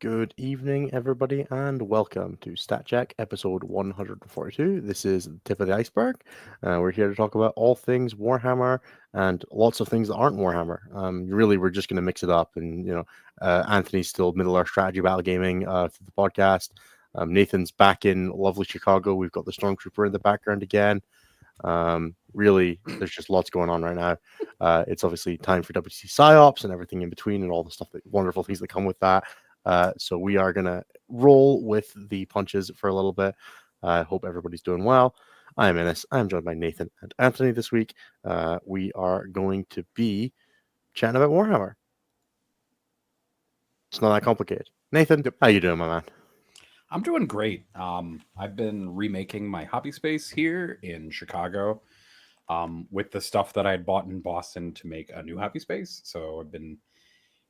Good evening, everybody, and welcome to Stat Check episode 142. This is the tip of the iceberg. We're here to talk about all things Warhammer and lots of things that aren't Warhammer. Really, we're just going to mix it up. And, Anthony's still Middle Earth Strategy Battle Gaming through the podcast. Nathan's back in lovely Chicago. We've got the Stormtrooper in the background again. Really, there's just lots going on right now. It's obviously time for WC PsyOps and everything in between and all the stuff, wonderful things that come with that. So we are going to roll with the punches for a little bit. I hope everybody's doing well. I am Ennis. I'm joined by Nathan and Anthony this week. We are going to be chatting about Warhammer. It's not that complicated. Nathan, how you doing, my man? I'm doing great. I've been remaking my hobby space here in Chicago with the stuff that I had bought in Boston to make a new hobby space. So I've been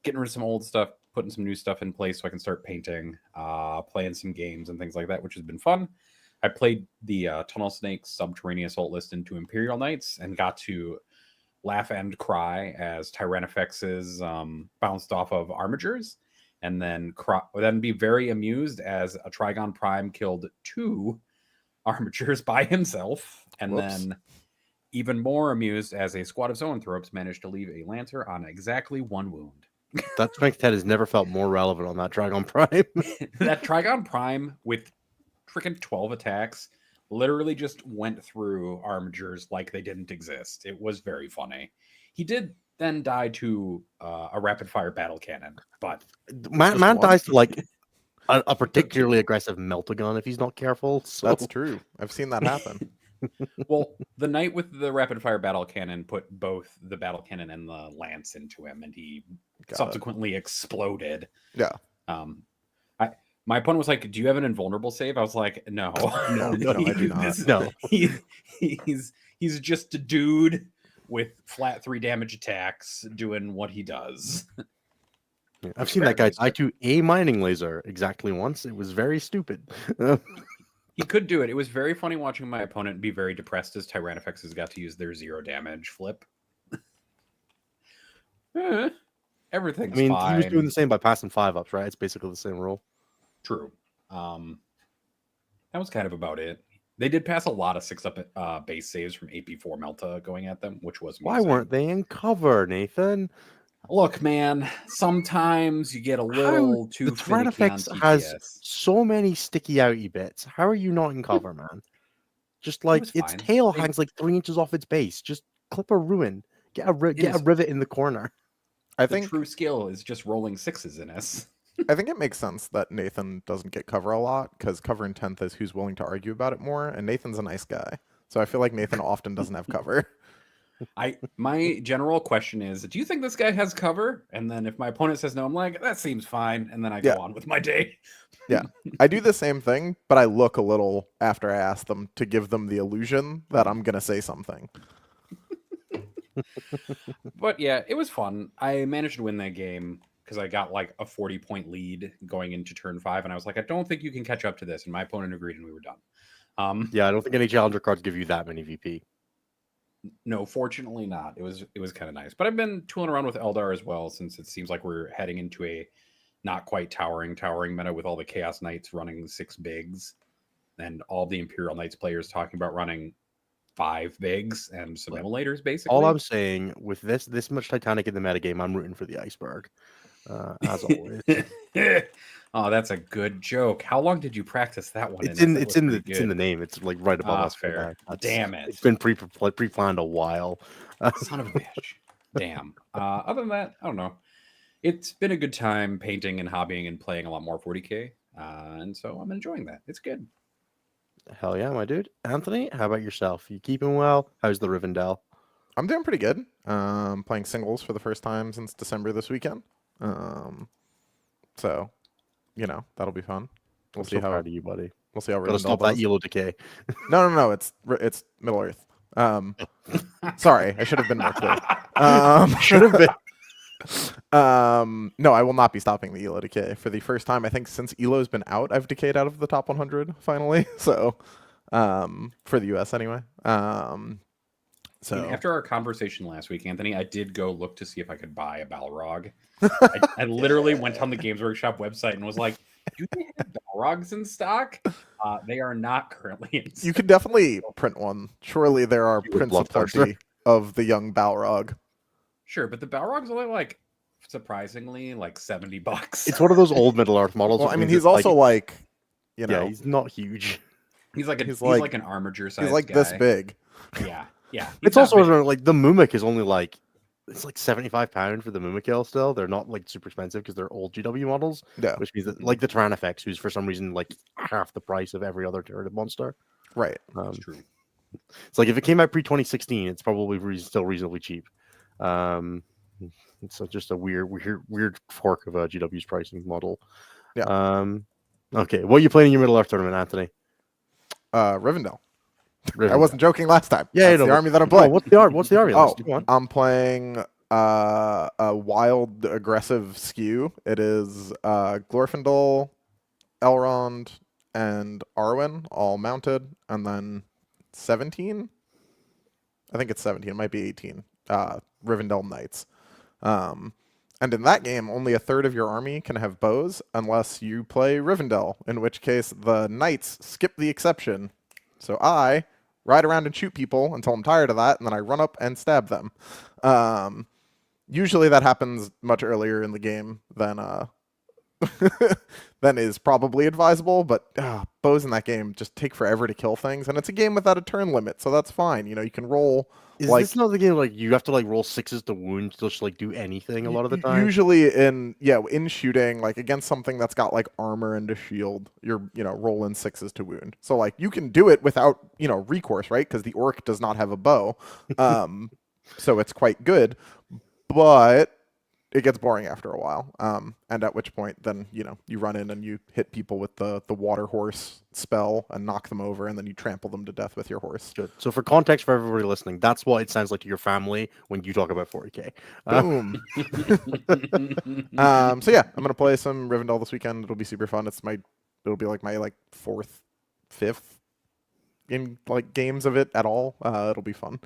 getting rid of some old stuff, putting some new stuff in place so I can start painting, playing some games and things like that, which has been fun. I played the Tunnel Snakes Subterranean Assault list into Imperial Knights and got to laugh and cry as Tyrannifexes bounced off of armigers, and then be very amused as a Trigon Prime killed 2 armigers by himself, and then even more amused as a squad of zoanthropes managed to leave a lancer on exactly 1 wound. That strength 10 has never felt more relevant on that Trigon Prime. That Trigon Prime with freaking 12 attacks literally just went through armigers like they didn't exist. It was very funny. He did then die to a rapid fire battle cannon, but man dies to like a particularly aggressive meltagun if he's not careful. So. That's true. I've seen that happen. Well, the knight with the rapid fire battle cannon put both the battle cannon and the lance into him, and he subsequently exploded. Yeah. My opponent was like, "Do you have an invulnerable save?" I was like, "No, no, I do not." He's just a dude with flat 3 damage attacks doing what he does." I've seen that guy die to a mining laser exactly once. It was very stupid. He could do it. It was very funny watching my opponent be very depressed as Tyrannifexes got to use their 0 damage flip. Everything's fine. He was doing the same by passing 5-ups, right? It's basically the same rule. True. That was kind of about it. They did pass a lot of 6-up base saves from AP4 Melta going at them, which was amazing. Why weren't they in cover, Nathan? Look, man, sometimes you get a little too finicky on TPS. Has so many sticky outy bits. How are you not in cover, man? Just like its tail hangs like 3 inches off its base. Just clip a ruin. Get a rivet in the corner. I think true skill is just rolling 6s in us. I think it makes sense that Nathan doesn't get cover a lot, because cover in 10th is who's willing to argue about it more, and Nathan's a nice guy. So I feel like Nathan often doesn't have cover. My general question is, do you think this guy has cover? And then if my opponent says no, I'm like, that seems fine. And then I go on with my day. Yeah. I do the same thing, but I look a little after I ask them to give them the illusion that I'm going to say something. But yeah, it was fun. I managed to win that game because I got like a 40-point lead going into turn 5. And I was like, I don't think you can catch up to this. And my opponent agreed and we were done. Yeah, I don't think any challenger cards give you that many VP. No, fortunately not. It was kind of nice. But I've been tooling around with Eldar as well, since it seems like we're heading into a not quite towering meta with all the Chaos Knights running 6 bigs and all the Imperial Knights players talking about running 5 bigs and some immolators, basically. All I'm saying, with this much Titanic in the metagame, I'm rooting for the Iceberg. As always. Oh, that's a good joke. How long did you practice that one? It's in the name. It's like right above us. Fair. Damn it. It's been pre-planned a while. Son of a bitch. Damn. Other than that, I don't know. It's been a good time painting and hobbying and playing a lot more 40K. And so I'm enjoying that. It's good. Hell yeah, my dude. Anthony, how about yourself? You keeping well? How's the Rivendell? I'm doing pretty good. Playing singles for the first time since December this weekend. So, that'll be fun. We'll see how proud of you, buddy. We'll see how Rivendell stop that Elo decay. No. It's Middle Earth. Sorry, I should have been more clear. Should have been. No, I will not be stopping the Elo decay. For the first time, I think, since Elo's been out, I've decayed out of the top 100 finally. So, for the US anyway. So After our conversation last week, Anthony, I did go look to see if I could buy a Balrog. I literally went on the Games Workshop website and was like, "Do they have Balrogs in stock?" They are not currently in stock. you could definitely print one. Surely there are You would prints love that, aplenty of the young Balrog. Sure, but the Balrog's only like surprisingly like $70. It's one of those old Middle Earth models. Well, which I mean, means he's it's also like, you yeah, know, he's not huge. He's like he's like like- an armature size. he's like guy. this big. Yeah. He's It's not also big. like the Mumik is only like it's like £75 for the Mumikil still. They're not like super expensive because they're old GW models, Yeah, which means that like the Tyrannifex, who's for some reason like half the price of every other turret monster. right. That's true. It's like if it came out pre 2016, it's probably still reasonably cheap. It's just a weird fork of a GW's pricing model. Yeah. Okay, what are you playing in your Middle Earth tournament, Anthony? Rivendell. I Rivendell. wasn't joking last time. Yeah, That's no, the but- army that I'm Oh, playing. what's the army Oh, list? Go on. I'm playing a wild, aggressive skew. It is Glorfindel, Elrond, and Arwen all mounted, and then 17. I think it's 17. It might be 18. Rivendell Knights. And in that game, only a third of your army can have bows unless you play Rivendell, in which case the Knights skip the exception. So I ride around and shoot people until I'm tired of that, and then I run up and stab them. Usually that happens much earlier in the game than than is probably advisable, but bows in that game just take forever to kill things, and it's a game without a turn limit, so that's fine. You know, you can roll. Is like, this not the game like you have to like roll sixes to wound to just like do anything a lot of the time? Usually in shooting, like against something that's got like armor and a shield, you're rolling sixes to wound. So like you can do it without recourse, right? Because the orc does not have a bow, so it's quite good, but it gets boring after a while. And at which point then you run in and you hit people with the water horse spell and knock them over, and then you trample them to death with your horse. Good. So for context for everybody listening, that's what it sounds like to your family when you talk about 40k. Boom. So yeah, I'm gonna play some Rivendell this weekend. It'll be super fun. It'll be like my fourth, fifth in like games of it at all. It'll be fun.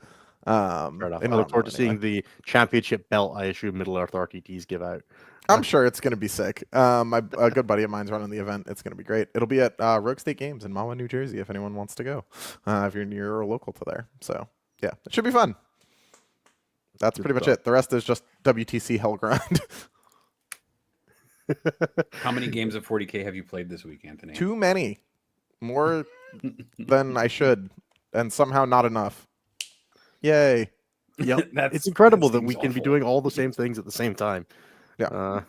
Fair enough. I look forward to seeing the championship belt I assume Middle Earth RTTs give out. I'm sure it's gonna be sick. A good buddy of mine's running the event. It's gonna be great. It'll be at Rogue State Games in Mahwah, New Jersey. If anyone wants to go, if you're near or local to there. So yeah, it should be fun. That's Good pretty much stuff. it. The rest is just WTC hell grind. How many games of 40k have you played this week, Anthony? Too many, more than I should, and somehow not enough. Yay! Yep. That's- It's incredible that that we seems can be awful. doing all the same things at the same time. Yeah.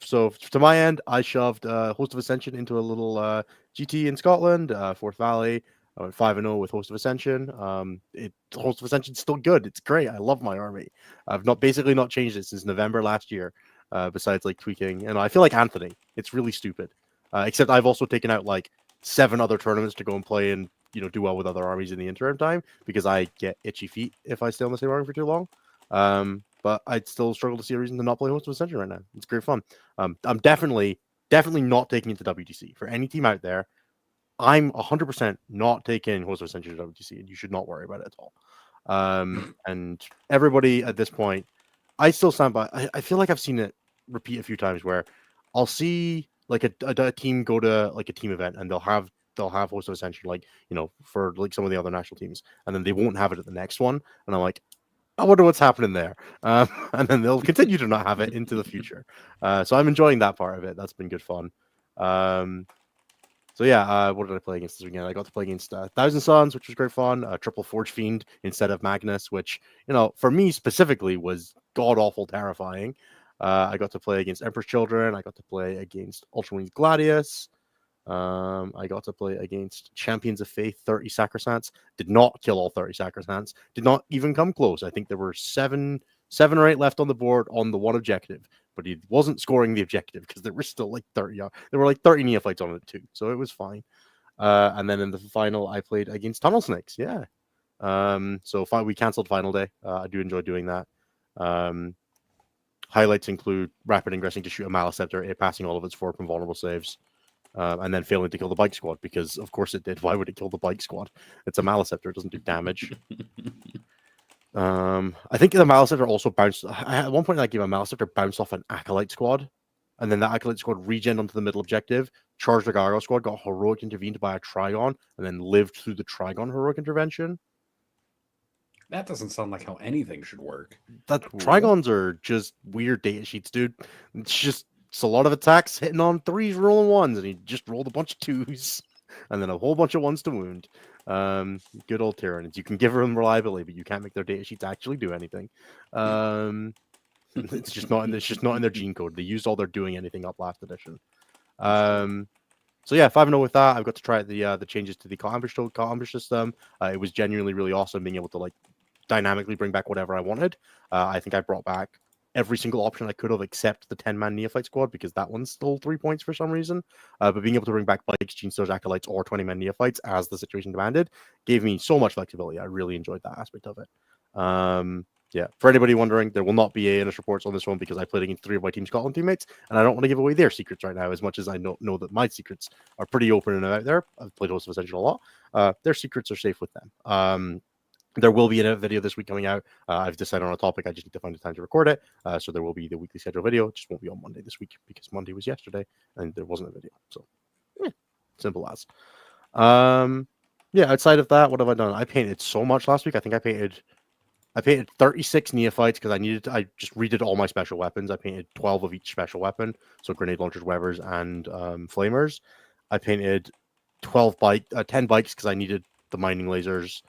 So to my end, I shoved Host of Ascension into a little GT in Scotland, Forth Valley. I went 5-0 with Host of Ascension. Host of Ascension's still good. It's great. I love my army. I've basically not changed it since November last year, besides like tweaking. And I feel like Anthony. It's really stupid. Except I've also taken out like 7 other tournaments to go and play and do well with other armies in the interim time because I get itchy feet if I stay on the same army for too long. But I'd still struggle to see a reason to not play Host of Ascension right now. It's great fun. I'm definitely not taking it to WTC. For any team out there, I'm 100% not taking Host of Ascension to WTC, and you should not worry about it at all. And everybody at this point, I still stand by. I feel like I've seen it repeat a few times where I'll see like a team go to like a team event and they'll have Host of Ascension for like some of the other national teams, and then they won't have it at the next one, and I'm like, I wonder what's happening there. And then they'll continue to not have it into the future. So I'm enjoying that part of it. That's been good fun. So yeah, what did I play against this weekend? I got to play against Thousand Suns, which was great fun. Triple Forge Fiend instead of Magnus, which for me specifically was god awful terrifying. I got to play against Emperor's Children. I got to play against Ultramarines Gladius. I got to play against Champions of Faith 30 Sacrosancts. Did not kill all 30 Sacrosancts. Did not even come close. I think there were seven or 8 left on the board on the one objective, but he wasn't scoring the objective because there were still like 30. There were like 30 neophytes on it too, so it was fine. And then in the final, I played against Tunnel Snakes. Yeah. So we canceled final day. I do enjoy doing that. Highlights include rapid ingressing to shoot a Maliceptor, it passing all of its 4 vulnerable saves. and then failing to kill the bike squad because, of course, it did. Why would it kill the bike squad? It's a Maleceptor; it doesn't do damage. I think the Maleceptor also bounced. At one point in that game, a Maleceptor bounced off an Acolyte squad, and then that Acolyte squad regened onto the middle objective, charged the Gargoyle squad, got heroic intervened by a Trigon, and then lived through the Trigon heroic intervention. That doesn't sound like how anything should work. That Cool. Trigons are just weird data sheets, dude. It's a lot of attacks hitting on 3s, rolling 1s, and he just rolled a bunch of 2s, and then a whole bunch of 1s to wound. Good old Tyranids. You can give them reliability, but you can't make their data sheets actually do anything. It's just not in their gene code. They used all their doing anything up last edition. So yeah, 5-0 with that. I've got to try the changes to the call ambush system. It was genuinely really awesome being able to like dynamically bring back whatever I wanted. I think I brought back every single option I could have except the 10-man Neophyte squad because that one stole 3 points for some reason. But being able to bring back Bikes, Gene Stealers, Acolytes, or 20-man Neophytes as the situation demanded gave me so much flexibility. I really enjoyed that aspect of it. Yeah, for anybody wondering, there will not be ANS reports on this one because I played against 3 of my Team Scotland teammates, and I don't want to give away their secrets right now as much as I know that my secrets are pretty open and out there. I've played Host of Ascension a lot. Their secrets are safe with them. There will be a video this week coming out. I've decided on a topic. I just need to find the time to record it. So there will be the weekly schedule video. It just won't be on Monday this week because Monday was yesterday and there wasn't a video. So, simple as. Yeah, outside of that, what have I done? I painted so much last week. I think I painted 36 Neophytes because I just redid all my special weapons. I painted 12 of each special weapon. So grenade launchers, webers, and flamers. I painted 10 bikes because I needed the mining lasers.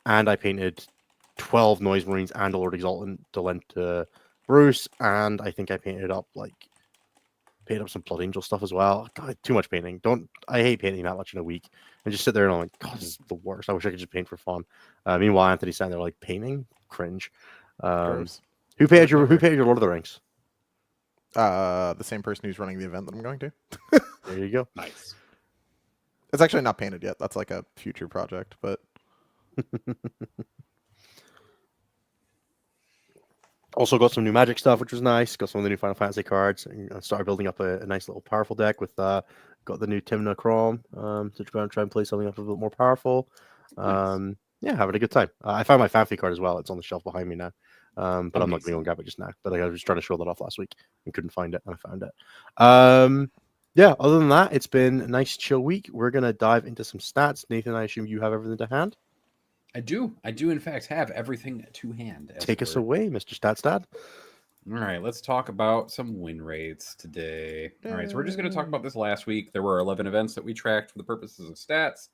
And I painted 12 Noise Marines and a Lord Exaltant to lend to Bruce. And I think I painted up some Blood Angel stuff as well. God, too much painting. I hate painting that much in a week. And just sit there and I'm like, God, this is the worst. I wish I could just paint for fun. Meanwhile, Anthony's standing there like painting? Cringe. Who painted your Lord of the Rings? The same person who's running the event that I'm going to. There you go. Nice. It's actually not painted yet. That's like a future project, but also got some new Magic stuff, which was nice. Got some of the new Final Fantasy cards. And started building up a nice little powerful deck with got the new Timna Chrome to try and play something up a bit more powerful. Nice. Yeah, having a good time. I found my Fanfi card as well. It's on the shelf behind me now. But I'm not going to go and grab it just now. But I was trying to show that off last week and couldn't find it, and I found it. Yeah, other than that, it's been a nice chill week. We're going to dive into some stats. Nathan, I assume you have everything to hand? I do in fact have everything to hand. Take us away, Mr. Statsdad. All right, let's talk about some win rates today. All right, so we're just going to talk about this last week. There were 11 events that we tracked for the purposes of stats.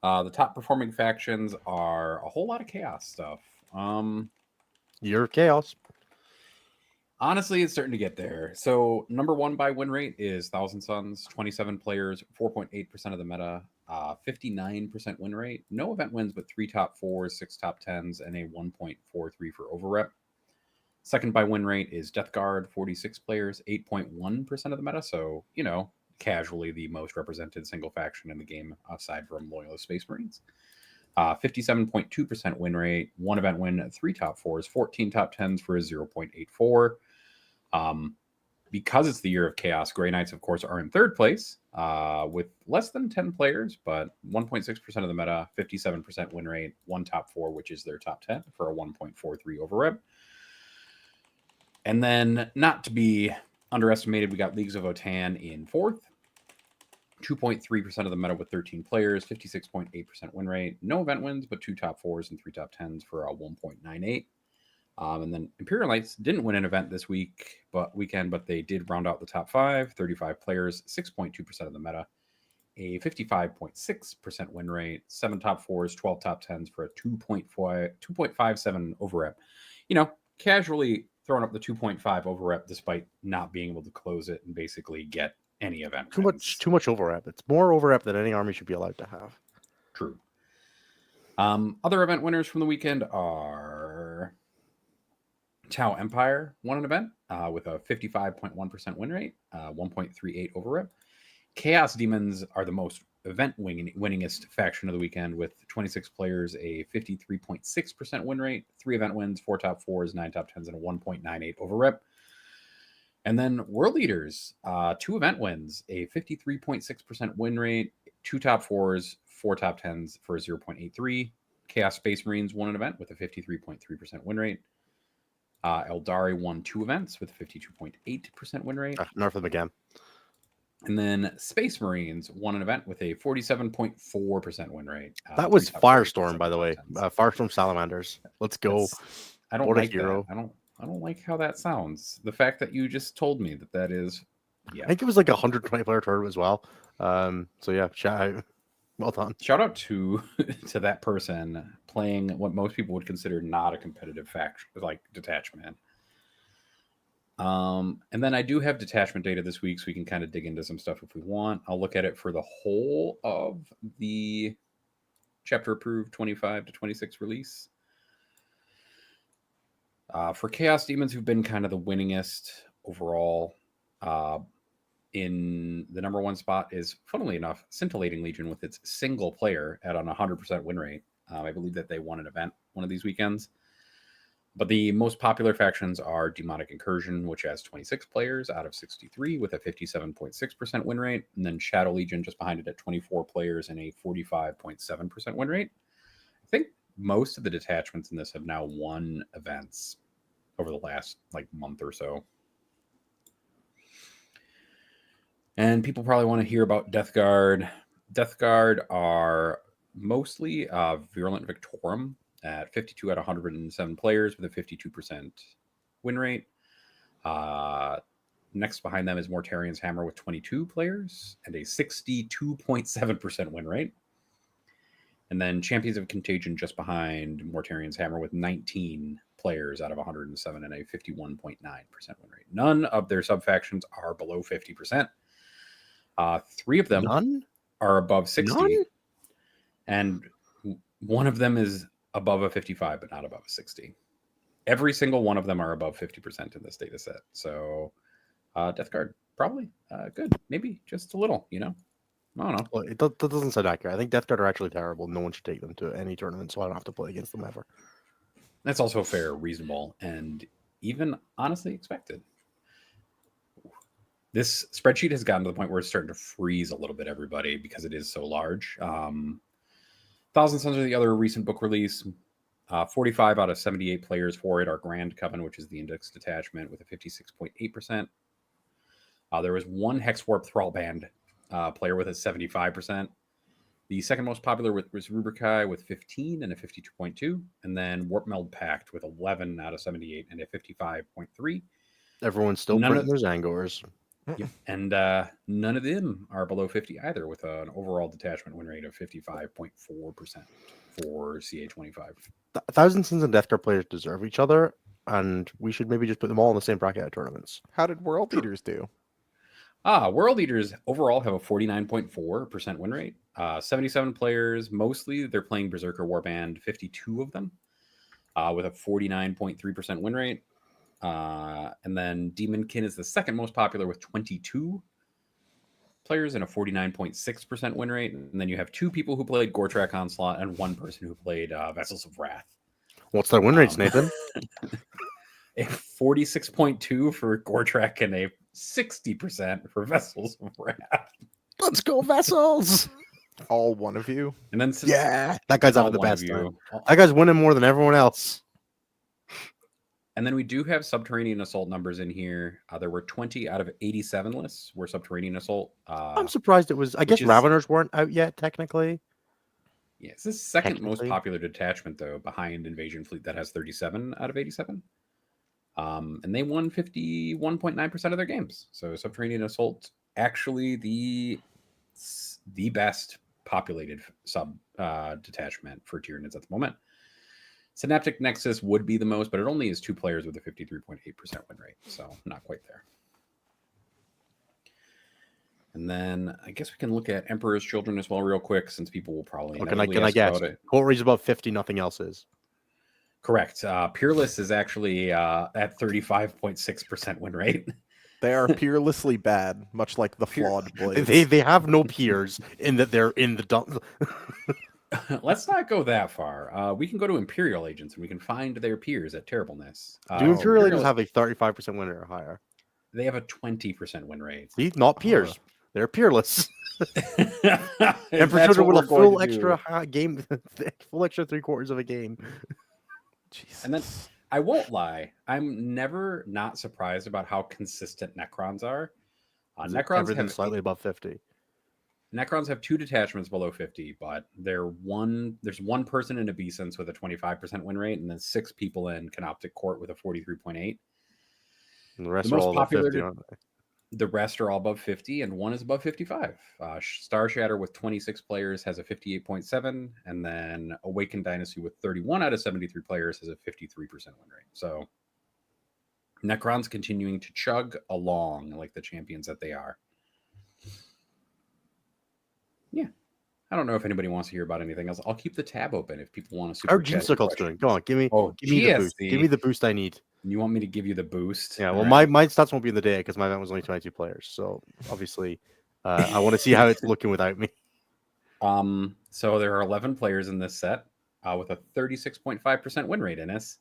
The top performing factions are a whole lot of chaos stuff. You're chaos. Honestly, it's starting to get there. So number 1 by win rate is Thousand Suns, 27 players, 4.8% of the meta, 59% win rate. No event wins, but 3 top 4s, 6 top 10s, and a 1.43 for overrep. Second by win rate is Death Guard, 46 players, 8.1% of the meta. So, casually the most represented single faction in the game aside from Loyalist Space Marines. 57.2% win rate, 1 event win, 3 top 4s, 14 top 10s for a 0.84. Because it's the year of chaos, Grey Knights, of course, are in third place with less than 10 players, but 1.6% of the meta, 57% win rate, 1 top 4, which is their top 10 for a 1.43 overrep. And then, not to be underestimated, we got Leagues of Votann in fourth. 2.3% of the meta with 13 players, 56.8% win rate. No event wins, but 2 top 4s and 3 top 10s for a 1.98. And then Imperial Knights didn't win an event this weekend, but they did round out the top 5, 35 players, 6.2% of the meta, a 55.6% win rate, 7 top 4s, 12 top 10s for a 2.57 overrep. Casually throwing up the 2.5 overrep despite not being able to close it and basically get any event. Too much overrep. It's more overrep than any army should be allowed to have. True. Other event winners from the weekend are Tau Empire won an event with a 55.1% win rate, 1.38 overrep. Chaos Demons are the most winningest faction of the weekend with 26 players, a 53.6% win rate, 3 event wins, 4 top 4s, 9 top 10s, and a 1.98 overrep. And then World Leaders, 2 event wins, a 53.6% win rate, 2 top 4s, 4 top 10s for a 0.83. Chaos Space Marines won an event with a 53.3% win rate. Eldari won 2 events with a 52.8% win rate. North of them again. And then Space Marines won an event with a 47.4% win rate. That was 3 top 4s, Firestorm, 7 by the top way. 10s. Firestorm Salamanders. Let's go. I don't What a like hero. that. I don't like how that sounds. The fact that you just told me that is, I yeah. think it was like a 120 player tournament as well. So yeah, shout out. Well done. Shout out to to that person playing what most people would consider not a competitive faction, like detachment. And then I do have detachment data this week, so we can kind of dig into some stuff if we want. I'll look at it for the whole of the chapter approved 25 to 26 release. For Chaos Demons, who've been kind of the winningest overall, in the number 1 spot is, funnily enough, Scintillating Legion with its single player at on 100% win rate. I believe that they won an event one of these weekends. But the most popular factions are Demonic Incursion, which has 26 players out of 63 with a 57.6% win rate. And then Shadow Legion just behind it at 24 players and a 45.7% win rate. I think most of the detachments in this have now won events over the last month or so. And people probably want to hear about Death Guard. Death Guard are mostly Virulent Victorum at 52 out of 107 players with a 52% win rate. Next behind them is Mortarian's Hammer with 22 players and a 62.7% win rate. And then Champions of Contagion just behind Mortarian's Hammer with 19 players out of 107 and a 51.9% win rate. None of their subfactions are below 50%. 3 of them are above 60. None? And one of them is above a 55, but not above a 60. Every single one of them are above 50% in this data set. So Death Guard, probably good. Maybe just a little, I don't know. Well, that doesn't sound accurate. I think Death Guard are actually terrible. No one should take them to any tournament, so I don't have to play against them ever. That's also fair, reasonable, and even honestly expected. This spreadsheet has gotten to the point where it's starting to freeze a little bit, everybody, because it is so large. Thousand Sons are the other recent book release. 45 out of 78 players for it are Grand Coven, which is the index detachment, with a 56.8%. There was one Hex Warp Thrall Band player with a 75%. The second most popular was Rubrikai with 15 and a 52.2. And then Warp Meld Pact with 11 out of 78 and a 55.3. Everyone's still printing their Zangors. Yep. And none of them are below 50 either, with an overall detachment win rate of 55.4% for CA25. Thousand Sins and Death Guard players deserve each other, and we should maybe just put them all in the same bracket at tournaments. How did World Leaders do? World Leaders overall have a 49.4% win rate. 77 players, mostly they're playing Berserker Warband, 52 of them, with a 49.3% win rate. And then Demonkin is the second most popular with 22 players and a 49.6% win rate. And then you have 2 people who played Gortrak Onslaught and 1 person who played Vessels of Wrath. What's their win rates, Nathan? A 46.2 for Gortrak and a 60% for Vessels of Wrath. Let's go, Vessels! All one of you? And then Yeah, that guy's having the one of best you. time. That guy's winning more than everyone else. And then we do have Subterranean Assault numbers in here. There were 20 out of 87 lists were Subterranean Assault. I'm surprised it was. I guess Raveners weren't out yet, technically. Yeah, it's the second most popular detachment, though, behind Invasion Fleet, that has 37 out of 87. And they won 51.9% of their games. So Subterranean Assault, actually the best populated sub detachment for Tyranids at the moment. Synaptic Nexus would be the most, but it only is 2 players with a 53.8% win rate, so not quite there. And then I guess we can look at Emperor's Children as well real quick, since people will probably can I guess? about it. Coteries above 50, nothing else is. Correct. Peerless is actually at 35.6% win rate. They are peerlessly bad, much like the flawed blades. They have no peers in that they're in the dump. Let's not go that far. We can go to Imperial Agents and we can find their peers at terribleness. Do Imperial Agents have a 35% winner or higher? They have a 20% win rate. See, not peers. They're peerless. If And for that's children what with a we're going full to extra do. game, full extra 3/4 of a game. Jesus. And then I won't lie, I'm never not surprised about how consistent Necrons are. Necrons Everything's have slightly above 50. Necrons have 2 detachments below 50, but there's one person in obeisance with a 25% win rate, and then 6 people in Canoptic Court with a 43.8. And the rest The are most all above popular 50, aren't they? The rest are all above 50, and one is above 55. Star Shatter with 26 players has a 58.7, and then Awakened Dynasty with 31 out of 73 players has a 53% win rate. So Necrons continuing to chug along like the champions that they are. Yeah. I don't know if anybody wants to hear about anything else. I'll keep the tab open if people want to super How are chat. Dreamcircles doing? Go on, give me the boost. Give me the boost I need. You want me to give you the boost? Yeah, well, All right. my stats won't be in the data because my event was only 22 players. So obviously, I want to see how it's looking without me. So there are 11 players in this set with a 36.5% win rate in us.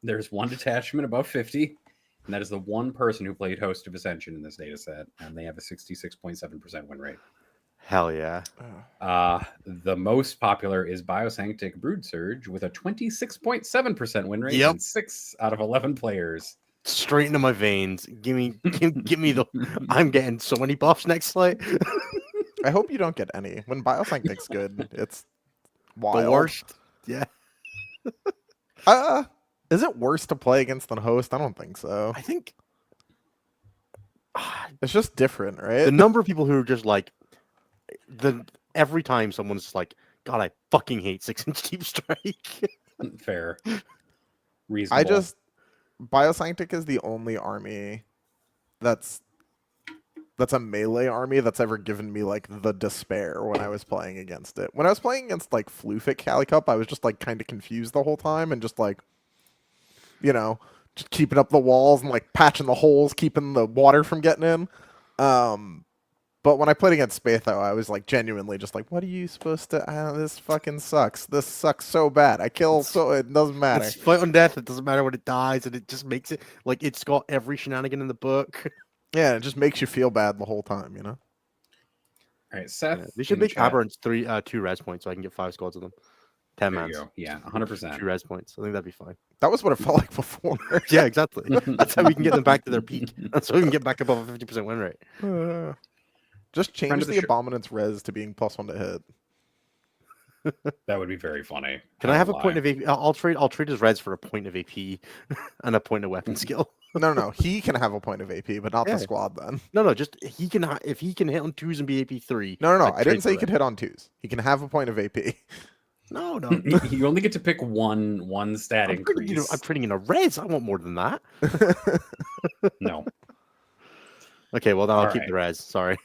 There's one detachment above 50, and that is the one person who played Host of Ascension in this data set, and they have a 66.7% win rate. Hell yeah. The most popular is Biosanctic Brood Surge with a 26.7% win rate Yep. and 6 out of 11 players. Straight into my veins. Give me the. I'm getting so many buffs next slate. I hope you don't get any. When Biosanctic's good, it's wild. The worst. Yeah. Is it worse to play against than Host? I don't think so. I think It's just different, right? the number of people who are just like every time someone's just like, God, I fucking hate 6-inch Deep Strike. Fair. Reasonable. Biosanctic is the only army that's a melee army that's ever given me like the despair when I was playing against it. When I was playing against like Flufik Calicup, I was just like kind of confused the whole time and just like, just keeping up the walls and like patching the holes, keeping the water from getting in. But when I played against Spatho, I was like genuinely just like, what are you supposed to? This fucking sucks. This sucks so bad. I kill so it doesn't matter. It's fight on death. It doesn't matter when it dies, and it just makes it like it's got every shenanigan in the book. Yeah, it just makes you feel bad the whole time, you know. All right, Seth. Yeah, they should make Aberrants 2 res points so I can get 5 squads of them. 10 There man. you go. Yeah, 100%. 2 res points. I think that'd be fine. That was what it felt like before. Yeah, exactly. That's how we can get them back to their peak. That's how we can get back above a 50% win rate. Just change of the the Abominant's res to being +1 to hit. That would be very funny. Can I have a point of AP? I'll trade his res for a point of AP and a point of weapon skill. No. He can have a point of AP, but not the squad then. No. Just he can if he can hit on 2s and be AP 3. No. I didn't say he could hit on 2s. He can have a point of AP. No. You only get to pick one stat increase. I'm trading in a res. I want more than that. No. Okay, well then I'll keep the res. Sorry.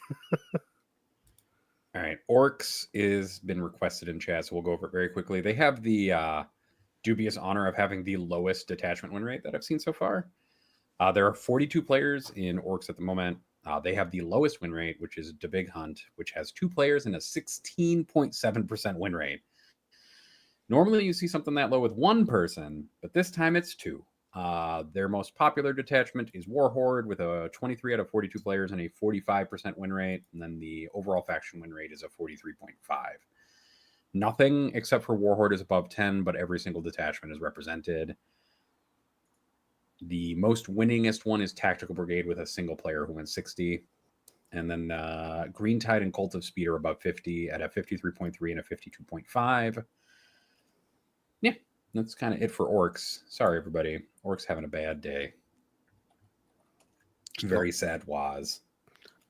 All right. Orcs is been requested in chat, so we'll go over it very quickly. They have the dubious honor of having the lowest detachment win rate that I've seen so far. There are 42 players in Orcs at the moment. They have the lowest win rate, which is the Big Hunt, which has 2 players and a 16.7% win rate. Normally you see something that low with 1 person, but this time it's 2. Their most popular detachment is Warhorde with a 23 out of 42 players and a 45% win rate. And then the overall faction win rate is a 43.5. Nothing except for Warhorde is above 10, but every single detachment is represented. The most winningest one is Tactical Brigade with a single player who wins 60. And then Green Tide and Cult of Speed are above 50 at a 53.3 and a 52.5. Yeah. That's kind of it for Orcs. Sorry, everybody. Orcs having a bad day. Very sad was.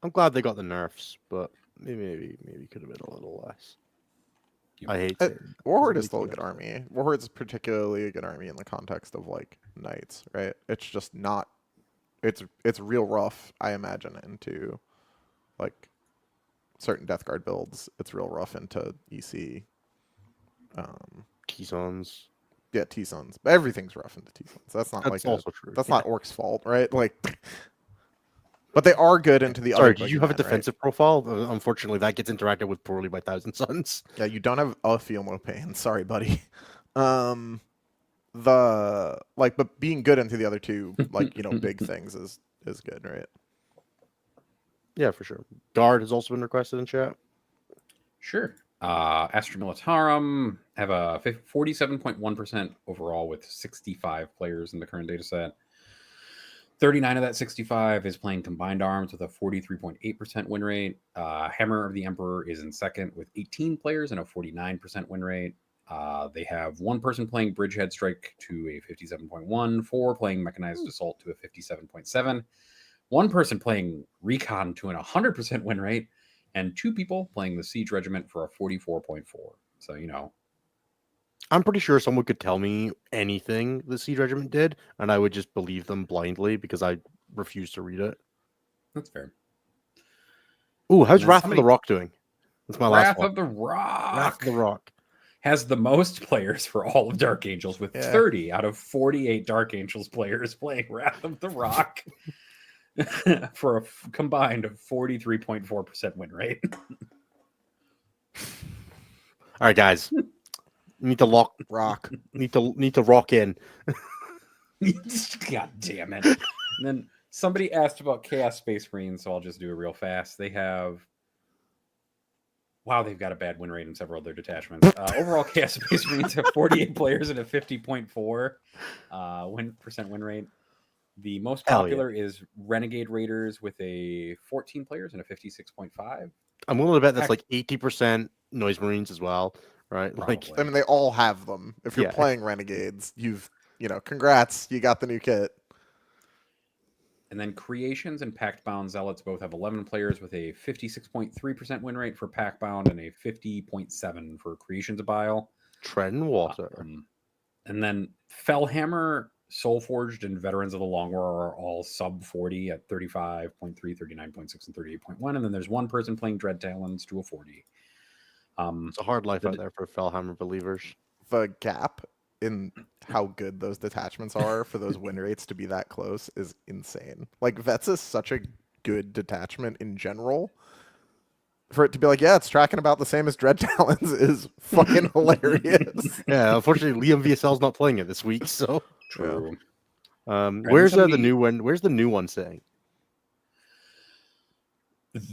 I'm glad they got the nerfs, but maybe could have been a little less. I hate it. Warhorde is still a good army. Warhorde is particularly a good army in the context of like Knights, right? It's just not. It's real rough, I imagine, into like certain Death Guard builds. It's real rough into EC. T-Sons. Yeah, T-Sons. But everything's rough into T-Sons. That's not That's also true. That's not Orc's fault, right? Like, but they are good into the other. Sorry, do you have a defensive profile? Unfortunately, that gets interacted with poorly by Thousand Suns. Yeah, you don't have a feel no pain. Sorry, buddy. but being good into the other two, like, big things is good, right? Yeah, for sure. Guard has also been requested in chat. Sure. Astra Militarum have a 47.1% overall with 65 players in the current data set. 39 of that 65 is playing combined arms with a 43.8% win rate. Hammer of the Emperor is in second with 18 players and a 49% win rate. They have one person playing Bridgehead Strike to a 57.1, four playing Mechanized Assault to a 57.7, one person playing Recon to an 100% win rate, and two people playing the Siege Regiment for a 44.4. So, I'm pretty sure someone could tell me anything the Siege Regiment did, and I would just believe them blindly because I refuse to read it. that's fair. Ooh, how's And then Wrath of the Rock doing? That's my last Wrath one. of the Rock. Wrath of the Rock Has the most players for all of Dark Angels with 30 out of 48 Dark Angels players playing Wrath of the Rock for a combined of 43.4% win rate. All right, guys. Need to rock. Need to rock in. God damn it. And then somebody asked about Chaos Space Marines, so I'll just do it real fast. They've got a bad win rate in several of their detachments. Overall, Chaos Space Marines have 48 players and a 50.4 win rate. The most popular is Renegade Raiders with a 14 players and a 56.5. I'm willing to bet that's like 80% Noise Marines as well, right? Probably. Like, I mean, they all have them. If you're playing Renegades, congrats, you got the new kit. And then Creations and Pact-Bound Zealots both have 11 players with a 56.3% win rate for Pact-Bound and a 50.7 for Creations of Bile. Tread and Water. And then Fellhammer, Soulforged, and Veterans of the Long War are all sub 40 at 35.3, 39.6, and 38.1. And then there's one person playing Dread Talons to a 40. It's a hard life out there for Fellhammer believers. The gap in how good those detachments are for those win rates to be that close is insane. Like, Vets is such a good detachment in general. For it to be like, yeah, it's tracking about the same as Dread Talons is fucking hilarious. Yeah, unfortunately, Liam VSL's not playing it this week, so. True. Where's the new one? Where's the new one saying?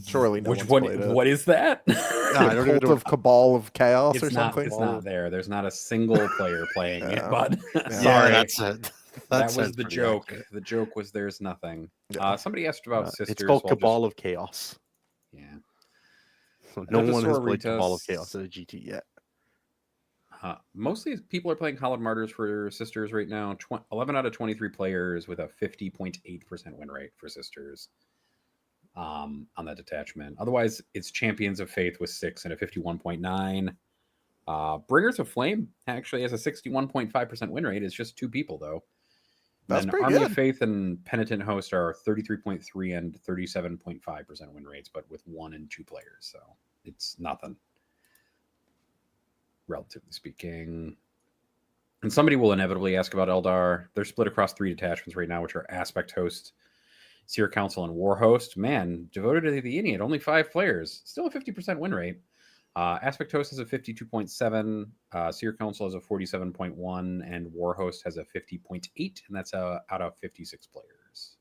Surely no Which one's one? played it. What is that? I don't even Cult know. of Cabal of Chaos It's or not, something? it's not there. There's not a single player playing it, but Yeah, sorry. that's it. That was the joke. Accurate. The joke was there's nothing. Yeah. Somebody asked about Sisters. It's called Cabal of Chaos. Yeah. So no one has played Cabal of Chaos at a GT yet. Mostly people are playing Hallowed Martyrs for Sisters right now. 11 out of 23 players with a 50.8% win rate for Sisters on that detachment. Otherwise, it's Champions of Faith with 6 and a 51.9. Bringers of Flame actually has a 61.5% win rate. It's just two people, though. That's then pretty Army good. of Faith and Penitent Host are 33.3 and 37.5% win rates, but with 1 and 2 players. So it's nothing, relatively speaking. And somebody will inevitably ask about Eldar. They're split across 3 detachments right now, which are Aspect Host, Seer Council, and War Host. Man, devoted to the Idiot, only 5 players. Still a 50% win rate. Aspect Host has a 52.7, Seer Council has a 47.1, and War Host has a 50.8, and that's out of 56 players.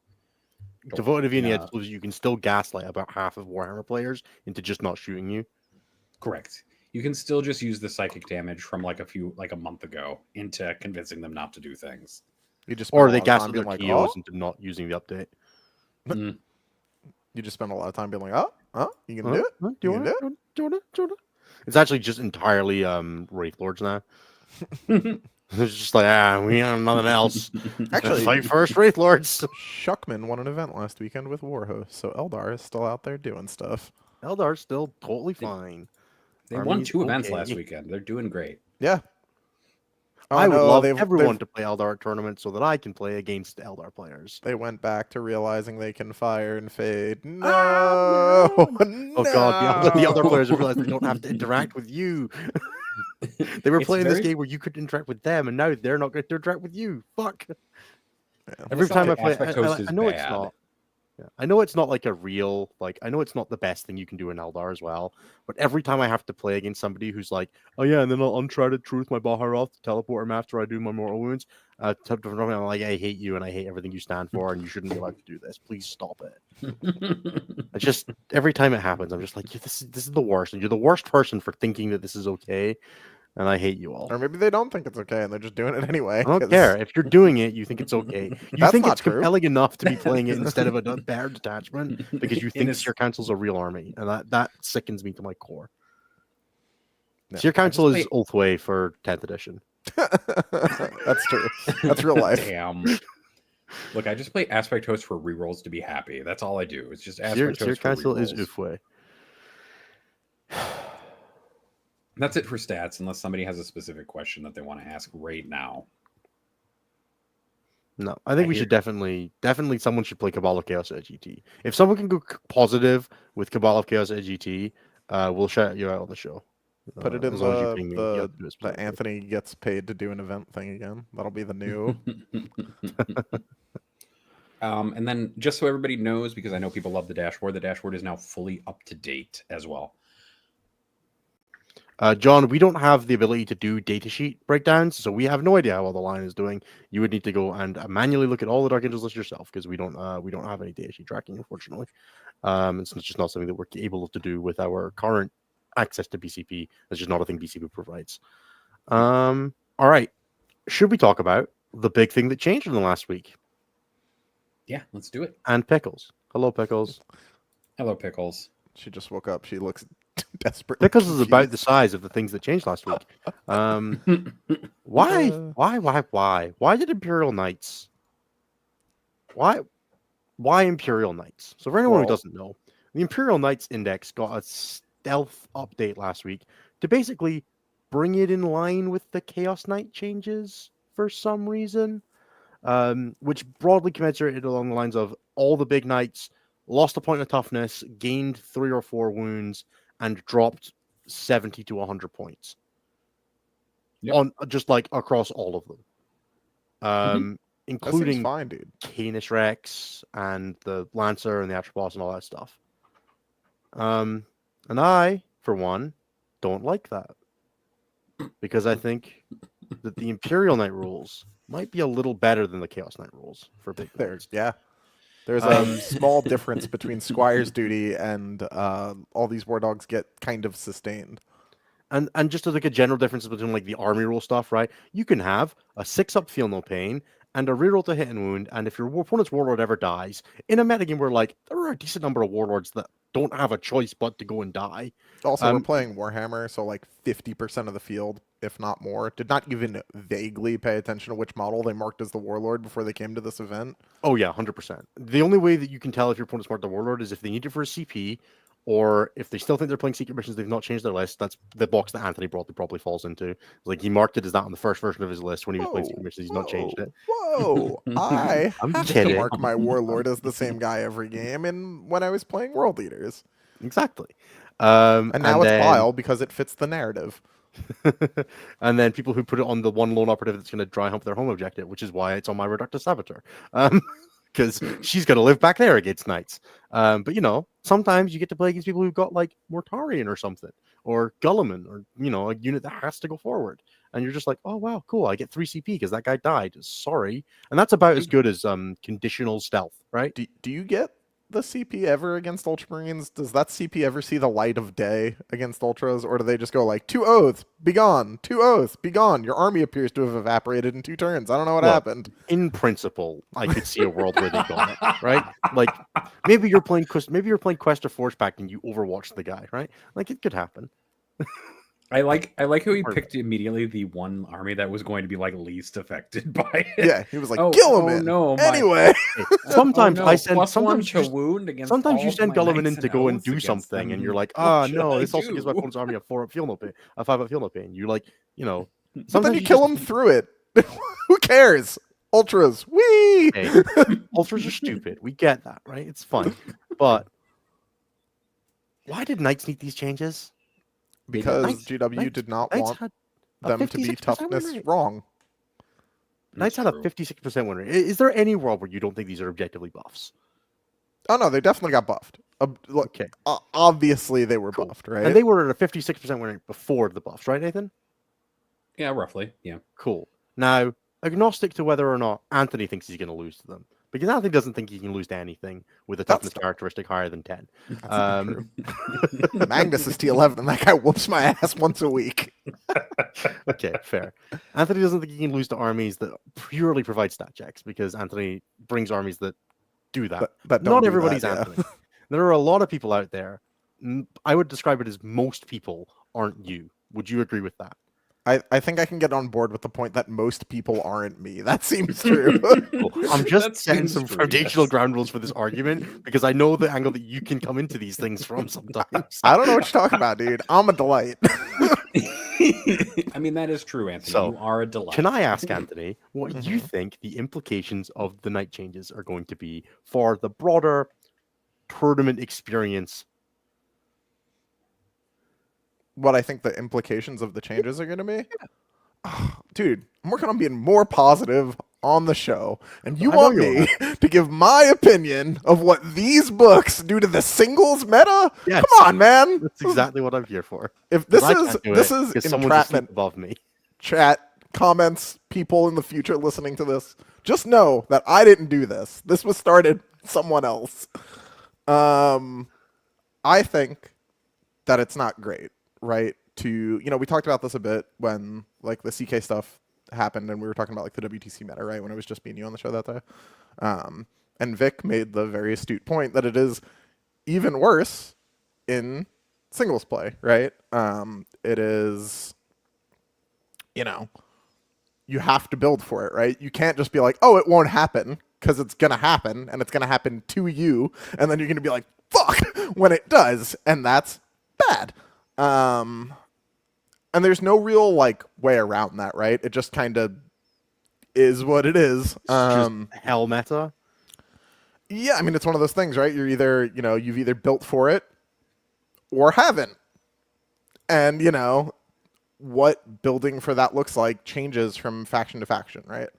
Devoted Idiot, you can still gaslight about half of Warhammer players into just not shooting you. Correct. You can still just use the psychic damage from like a month ago into convincing them not to do things. Or they gaslight their TOs into not using the update. You just spend a lot of time being like, you can do it? Do you want it? It's actually just entirely Wraith Lords now. It's just like, we have nothing else. Actually, fight first, Wraith Lords. Shuckman won an event last weekend with Warhost, so Eldar is still out there doing stuff. Eldar's still totally fine. They won 2 events last weekend. They're doing great. Yeah. I would love everyone to play Eldar at tournaments so that I can play against Eldar players. They went back to realizing they can fire and fade. No! No! Oh god, the other players have realized they don't have to interact with you. They were playing this game where you could interact with them, and now they're not going to interact with you. Fuck. Yeah. Every time I play, Aspect Host I know bad. it's not. Yeah. I know it's not like a real, like, I know it's not the best thing you can do in Eldar as well, but every time I have to play against somebody who's like, oh yeah, and then I'll untrouted truth my Baharoth to teleport him after I do my mortal wounds, I'm like, I hate you and I hate everything you stand for and you shouldn't be allowed to do this. Please stop it. It's just, every time it happens, I'm just like, yeah, this is the worst, and you're the worst person for thinking that this is okay, and I hate you all. Or maybe they don't think it's okay and they're just doing it anyway. I don't care. If you're doing it, you think it's okay. You That's think not it's true. compelling enough to be playing it instead of a bear detachment because you think a Seer Council's a real army, and that sickens me to my core. Yeah, Seer Council just is Ulthway for 10th edition. That's true. That's real life. Damn. Look, I just play Aspect Host for rerolls to be happy. That's all I do. It's just Aspect Seer Host for Council is rerolls. Ulthway. That's it for stats, unless somebody has a specific question that they want to ask right now. No, I think we should definitely someone should play Cabal of Chaos at GT. If someone can go positive with Cabal of Chaos at GT, we'll shout you out on the show. Put it in as long as you ping me. You have the to do it specifically. Anthony gets paid to do an event thing again. That'll be the new. And then just so everybody knows, because I know people love the dashboard is now fully up to date as well. John, we don't have the ability to do datasheet breakdowns, so we have no idea how well the line is doing. You would need to go and manually look at all the Dark Angels list yourself, because we don't have any datasheet tracking, unfortunately. It's just not something that we're able to do with our current access to BCP. It's just not a thing BCP provides. All right, should we talk about the big thing that changed in the last week? Yeah, let's do it. And Pickles. Hello, Pickles. Hello, Pickles. She just woke up. She looks desperate. Pickles is about the size of the things that changed last week. Why did Imperial Knights? Why Imperial Knights? So for anyone who doesn't know, the Imperial Knights Index got a stealth update last week to basically bring it in line with the Chaos Knight changes for some reason, which broadly commensurated along the lines of all the big knights lost a point of toughness, gained 3 or 4 wounds, and dropped 70 to 100 points. Yep. On just like across all of them. Including fine, dude. Canis Rex and the Lancer and the Atropos and all that stuff. And I, for one, don't like that. Because I think that the Imperial Knight rules might be a little better than the Chaos Knight rules for big knights. There's a small difference between Squire's Duty and all these war dogs get kind of sustained. And just like a general difference between like the army rule stuff, right? You can have a 6-up feel no pain and a reroll to hit and wound, and if your opponent's warlord ever dies, in a metagame where like there are a decent number of warlords that don't have a choice but to go and die. Also, we're playing Warhammer, so like 50% of the field, if not more, did not even vaguely pay attention to which model they marked as the warlord before they came to this event. Oh yeah, 100%. The only way that you can tell if your opponent's marked the warlord is if they need it for a CP, or if they still think they're playing secret missions, they've not changed their list. That's the box that Anthony probably falls into. Like he marked it as that on the first version of his list when he was playing secret missions. He's not changed it. Whoa! I I'm have kidding. to mark my warlord as the same guy every game, and when I was playing World Leaders, exactly. And now it's vile because it fits the narrative. And then people who put it on the one lone operative that's going to dry hump their home objective, which is why it's on my Reductor Saboteur. Because she's going to live back there against knights. But, you know, sometimes you get to play against people who've got, like, Mortarion or something. Or Gulliman, or, you know, a unit that has to go forward. And you're just like, oh, wow, cool, I get 3 CP because that guy died. Sorry. And that's about as good as conditional stealth, right? Do you get the CP ever against Ultramarines? Does that CP ever see the light of day against Ultras? Or do they just go like, 2 oaths, be gone, 2 oaths, be gone? Your army appears to have evaporated in 2 turns. I don't know what happened. In principle, I could see a world where they got it, right? Like, maybe you're playing Quest or Forge Pact and you overwatch the guy, right? Like, it could happen. I like how he picked immediately the one army that was going to be like least affected by it. Yeah, he was like, Gilliman. Anyway, sometimes I send sometimes you wound against. Sometimes you send Gulliman in to go and do something, and you're like, no, this also gives my opponent's army a 4-up feel no pain, a 5-up feel no pain. You like, you know, but then you kill him through it. Who cares? Ultras, wee. Hey, ultras are stupid. We get that, right? It's fun, but why did Knights need these changes? Because GW did not want them to be toughness wrong. Knights had a 56% win rate. Is there any world where you don't think these are objectively buffs? Oh no, they definitely got buffed. Okay, Obviously they were cool. buffed, right? And they were at a 56% win rate before the buffs, right, Nathan? Yeah, roughly. Yeah. Cool. Now, agnostic to whether or not Anthony thinks he's going to lose to them, because Anthony doesn't think he can lose to anything with a That's toughness characteristic higher than 10. That's not true. Magnus is T11, and that guy whoops my ass once a week. Okay, fair. Anthony doesn't think he can lose to armies that purely provide stat checks, because Anthony brings armies that do that. That don't Not do everybody's that, yeah. Anthony. There are a lot of people out there. I would describe it as most people aren't you. Would you agree with that? I think I can get on board with the point that most people aren't me. That seems true. Cool. I'm just That setting seems some true, foundational yes. ground rules for this argument because I know the angle that you can come into these things from sometimes. I don't know what you're talking about, dude. I'm a delight. I mean, that is true, Anthony. So, you are a delight. Can I ask Anthony what you Mhm. think the implications of the night changes are going to be for the broader tournament experience? What I think the implications of the changes are going to be? Oh, dude, I'm working on being more positive on the show, and you I know want you me to give my opinion of what these books do to the singles meta? Yes. Come on, man. That's exactly what I'm here for. If this I is can't do this it is because someone's asleep entrapment, above me. chat, comments, people in the future listening to this, just know that I didn't do this. This was started someone else. I think that it's not great, right? We talked about this a bit when like the CK stuff happened and we were talking about like the WTC meta, right? When it was just me and you on the show that day. And Vic made the very astute point that it is even worse in singles play, right? It is, you have to build for it, right? You can't just be like, oh, it won't happen, because it's going to happen, and it's going to happen to you, and then you're going to be like, fuck, when it does, and that's bad. And there's no real, like, way around that, right? It just kind of is what it is. It's just hell meta. Yeah, I mean, it's one of those things, right? You're either, you've either built for it or haven't. And, what building for that looks like changes from faction to faction, right?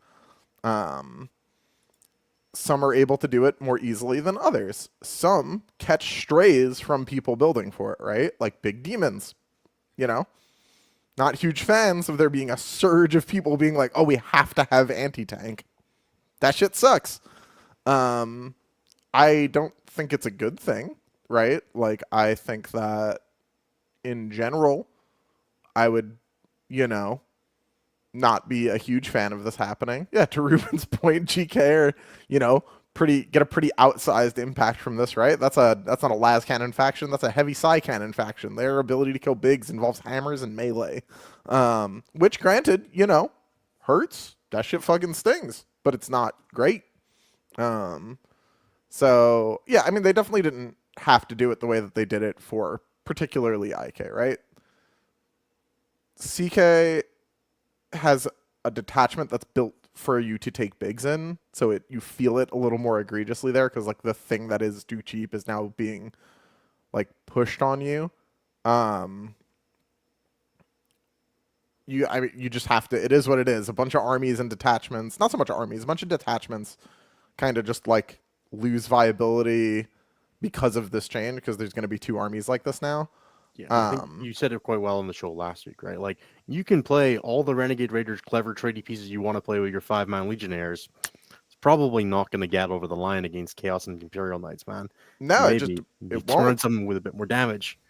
Some are able to do it more easily than others. Some catch strays from people building for it, right? Like big demons, Not huge fans of there being a surge of people being like, oh, we have to have anti-tank. That shit sucks. I don't think it's a good thing, right? Like, I think that in general, I would, not be a huge fan of this happening. Yeah, to Ruben's point, GK are, get a pretty outsized impact from this, right? That's not a las cannon faction, that's a heavy psi cannon faction. Their ability to kill bigs involves hammers and melee. Which granted, hurts. That shit fucking stings, but it's not great. So yeah, I mean they definitely didn't have to do it the way that they did it for particularly IK, right? CK has a detachment that's built for you to take bigs in, so you feel it a little more egregiously there, because like the thing that is too cheap is now being like pushed on you. You just have to. It is what it is. A bunch of armies and detachments, not so much armies, a bunch of detachments, kind of just like lose viability because of this change, because there's going to be 2 armies like this now. Yeah, I think you said it quite well on the show last week, right? Like, you can play all the Renegade Raiders clever trading pieces you want to play with your 5-man Legionnaires. It's probably not going to get over the line against Chaos and Imperial Knights, man. No, Maybe it turn won't. something with a bit more damage.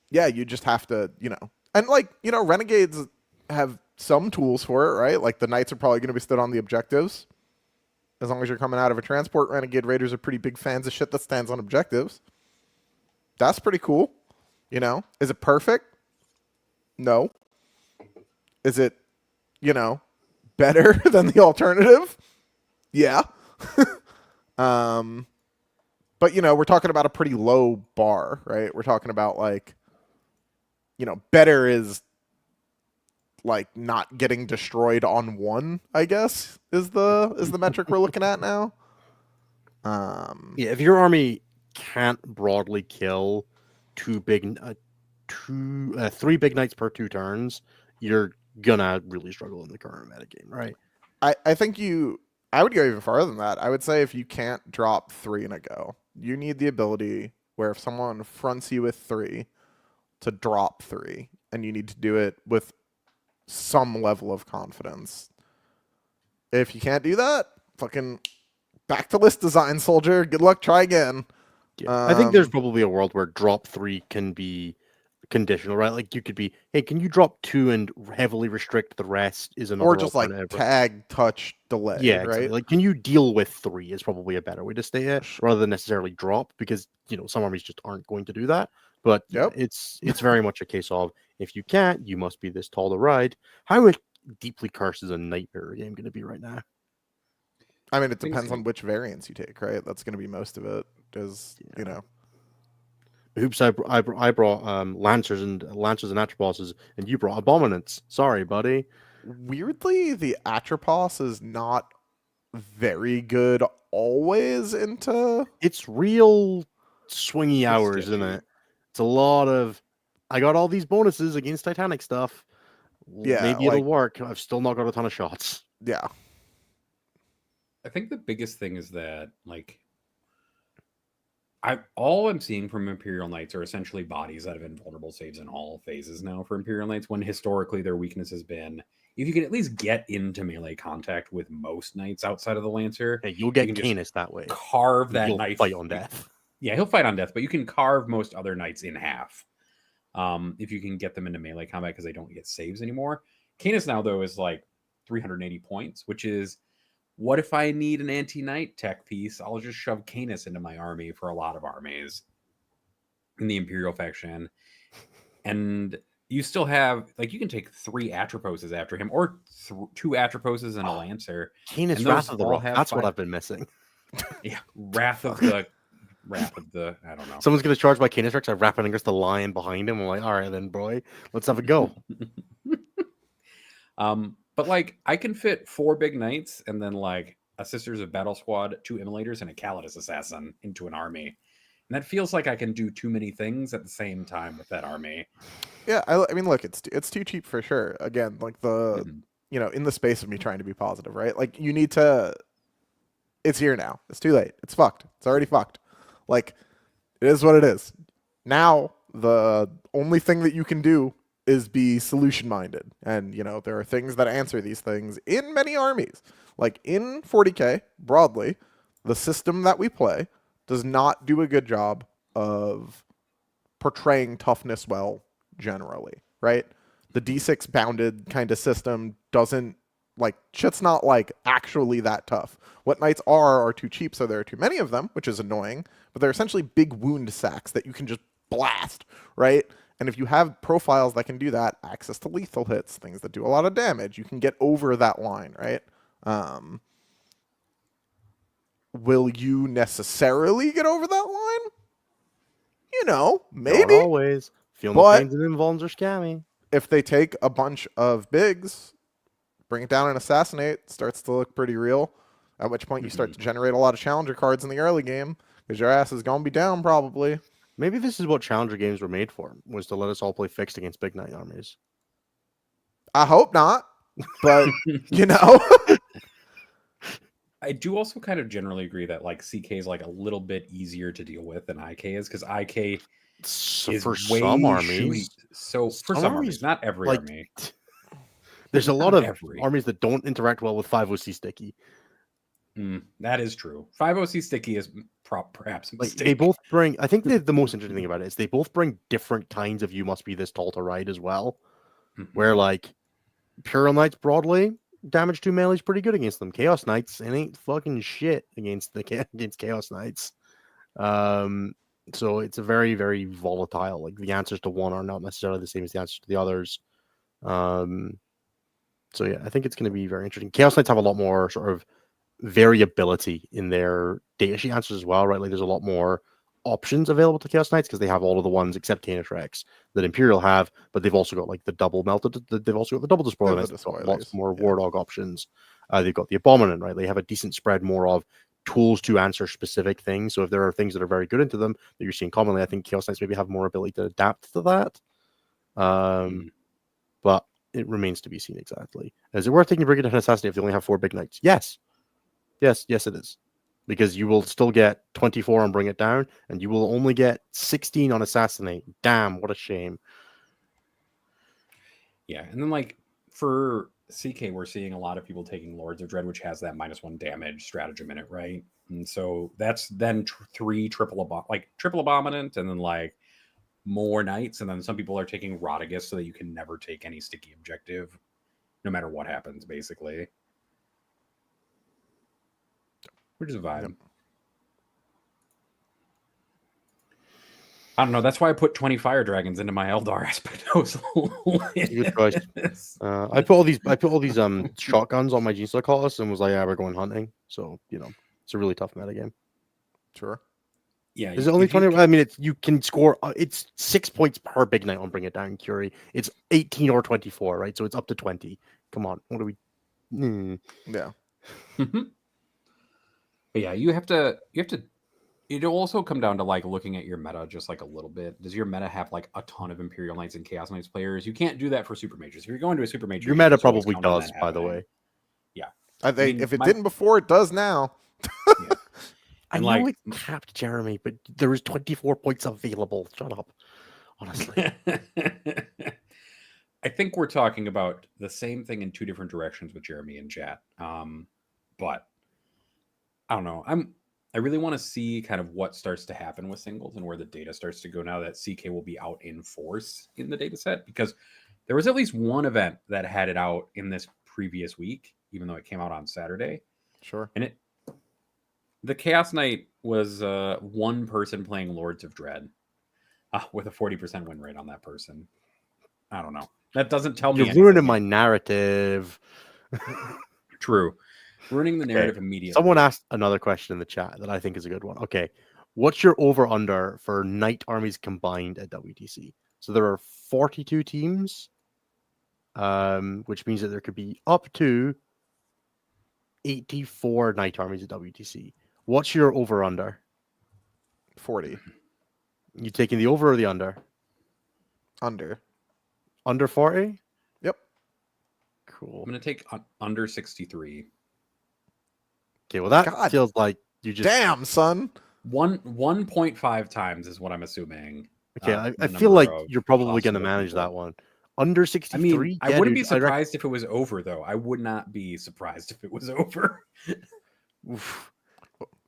Yeah, you just have to, and like, Renegades have some tools for it, right? Like the Knights are probably going to be stood on the objectives. As long as you're coming out of a transport, Renegade Raiders are pretty big fans of shit that stands on objectives. That's pretty cool. Is it perfect? No. Is it, better than the alternative? Yeah. But, we're talking about a pretty low bar, right? We're talking about like, better is like not getting destroyed on 1, I guess, is the metric we're looking at now. Yeah, if your army can't broadly kill 3 big knights per 2 turns, you're gonna really struggle in the current metagame, right? I think you I would go even farther than that. I would say if you can't drop 3 in a go, you need the ability where if someone fronts you with 3 to drop 3, and you need to do it with some level of confidence. If you can't do that, fucking back to list design, soldier. Good luck. Try again. Yeah. I think there's probably a world where drop 3 can be conditional, right? Like you could be, hey, can you drop 2 and heavily restrict the rest? Is another or just like alternative. tag, touch, delay. Yeah, right. exactly. Like, can you deal with 3 is probably a better way to say it, rather than necessarily drop, because some armies just aren't going to do that. But Yep. it's very much a case of if you can't, you must be this tall to ride. How deeply cursed is a nightmare game going to be right now? I mean, it depends on which variants you take, right? That's going to be most of it. Is Hoops, I brought lancers and atroposses, and you brought abominants. Sorry, buddy. Weirdly, the atropos is not very good always into. It's real swingy hours, isn't it? It's a lot of. I got all these bonuses against Titanic stuff. Yeah, maybe it'll work. I've still not got a ton of shots. Yeah. I think the biggest thing is that, like, all I'm seeing from Imperial Knights are essentially bodies that have invulnerable saves in all phases now for Imperial Knights, when historically their weakness has been, if you can at least get into melee contact with most knights outside of the Lancer, you'll get Canis that way. Carve that knight. Fight on death. Yeah, he'll fight on death, but you can carve most other knights in half. If you can get them into melee combat because they don't get saves anymore. Canis now, though, is like 380 points, which is, what if I need an anti-knight tech piece? I'll just shove Canis into my army for a lot of armies in the Imperial faction. And you still have, like, you can take 3 Atroposes after him, or 2 Atroposes and a Lancer. Canis Wrath of the Rock. That's what I've been missing. Yeah, Wrath of the, I don't know. Someone's going to charge my Canis Rex. I wrap it against the lion behind him. I'm like, all right, then, boy, let's have a go. But, like, I can fit 4 big knights and then, like, a Sisters of Battle Squad, 2 Immolators, and a Calidus Assassin into an army. And that feels like I can do too many things at the same time with that army. Yeah, I mean, look, it's too cheap for sure. Again, like in the space of me trying to be positive, right? Like, you need to. It's here now. It's too late. It's fucked. It's already fucked. Like, it is what it is. Now, the only thing that you can do is be solution minded. And, there are things that answer these things in many armies. Like in 40K, broadly, the system that we play does not do a good job of portraying toughness well generally, right? The D6 bounded kind of system doesn't, like, shit's not, like, actually that tough. What knights are too cheap, so there are too many of them, which is annoying, but they're essentially big wound sacks that you can just blast, right? And if you have profiles that can do that, access to lethal hits, things that do a lot of damage, you can get over that line, right? Will you necessarily get over that line? Maybe. Not always. Feeling the pains and invulns are scammy. If they take a bunch of bigs, bring it down and assassinate, starts to look pretty real. At which point you start to generate a lot of challenger cards in the early game, because your ass is going to be down probably. Maybe this is what challenger games were made for, was to let us all play fixed against big knight armies. I hope not, but, I do also kind of generally agree that, like, CK is, like, a little bit easier to deal with than IK is, because IK is for way some armies. So for some armies, not every army. There's a lot of armies that don't interact well with 5OC sticky. That is true. 5OC sticky is perhaps a mistake. They both bring. I think the most interesting thing about it is they both bring different kinds of you must be this tall to ride as well. Where, like, Imperial Knights broadly, damage 2 melee is pretty good against them. Chaos Knights, it ain't fucking shit against Chaos Knights. So it's a very, very volatile. Like, the answers to one are not necessarily the same as the answers to the others. So yeah, I think it's going to be very interesting. Chaos Knights have a lot more sort of variability in their datasheet answers as well, right? Like, there's a lot more options available to Chaos Knights because they have all of the ones except Canis Rex that Imperial have, but they've also got, like, the double melted. They've also got the double despoiler. They've got lots more War Dog options. They've got the Abominant, right? They have a decent spread more of tools to answer specific things. So if there are things that are very good into them that you're seeing commonly, I think Chaos Knights maybe have more ability to adapt to that. But it remains to be seen exactly. Is it worth taking Brigade and Assassinate if they only have 4 big knights? Yes. Yes, yes, it is. Because you will still get 24 on Bring It Down, and you will only get 16 on Assassinate. Damn, what a shame. Yeah, and then like for CK, we're seeing a lot of people taking Lords of Dread, which has that -1 damage stratagem in it, right? And so that's then three triple abominant, and then like more knights, and then some people are taking Rodigus so that you can never take any sticky objective, no matter what happens, basically. Which is a vibe. Yep. I don't know. That's why I put 20 fire dragons into my Eldar Aspectos. Good choice. I put all these shotguns on my Genestealer Colossus and was like, yeah, we're going hunting. So, you know, it's a really tough meta game. Sure. Yeah. Is it only 20? I mean, you can score. It's 6 points per big knight on Bring It Down, Curie. It's 18 or 24, right? So it's up to 20. Come on. What do we? Yeah. But yeah, you have to. It'll also come down to like looking at your meta just like a little bit. Does your meta have like a ton of Imperial Knights and Chaos Knights players? You can't do that for Super Mages. If you're going to a Super Major, Your you meta just always probably count on does, that by the happening. way. Yeah. I think mean, if it didn't before, it does now. Yeah. I And, know like- it capped Jeremy, but there was 24 points available. Shut up. Honestly. I think we're talking about the same thing in two different directions with Jeremy and chat. But I don't know. I really want to see kind of what starts to happen with singles and where the data starts to go now that CK will be out in force in the data set, because there was at least one event that had it out in this previous week, even though it came out on Saturday. Sure. And the Chaos Knight was one person playing Lords of Dread with a 40% win rate on that person. I don't know. That doesn't tell me You're anything. ruining my narrative. True. Ruining the narrative immediately. Someone asked another question in the chat that I think is a good one. Okay. What's your over-under for knight armies combined at WTC? So there are 42 teams, which means that there could be up to 84 knight armies at WTC. What's your over-under? 40. You taking the over or the under? Under. Under 40? Yep. Cool. I'm going to take under 63. Okay, well that God. feels like you just... Damn, son. 1.5 times is what I'm assuming. Okay, I feel like you're probably going to manage people. that one. Under 63? I mean, I yeah, wouldn't dude, be surprised if it was over, though. I would not be surprised if it was over. Oof.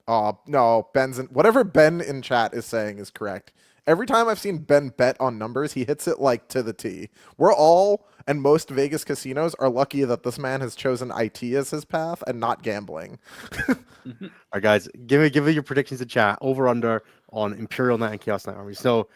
Oh, no. Whatever Ben in chat is saying is correct. Every time I've seen Ben bet on numbers, he hits it like to the T. We're all, and most Vegas casinos are lucky that this man has chosen IT as his path and not gambling. All right, guys, give me your predictions in chat. Over under on Imperial Knight and Chaos Knight armies. So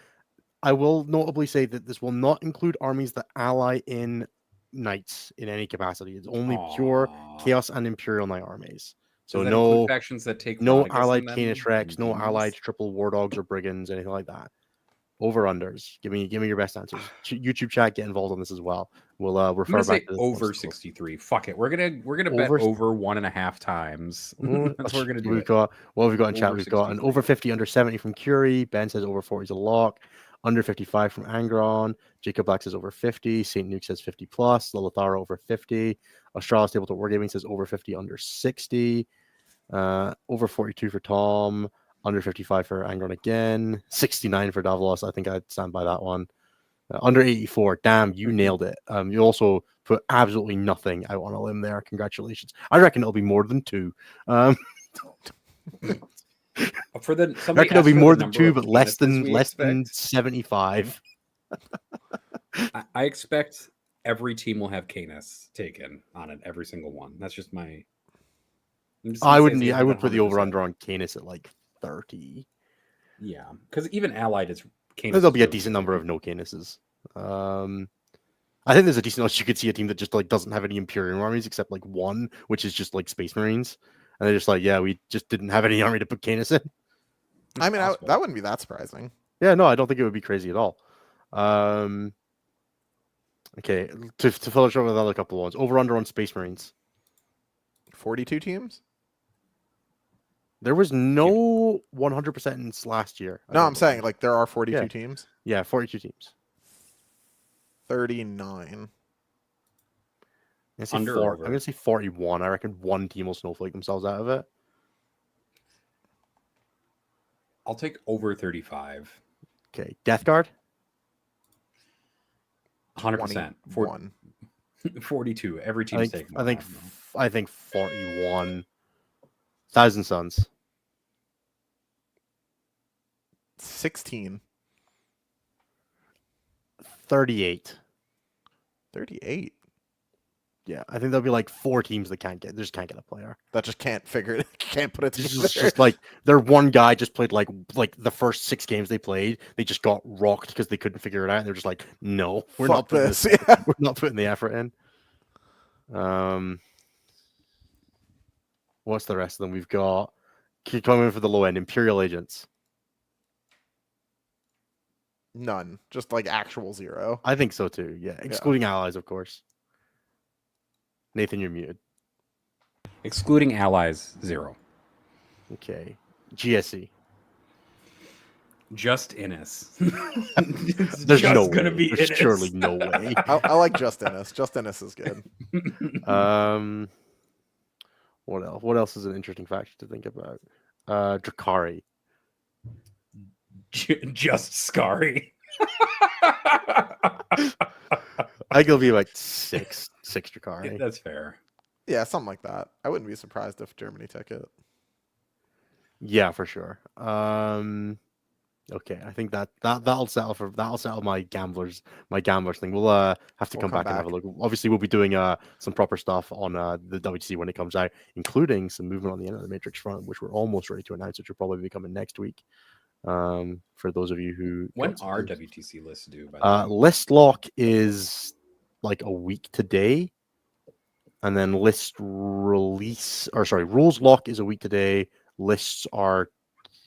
I will notably say that this will not include armies that ally in knights in any capacity. It's only pure Chaos and Imperial Knight armies. So no factions that take no Rodigus allied and then Canis Rex, no demons? allied triple War Dogs or Brigands, anything like that. Over unders. Give me your best answers. YouTube chat, get involved on this as well. We'll refer I'm gonna back say to this over 63. Fuck it. We're gonna bet Over- over 1.5 times. That's what we're gonna do. We've got what have we got in chat? Over We've got an 63. over 50, under 70 from Curie. Ben says over 40 is a lock. Under 55 from Angron. Jacob Black says over 50. St. Nuke says 50 plus. Lilithara over 50. Australis Tabletop Wargaming says over 50, under 60. Over 42 for Tom. Under 55 for Angron again. 69 for Davlos. I think I'd stand by that one. Under 84. Damn, you nailed it. You also put absolutely nothing out on a limb there. Congratulations. I reckon it'll be more than 2. For the I reckon it'll be more than 2, but less than 75. I expect every team will have Canis taken on it, every single one. That's just my. I would put the over under on Canis at like 30. Yeah, because even allied is Canis. There'll be a decent number of no Canises. I think there's a decent chance you could see a team that just like doesn't have any Imperial armies except like one, which is just like Space Marines, and they're just like, yeah, we just didn't have any army to put Canis in. I mean, that wouldn't be that surprising. Yeah, no, I don't think it would be crazy at all. Okay, to finish up with another couple of ones. Over under on Space Marines. 42 teams? There was no 100% last year. No, I'm saying like there are 42 teams. Yeah, 42 teams. 39. Under or over? I'm gonna say 41. I reckon one team will snowflake themselves out of it. I'll take over 35. Okay, Death Guard. 100%. 21. 42. Every team's taking one. I think 41. Thousand Suns. 16. 38. 38. Yeah, I think there'll be like 4 teams that just can't get a player. That just can't figure it. Can't put it It's together. just like their one guy just played like the first 6 games they played, they just got rocked because they couldn't figure it out. And they're just like, no, we're Fuck not putting this. this. Yeah. We're not putting the effort in. What's the rest of them? We've got keep coming in for the low end. Imperial Agents. None. Just like actual 0. I think so too. Yeah, excluding allies, of course. Nathan, you're muted. Excluding allies, 0. Okay. GSE. Just Innis. There's just no gonna way. be There's Innis. surely no way. I like Just Ennis. Just Ennis is good. What else? What else is an interesting fact to think about? Drakari. Just Scary. I think it'll be like six Drakari. That's fair. Yeah, something like that. I wouldn't be surprised if Germany took it. Yeah, for sure. Okay, I think that'll settle my gamblers thing. We'll have to We'll come come back and have a back. look. Obviously, we'll be doing some proper stuff on the WTC when it comes out, including some movement on the end of the Matrix front, which we're almost ready to announce, which will probably be coming next week. For those of you who When got are confused. WTC lists due? By the way? List lock is like a week today, and then rules lock is a week today. Lists are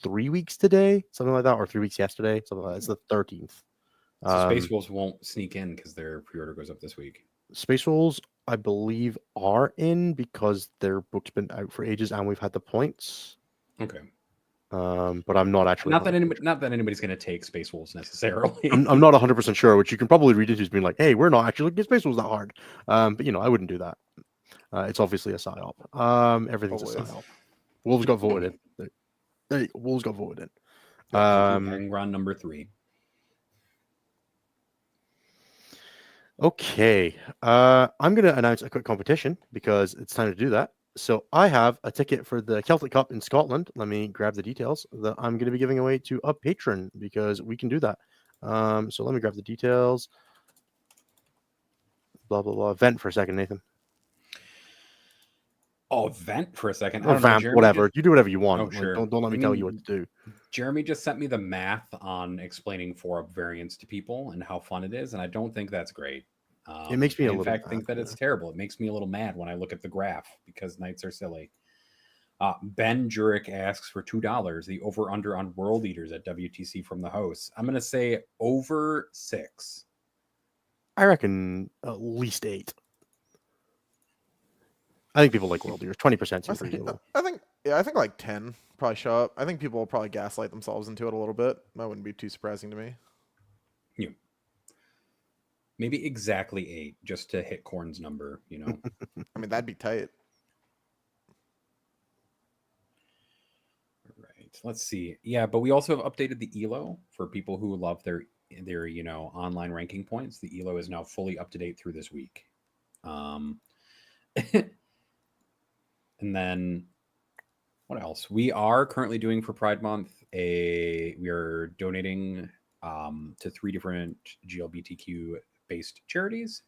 3 weeks today, something like that, or 3 weeks yesterday, something like that. It's the 13th. So Space Wolves won't sneak in because their pre-order goes up this week. Space Wolves, I believe, are in because their book's been out for ages and we've had the points. Okay. But I'm not actually Not that anybody's going to take Space Wolves necessarily. I'm not 100% sure, which you can probably read into as being like, hey, we're not actually looking at Space Wolves that hard. But I wouldn't do that. It's obviously a psyop. Everything's a Always. psyop. Wolves got voted in. Wolves got voted in. Run number 3. Okay. I'm going to announce a quick competition because it's time to do that. So I have a ticket for the Celtic Cup in Scotland. Let me grab the details that I'm going to be giving away to a patron because we can do that. So let me grab the details. Blah, blah, blah. Vent for a second, Nathan. Oh, vent for a second. Or vamp, whatever. You do whatever you want. Oh, sure. Don't let me tell you what to do. Jeremy just sent me the math on explaining 4-up variants to people and how fun it is, and I don't think that's great. It makes me a in little fact, mad, think that it's terrible. It makes me a little mad when I look at the graph because Knights are silly. Ben Jurek asks for $2, the over-under on World Eaters at WTC from the hosts. I'm going to say over 6. I reckon at least 8. I think people like World Eaters. 20% seems reasonable. I think like 10 probably show up. I think people will probably gaslight themselves into it a little bit. That wouldn't be too surprising to me. Yeah. Maybe exactly 8 just to hit Korn's number, I mean, that'd be tight. Right. Let's see. Yeah, but we also have updated the ELO for people who love their online ranking points. The ELO is now fully up to date through this week. And then what else? We are currently doing for Pride Month we are donating to 3 different GLBTQ based charities.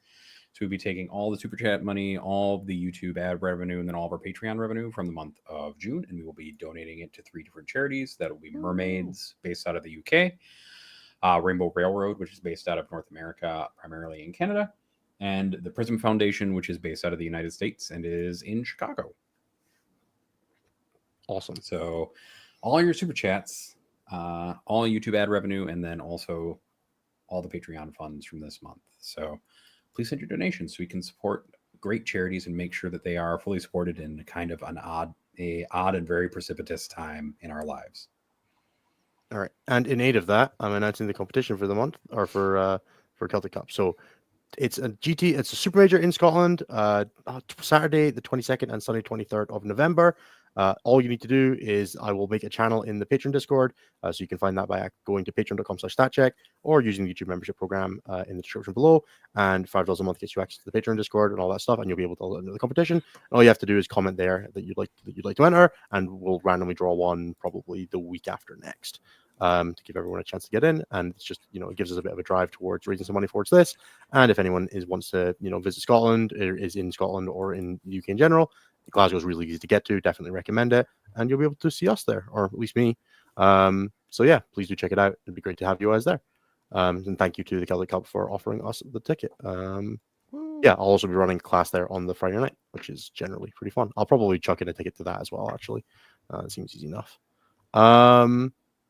So we'll be taking all the super chat money, all the YouTube ad revenue, and then all of our Patreon revenue from the month of June, and we will be donating it to 3 different charities. That will be Mermaids, based out of the UK, Rainbow Railroad, which is based out of North America, primarily in Canada, and the Prism Foundation, which is based out of the United States and is in Chicago. Awesome. So all your super chats, all YouTube ad revenue, and then also all the Patreon funds from this month. So please send your donations so we can support great charities and make sure that they are fully supported in kind of an odd and very precipitous time in our lives. All right. And in aid of that, I'm announcing the competition for the month or for Celtic Cup. So it's a GT. It's a super major in Scotland. Saturday the 22nd and Sunday 23rd of November. All you need to do is I will make a channel in the Patreon Discord, so you can find that by going to patreon.com/statcheck or using the YouTube membership program in the description below. And $5 a month gets you access to the Patreon Discord and all that stuff, and you'll be able to enter the competition. And all you have to do is comment there that you'd like to enter, and we'll randomly draw one probably the week after next. To give everyone a chance to get in, and it's just it gives us a bit of a drive towards raising some money towards this. And if anyone wants to visit Scotland, or is in Scotland or in the UK in general, Glasgow is really easy to get to. Definitely recommend it, and you'll be able to see us there, or at least me. So yeah, please do check it out. It'd be great to have you guys there. And thank you to the Celtic Cup for offering us the ticket. Yeah, I'll also be running a class there on the Friday night, which is generally pretty fun. I'll probably chuck in a ticket to that as well. Actually, it seems easy enough.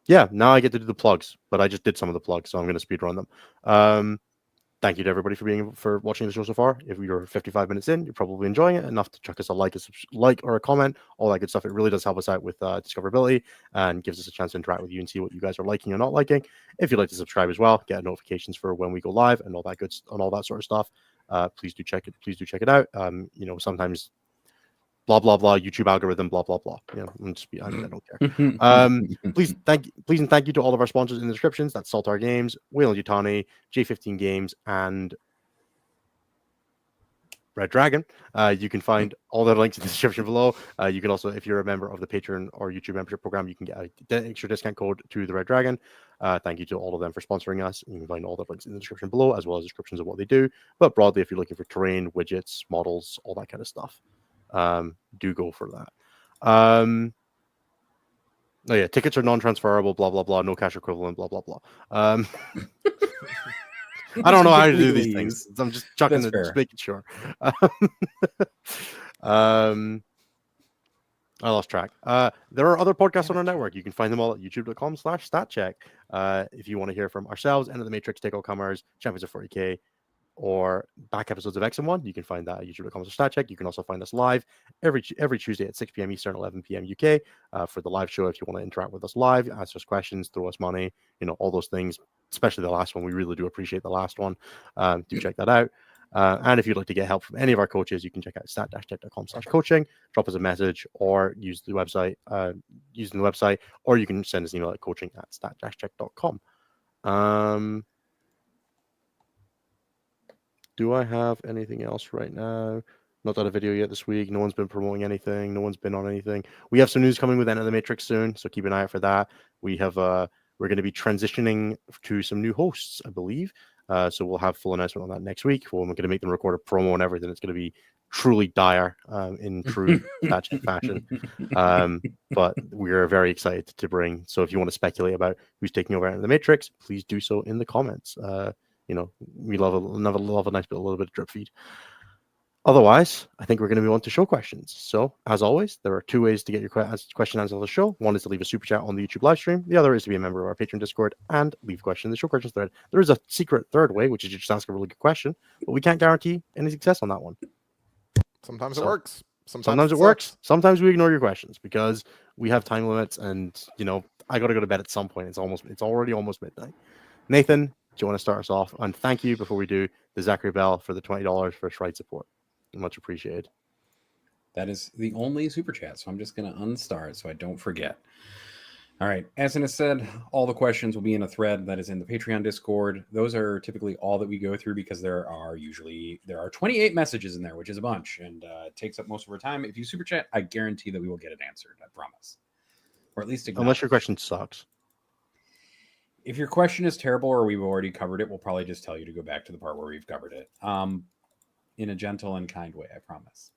Yeah, now I get to do the plugs, but I just did some of the plugs, so I'm going to speed run them. Thank you to everybody for watching the show so far. If you're 55 minutes in, you're probably enjoying it enough to chuck us a like or a comment, all that good stuff. It really does help us out with discoverability and gives us a chance to interact with you and see what you guys are liking or not liking. If you'd like to subscribe as well, get notifications for when we go live and all that sort of stuff. Please do check it out. Sometimes blah blah blah, YouTube algorithm, blah blah blah. I don't care. Please and thank you to all of our sponsors in the descriptions. That's Saltar Games, Wayland-Yutani, J15 Games, and Red Dragon. You can find all the links in the description below. You can also, if you're a member of the Patreon or YouTube membership program, you can get an extra discount code to the Red Dragon. Thank you to all of them for sponsoring us. You can find all the links in the description below, as well as descriptions of what they do. But broadly, if you're looking for terrain, widgets, models, all that kind of stuff, do go for that. Oh yeah, tickets are non-transferable, blah blah blah, no cash equivalent, blah blah blah. I don't know how to do these things. I'm just chucking it, just making sure. I lost track. There are other podcasts on our network. You can find them all at youtube.com/statcheck. If you want to hear from ourselves, End of the Matrix, Take All Comers, Champions of 40K, or back episodes of X1, you can find that at youtube.com/statcheck. You can also find us live every Tuesday at 6 p.m. Eastern, 11 p.m. UK for the live show. If you want to interact with us live, ask us questions, throw us money, all those things, especially the last one. We really do appreciate the last one. Do check that out. And if you'd like to get help from any of our coaches, you can check out stat-check.com/coaching, drop us a message, or use the website, or you can send us an email at coaching@stat-check.com. Do I have anything else right now? Not done a video yet this week. No one's been promoting anything. No one's been on anything. We have some news coming with End of the Matrix soon, so keep an eye out for that. We're going to be transitioning to some new hosts, I believe. So we'll have full announcement on that next week. We're going to make them record a promo and everything. It's going to be truly dire in true Statcheck fashion. But we are very excited to bring. So if you want to speculate about who's taking over End of the Matrix, please do so in the comments. We love a nice bit, a little bit of drip feed. Otherwise, I think we're going to move on to show questions. So, as always, there are two ways to get your question answered on the show. One is to leave a super chat on the YouTube live stream. The other is to be a member of our Patreon Discord and leave a question in the show questions thread. There is a secret third way, which is you just ask a really good question, but we can't guarantee any success on that one. Sometimes it works. Sometimes it works. Sometimes we ignore your questions because we have time limits, and I got to go to bed at some point. It's already almost midnight. Nathan, do you want to start us off? And thank you, before we do, to Zachary Bell for the $20 for Shride support. Much appreciated. That is the only super chat, so I'm just going to unstar it so I don't forget. All right. As Anna said, all the questions will be in a thread that is in the Patreon Discord. Those are typically all that we go through because there are 28 messages in there, which is a bunch, and it takes up most of our time. If you super chat, I guarantee that we will get it answered. I promise. Or at least unless your question sucks. If your question is terrible or we've already covered it, we'll probably just tell you to go back to the part where we've covered it. In a gentle and kind way, I promise.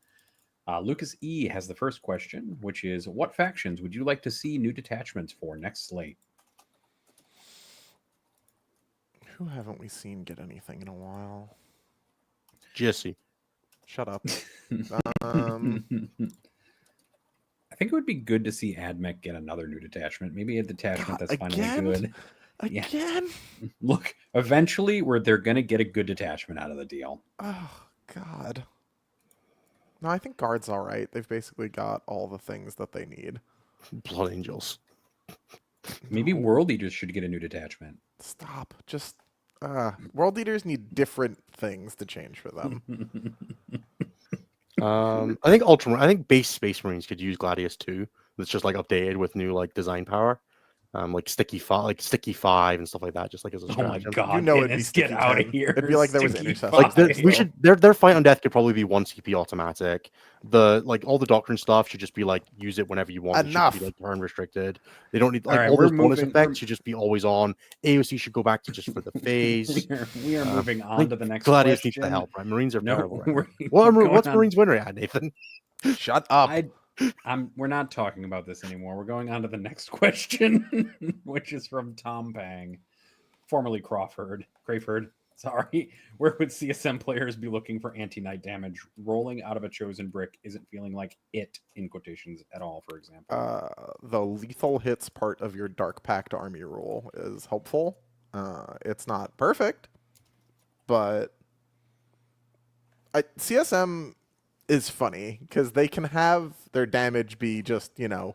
Lucas E has the first question, which is, what factions would you like to see new detachments for next slate? Who haven't we seen get anything in a while? Jesse. Shut up. I think it would be good to see AdMech get another new detachment. Maybe a detachment that's finally good. Again? Yeah. Look, eventually they're going to get a good detachment out of the deal. Oh, God. No, I think Guard's all right. They've basically got all the things that they need. Blood Angels. Maybe World Eaters should get a new detachment. Stop. Just World Eaters need different things to change for them. I think base Space Marines could use Gladius too. That's just like updated with new like design power, like sticky five and stuff like that, just like as a Oh my stratagem. god, You know it'd be Innes, get sticky out 10. of here. It'd be like there was Sticky intercession. Like five. we should their fight on death could probably be 1 CP automatic. The like all the doctrine stuff should just be like use it whenever you want. It Enough. should be like turn restricted. They don't need All like right, all we're those bonus moving- effects should just be always on. AOC should go back to just for the phase. We are moving I on think to the next Gladius question. needs the help, right? Marines are No, terrible. Right we're now. What's going on- Marines win rate at, Nathan? Shut up. We're not talking about this anymore. We're going on to the next question, which is from Tom Pang, formerly Crayford. Sorry. Where would CSM players be looking for anti-night damage? Rolling out of a chosen brick isn't feeling like it, in quotations, at all, for example. The lethal hits part of your Dark Pact army rule is helpful. It's not perfect, but CSM is funny because they can have their damage be just, the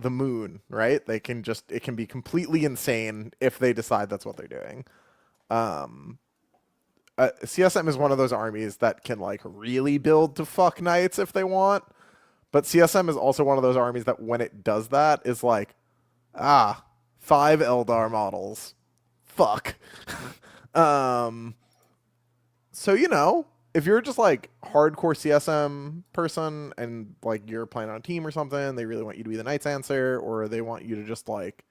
moon, right? It can be completely insane if they decide that's what they're doing. CSM is one of those armies that can like really build to fuck knights if they want, but CSM is also one of those armies that when it does that is like, 5 Eldar models, fuck. So if you're just like hardcore CSM person and like you're playing on a team or something, they really want you to be the Knight's Answer, or they want you to just like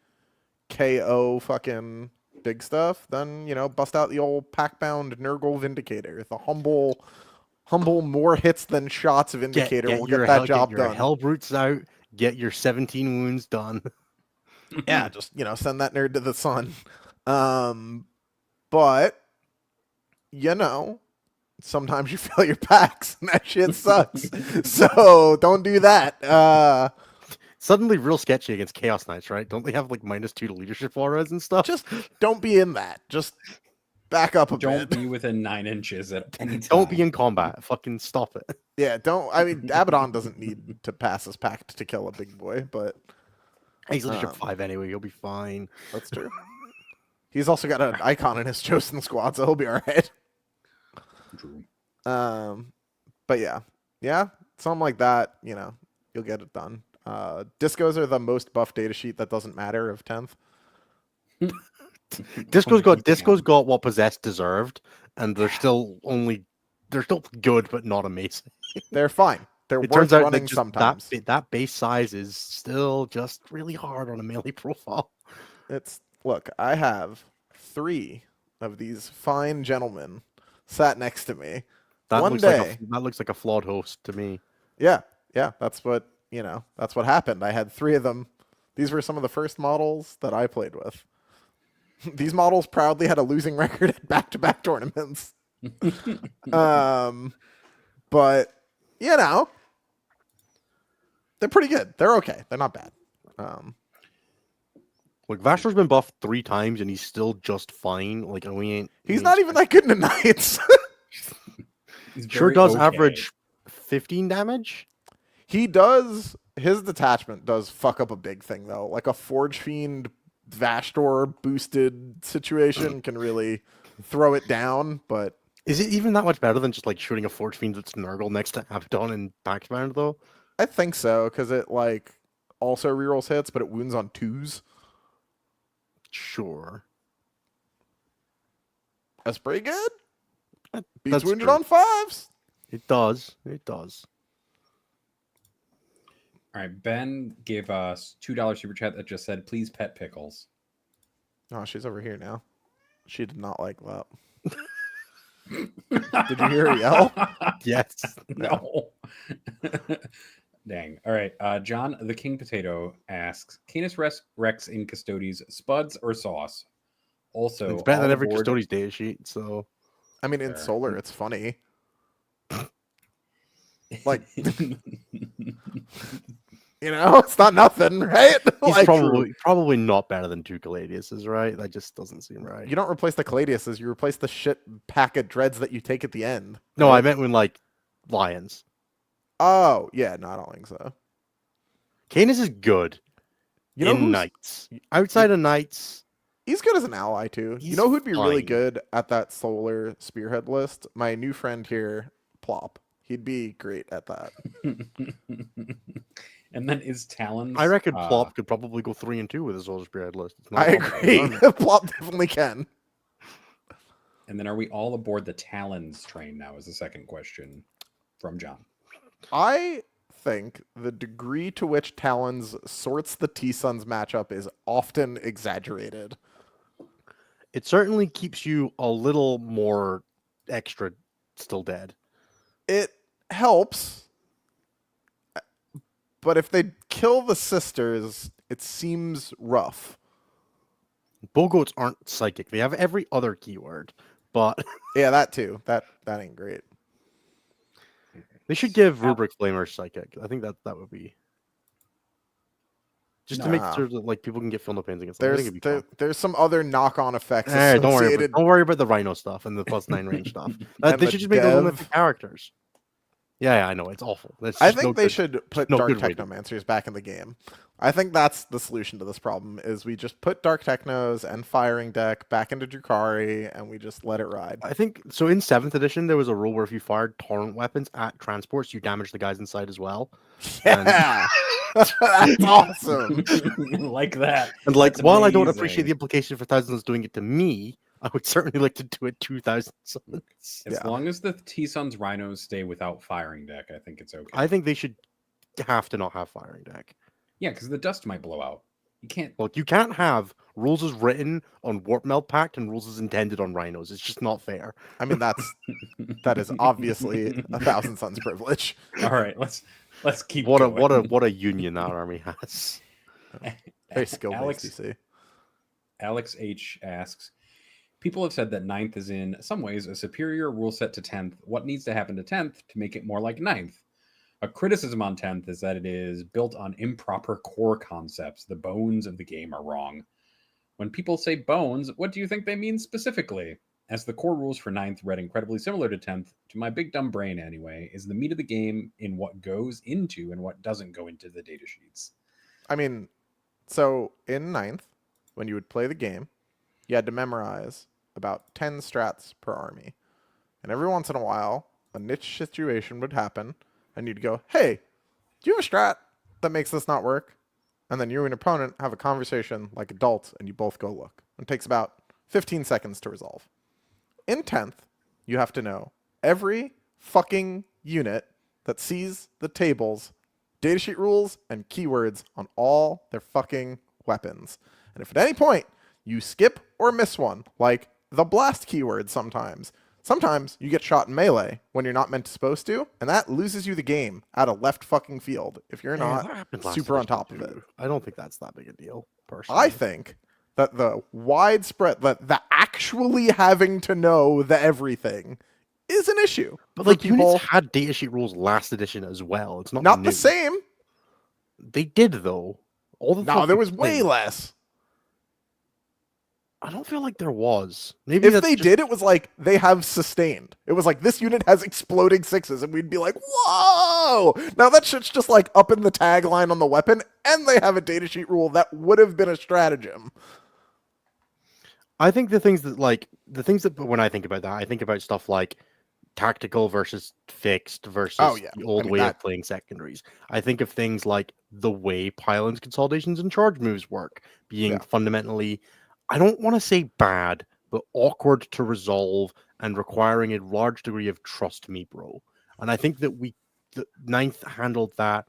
KO fucking big stuff, then bust out the old pack-bound Nurgle Vindicator, the humble more hits than shots Vindicator will get that job get your done. Hellbrutes out, get your 17 wounds done. Yeah, just send that nerd to the sun. But sometimes you fail your packs and that shit sucks. So don't do that. Suddenly real sketchy against Chaos Knights, right? Don't they have like -2 to leadership auras and stuff? Just don't be in that. Just back up a Don't bit. be within 9 inches at any time. Don't be in combat. Fucking stop it. Yeah, don't. I mean, Abaddon doesn't need to pass his pact to kill a big boy, but He's leadership 5 anyway. You'll be fine. that's true. He's also got an icon in his chosen squad, so he'll be all right. True. But yeah, something like that. You'll get it done. Discos are the most buff data sheet that doesn't matter of 10th. Disco's got what Possessed deserved, and they're still good, but not amazing. They're fine. They're It worth turns out running that sometimes. that base size is still just really hard on a melee profile. Look, I have 3 of these fine gentlemen sat next to me. That One looks day, that looks like a flawed host to me. yeah, that's what happened. I had 3 of them. These were some of the first models that I played with. These models proudly had a losing record at back-to-back tournaments. But they're pretty good. They're okay. They're not bad. Like Vashar's been buffed 3 times and he's still just fine. Like He's not even that good in the Knights. Sure does average 15 damage. He does. His detachment does fuck up a big thing though. Like a Forge Fiend Vashtor boosted situation can really throw it down. But Is it even that much better than just like shooting a Forge Fiend that's Nurgle next to Abaddon and Paxbound though? I think so because it like also rerolls hits, but it wounds on 2s. Sure. That's pretty good. Beats That's wounded true. on 5s. It does. It does. All right, Ben gave us $2 super chat that just said, "Please pet pickles." Oh, she's over here now. She did not like that. Did you hear her yell? Yes. No. Dang. All right. John the King Potato asks, Canis Rex in Custodes, spuds or sauce? Also, It's better than all every aboard- Custodes data sheet, so I mean, in Fair. Solar, it's funny. Like, it's not nothing, right? he's Like, probably not better than 2 Caladiuses, right? That just doesn't seem right. you don't replace the Caladiuses, you replace the shit pack of dreads that you take at the end. No, I right? meant when like Lions. Oh, yeah, no, I don't think so. Canis is good You know in who's- Knights. Outside of Knights, He's good as an ally too. You He's know who'd be really fine. good at that solar spearhead list? My new friend here, Plop. He'd be great at that. And then is Talons. I reckon Plop could probably go 3 and 2 with his Solar Spirit list. It's not I a problem for his agree. army. Plop definitely can. And then are we all aboard the Talons train now? Is the second question from John. I think the degree to which Talons sorts the T-Suns matchup is often exaggerated. It certainly keeps you a little more extra still dead. It helps, but if they kill the sisters, it seems rough. Bogoats aren't psychic. They have every other keyword, but Yeah, that too. That ain't great. they should give Rubric Flamer psychic. I think that would be just to make Nah. sure that like people can get Philippines against them. I think it'd be fun. There's some other knock-on effects Don't worry, associated. don't worry about the Rhino stuff and the +9 range stuff. And They the should just make those dev. Olympic characters. Yeah, I know it's awful. That's I just no think they good- should put no Dark good way to- Technomancers back in the game. I think that's the solution to this problem, is we just put Dark Technos and Firing Deck back into Drukhari, and we just let it ride. I think so. In 7th edition, there was a rule where if you fired torrent weapons at transports, you damage the guys inside as well. Yeah! That's awesome! Like that. And like, That's while I don't appreciate amazing. the implication for thousands doing it to me, I would certainly like to do it to thousands. As Yeah. long as the T-Suns Rhinos stay without firing deck, I think it's okay. I think they should have to not have firing deck. Yeah, because the dust might blow out. You can't. Look, you can't have rules as written on Warp Melt Pact and rules as intended on Rhinos. It's just not fair. I mean, that is obviously a Thousand Suns privilege. All right, let's keep. What going. a union that army has. Very skill-based, Alex, DC. Alex H asks, people have said that 9th is in some ways a superior rule set to 10th. What needs to happen to 10th to make it more like 9th? A criticism on 10th is that it is built on improper core concepts. The bones of the game are wrong. When people say bones, what do you think they mean specifically? As the core rules for 9th read incredibly similar to 10th, to my big dumb brain anyway, is the meat of the game in what goes into and what doesn't go into the data sheets. I mean, so in 9th, when you would play the game, you had to memorize about 10 strats per army. And every once in a while, a niche situation would happen, and you'd go, hey, do you have a strat that makes this not work? And then you and your opponent have a conversation like adults, and you both go look. It takes about 15 seconds to resolve. In 10th, you have to know every fucking unit that sees the tables, datasheet rules, and keywords on all their fucking weapons. And if at any point you skip or miss one, like the blast keyword sometimes you get shot in melee when you're not meant to supposed to, and that loses you the game out of left fucking field if you're Yeah, that not happened last super on edition top of it. too. I don't think that's that big a deal, personally. I think that the widespread, the actually having to know the everything is an issue. But for like people. units had datasheet rules last edition as well. It's not Not new. the same. They did though. All the No, stuff there we was way played- less. I don't feel like there was. Maybe If that's they just- did, it was like they have sustained. It was like this unit has exploding sixes, and we'd be like, "Whoa!" Now that shit's just like up in the tagline on the weapon, and they have a datasheet rule that would have been a stratagem. I think the things that when I think about that, I think about stuff like tactical versus fixed versus Oh, yeah. the old I mean, way that- of playing secondaries. I think of things like the way pylons, consolidations, and charge moves work being Yeah. fundamentally, I don't want to say bad, but awkward to resolve and requiring a large degree of trust me, bro. And I think that the 9th handled that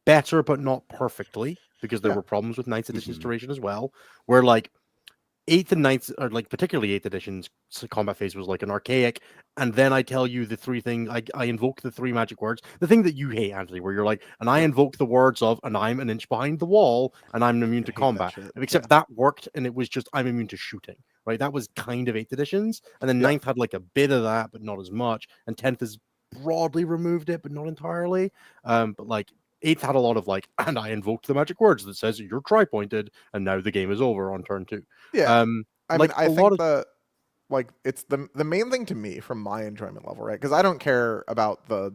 better, but not perfectly, because there Yeah. were problems with 9th edition's Mhm. duration as well, where like 8th and 9th, or like particularly 8th edition's combat phase was like an archaic, and then I tell you the three things, I invoke the 3 magic words, the thing that you hate, Anthony, where you're like, and I invoke the words of, and I'm an inch behind the wall, and I'm immune to hate that combat. shit, Except that worked, and it was just, I'm immune to shooting, right? That was kind of 8th editions, and then Yeah. 9th had like a bit of that, but not as much, and 10th has broadly removed it, but not entirely. But like 8th had a lot of like, and I invoked the magic words that says you're tri-pointed, and now the game is over on turn 2. Yeah. I like, mean, I a lot think like it's the main thing to me from my enjoyment level, right? Because I don't care about the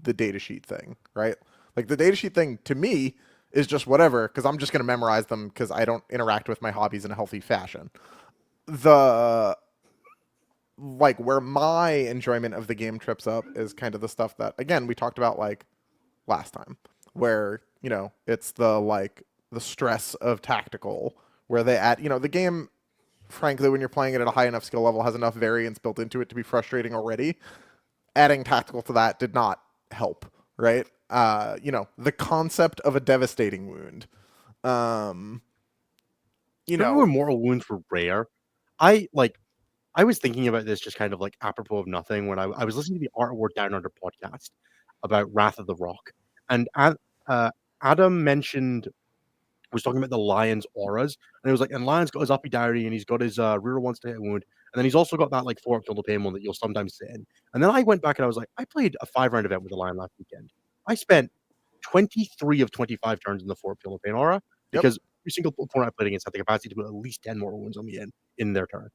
data sheet thing, right? Like the data sheet thing to me is just whatever, because I'm just going to memorize them because I don't interact with my hobbies in a healthy fashion. The like where my enjoyment of the game trips up is kind of the stuff that, again, we talked about like last time, where, you know, it's the stress of tactical, where they add, you know, the game, frankly, when you're playing it at a high enough skill level, has enough variance built into it to be frustrating already. Adding tactical to that did not help, right? You know, the concept of a devastating wound. You Remember when know, mortal wounds were rare? I like. I was thinking about this just kind of like apropos of nothing when I was listening to the Art of War Down Under podcast about Wrath of the Rock, and uh, Adam mentioned was talking about the lion's auras, and it was like, and lion's got his uppy diary, and he's got his rear wants to hit a wound, and then he's also got that like 4 up kill the pain one that you'll sometimes sit in. And then I went back and I was like, I played a 5 round event with a lion last weekend. I spent 23 of 25 turns in the 4 up kill the pain aura yep, because every single opponent I played against had the capacity to put at least 10 mortal wounds on me in their turn.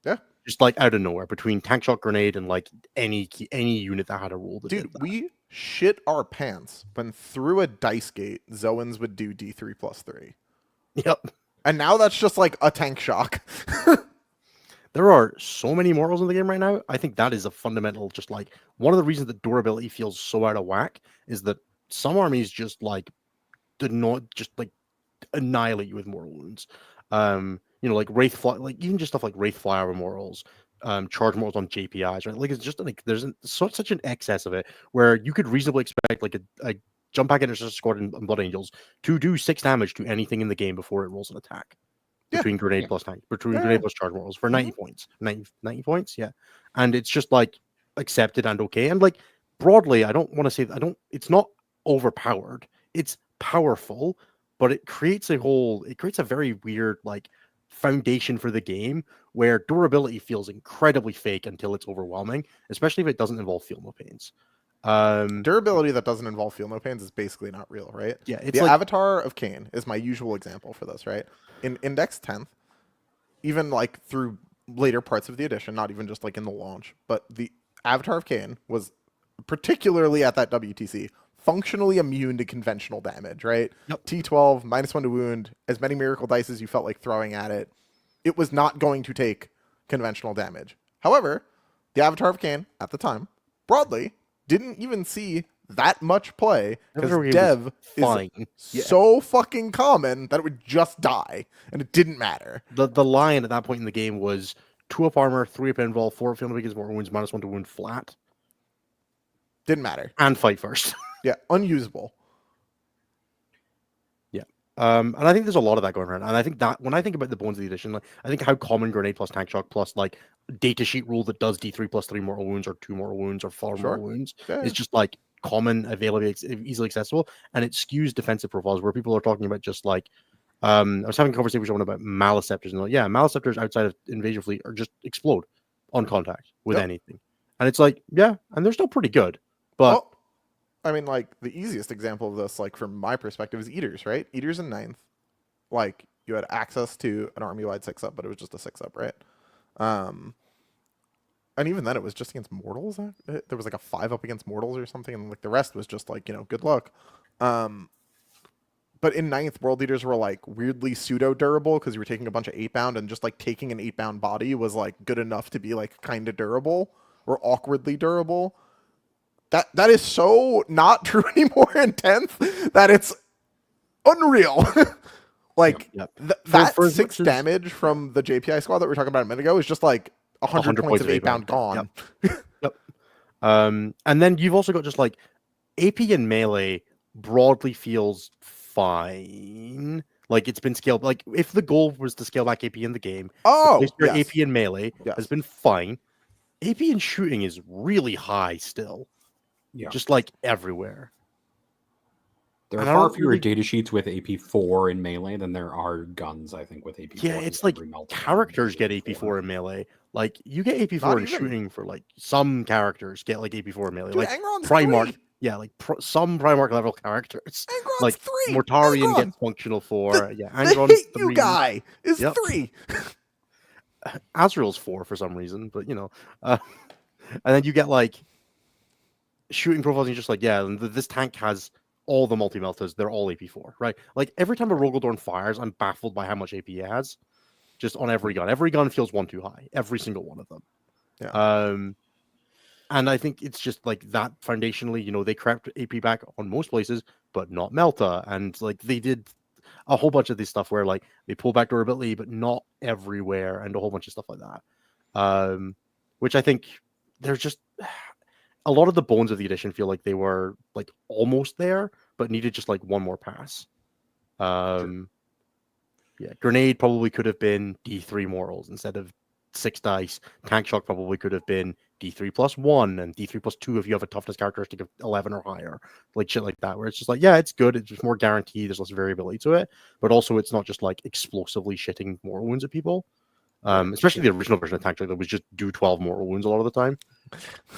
yeah. Just like out of nowhere between tank shot grenade and like any unit that had a rule that Dude, did that. we shit our pants when through a dice gate, Zoans would do D3+3. Yep. And now that's just like a tank shock. There are so many mortals in the game right now. I think that is a fundamental, just like one of the reasons that durability feels so out of whack is that some armies just like did not just like annihilate you with mortal wounds. You know, like like even just stuff like Wraith Flyer mortals, charge mortals on JPIs, right? Like it's just like there's such an excess of it where you could reasonably expect like a jump pack intercessor squad and Blood Angels to do 6 damage to anything in the game before it rolls an attack. Yeah. Between grenade plus tank, between Yeah. grenade plus charge mortals for 90 points. 90 points, yeah. And it's just like accepted and okay. And like broadly, I don't want to say it's not overpowered. It's powerful, but it creates a very weird like foundation for the game where durability feels incredibly fake until it's overwhelming, especially if it doesn't involve feel no pains. Durability that doesn't involve feel no pains is basically not real, right? Yeah, it's the like Avatar of Cain is my usual example for this, right? In Index 10th, even like through later parts of the edition, not even just like in the launch, but the Avatar of Cain was particularly at that WTC functionally immune to conventional damage, right? Yep. T12, -1 to wound, as many miracle dice as you felt like throwing at it. It was not going to take conventional damage. However, the Avatar of Cain, at the time, broadly, didn't even see that much play because Avatar of Cain Dev was is fine. Yeah. so fucking common that it would just die, and it didn't matter. The line at that point in the game was 2 up armor, 3 up invul, 4 up feeling against mortal wounds, -1 to wound flat, Didn't matter. and fight first. Yeah, unusable. Yeah. And I think there's a lot of that going around. And I think that when I think about the bones of the edition, like I think how common grenade plus tank shock plus like datasheet rule that does D3+3 mortal wounds or 2 mortal wounds or 4 Sure. mortal wounds Yeah, is just like common, available, easily accessible, and it skews defensive profiles where people are talking about just like I was having a conversation with someone about maliceptors and like, yeah, maliceptors outside of invasion fleet are just explode on contact with Yep. anything. And it's like, yeah, and they're still pretty good. But Well, I mean, like, the easiest example of this, like, from my perspective, is Eaters, right? Eaters in 9th. Like, you had access to an army-wide 6-up, but it was just a 6-up, right? And even then, it was just against mortals. There was, like, a 5-up against mortals or something, and, like, the rest was just, like, you know, good luck. But in 9th, World Eaters were, like, weirdly pseudo-durable because you were taking a bunch of 8-bound, and just, like, taking an 8-bound body was, like, good enough to be, like, kind of durable or awkwardly durable. That is so not true anymore in 10th that it's unreal. Like Yep. that for 6 as- damage from the JPI squad that we were talking about a minute ago is just like 100 points of 8-bound gone. Yep. And then you've also got just like AP and melee broadly feels fine. Like it's been scaled. Like if the goal was to scale back AP in the game, Oh, your yes. AP and melee Yes. has been fine. AP and shooting is really high still. Yeah. Just like everywhere. There are And I far don't fewer really- data sheets with AP4 in melee than there are guns, I think, with AP4. Yeah, it's like characters get AP4 in melee. Like you get AP4 in even. shooting for like some characters get like AP4 in melee. Dude, like Angron's Primark. 3. Yeah, like some Primark level characters. Angron's Like 3. Mortarion Angron. gets functional 4. Yeah, The Angron's hit you 3. guy is Yep. 3. Azrael's 4 for some reason, but you know. And then you get like shooting profiles and you're just like, yeah, and this tank has all the multi-meltas, they're all AP4, right? Like every time a Rogaldorn fires, I'm baffled by how much AP it has. Just on every gun. Every gun feels one too high. Every single one of them. Yeah. And I think it's just like that foundationally, you know, they crept AP back on most places, but not Melta. And like they did a whole bunch of this stuff where like they pull back durability, but not everywhere, and a whole bunch of stuff like that. Which I think there's just a lot of the bones of the edition feel like they were like almost there, but needed just like one more pass. Yeah, grenade probably could have been D3 morals instead of 6 dice. Tank shock probably could have been D3 plus 1 and D3 plus 2 if you have a toughness characteristic of 11 or higher. Like shit like that, where it's just like, yeah, it's good. It's just more guaranteed. There's less variability to it. But also, it's not just like explosively shitting mortal wounds at people. Especially the original version of tank shock that was just do 12 mortal wounds a lot of the time.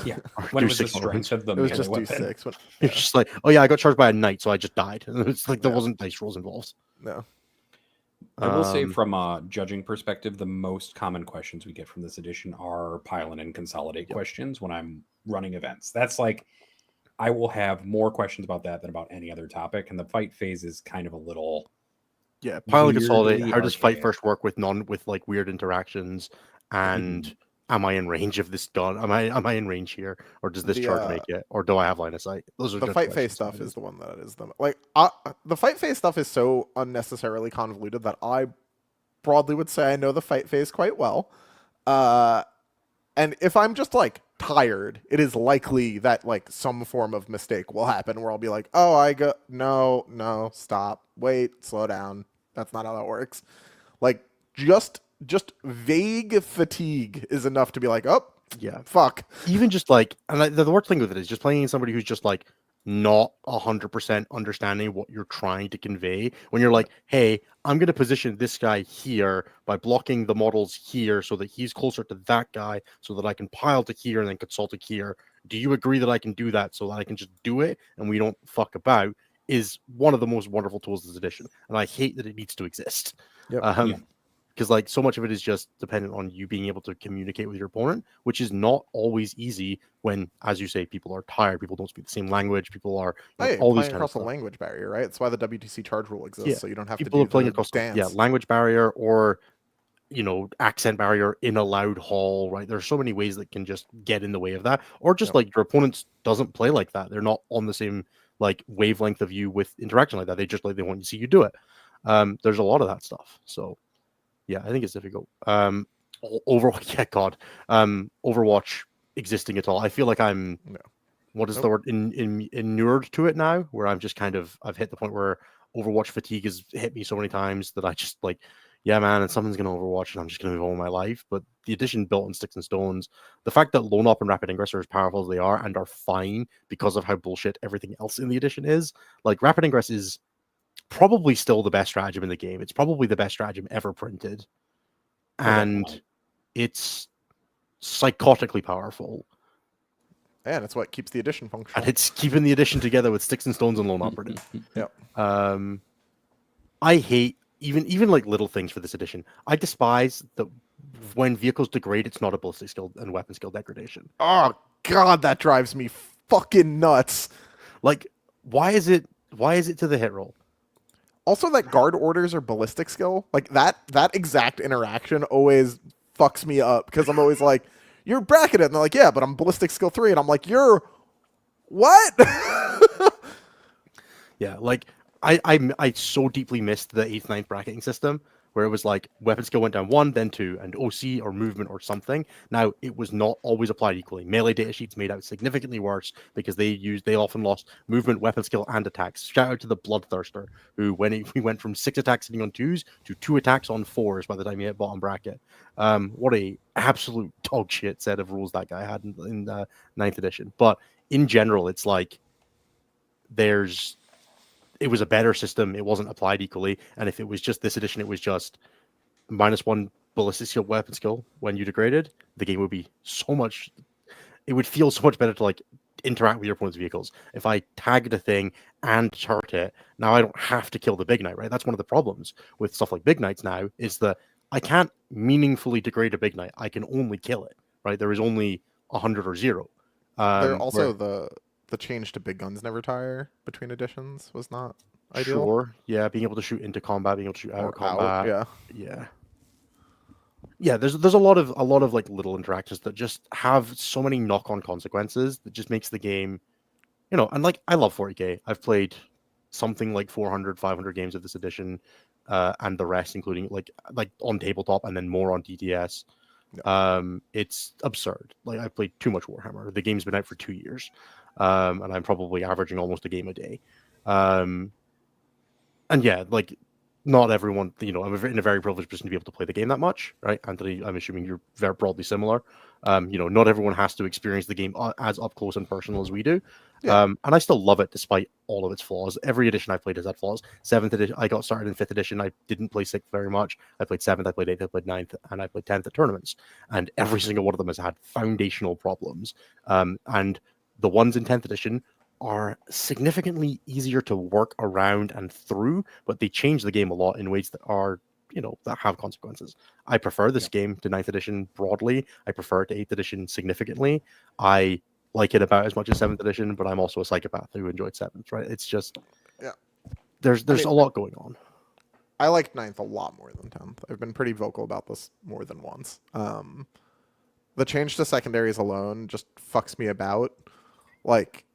Yeah, Or when do it was the 6 mortal wounds. strength of the It was melee just weapon. D6. But, It's just like, oh yeah, I got charged by a knight, so I just died. It's like there Yeah. wasn't dice rolls involved. no. I will say, from a judging perspective, the most common questions we get from this edition are pile in and consolidate questions when I'm running events. That's like, I will have more questions about that than about any other topic, and the fight phase is kind of a little. Yeah, pile and consolidate. Weirdly How does fight archaic. first work with like weird interactions? And am I in range of this gun? Am I in range here, or does this The, charge make it, or do I have line of sight? Those are The just fight phase questions stuff sometimes. is the one that is the like the fight phase stuff is so unnecessarily convoluted that I broadly would say I know the fight phase quite well. And if I'm just like tired, it is likely that like some form of mistake will happen where I'll be like, oh, no, stop, wait, slow down. That's not how that works. Like just vague fatigue is enough to be like, oh, Yeah, fuck. even just like, and the worst thing with it is just playing somebody who's just like not 100% understanding what you're trying to convey. When you're like, hey, I'm going to position this guy here by blocking the models here so that he's closer to that guy so that I can pile to here and then consult to here. Do you agree that I can do that so that I can just do it and we don't fuck about? Is one of the most wonderful tools of this edition. And I hate that it needs to exist. Yep. Yeah. Because like so much of it is just dependent on you being able to communicate with your opponent, which is not always easy when, as you say, people are tired, people don't speak the same language, people are Hey, all these playing kind of across a stuff. language barrier, right? It's why the WTC charge rule exists, Yeah, so you don't have people to are do playing the across dance. language barrier or accent barrier in a loud hall, right? There's so many ways that can just get in the way of that, or just Yep. like your opponent doesn't play like that. They're not on the same like wavelength of you with interaction like that. They just like they want to see you do it. There's a lot of that stuff. So yeah, I think it's difficult. Overwatch, yeah, God. Overwatch existing at all. I feel like I'm No. what is Nope. the word inured to it now, where I'm just kind of I've hit the point where Overwatch fatigue has hit me so many times that I just like, yeah, man, and something's gonna Overwatch and I'm just gonna move on with my life. But the edition built on sticks and stones, the fact that Lone Op and Rapid Ingress are as powerful as they are and are fine because of how bullshit everything else in the edition is. Like Rapid Ingress is probably still the best stratagem in the game. It's probably the best stratagem ever printed. And definitely. it's psychotically powerful. And it's what keeps the edition functional. And it's keeping the edition together with sticks and stones and lone operative. Yep. I hate even like little things for this edition. I despise that when vehicles degrade, it's not a ballistic skill and weapon skill degradation. Oh god, that drives me fucking nuts. Like, why is it to the hit roll? Also, that guard orders are ballistic skill. Like that exact interaction always fucks me up because I'm always like, "You're bracketed," and they're like, "Yeah, but I'm ballistic skill 3," and I'm like, "You're what?" Yeah, like I so deeply missed the 8th, 9th bracketing system where it was like weapon skill went down 1, then 2, and OC or movement or something. Now, it was not always applied equally. Melee datasheets made out significantly worse because they often lost movement, weapon skill, and attacks. Shout out to the Bloodthirster, who we went from 6 attacks sitting on 2s to 2 attacks on 4s by the time he hit bottom bracket. What a absolute dog shit set of rules that guy had in 9th edition. But in general, it's like it was a better system. It wasn't applied equally. And if it was just this edition, it was just -1 ballistic skill, weapon skill when you degraded, the game would be so much. It would feel so much better to like interact with your opponent's vehicles. If I tagged a thing and hurt it, now I don't have to kill the big knight, right? That's one of the problems with stuff like big knights now is that I can't meaningfully degrade a big knight. I can only kill it, right? There is only 100 or 0. They're also where- the change to big guns never tire between editions was not ideal. Sure. Yeah, being able to shoot into combat, being able to shoot out of Or out, combat. yeah. Yeah. Yeah, there's a lot of like little interactions that just have so many knock-on consequences that just makes the game, and like I love 40K. I've played something like 400, 500 games of this edition, and the rest, including like on tabletop and then more on DTS. It's absurd. Like I've played too much Warhammer. The game's been out for 2 years, and I'm probably averaging almost a game a day. Um, and yeah, like not everyone, I'm in a very privileged position to be able to play the game that much, right? Anthony, I'm assuming you're very broadly similar. Not everyone has to experience the game as up close and personal as we do. Yeah. And I still love it despite all of its flaws. Every edition I played has had flaws. Seventh edition, I got started in fifth edition. I didn't play sixth very much. I played seventh, I played eighth, I played ninth, and I played 10th at tournaments. And every single one of them has had foundational problems. And the ones in 10th edition are significantly easier to work around and through, but they change the game a lot in ways that are, that have consequences. I prefer this game to 9th edition broadly. I prefer it to 8th edition significantly. I like it about as much as 7th edition, but I'm also a psychopath who enjoyed 7th, right? It's just, Yeah. there's a lot going on. I liked 9th a lot more than 10th. I've been pretty vocal about this more than once. The change to secondaries alone just fucks me about. Like,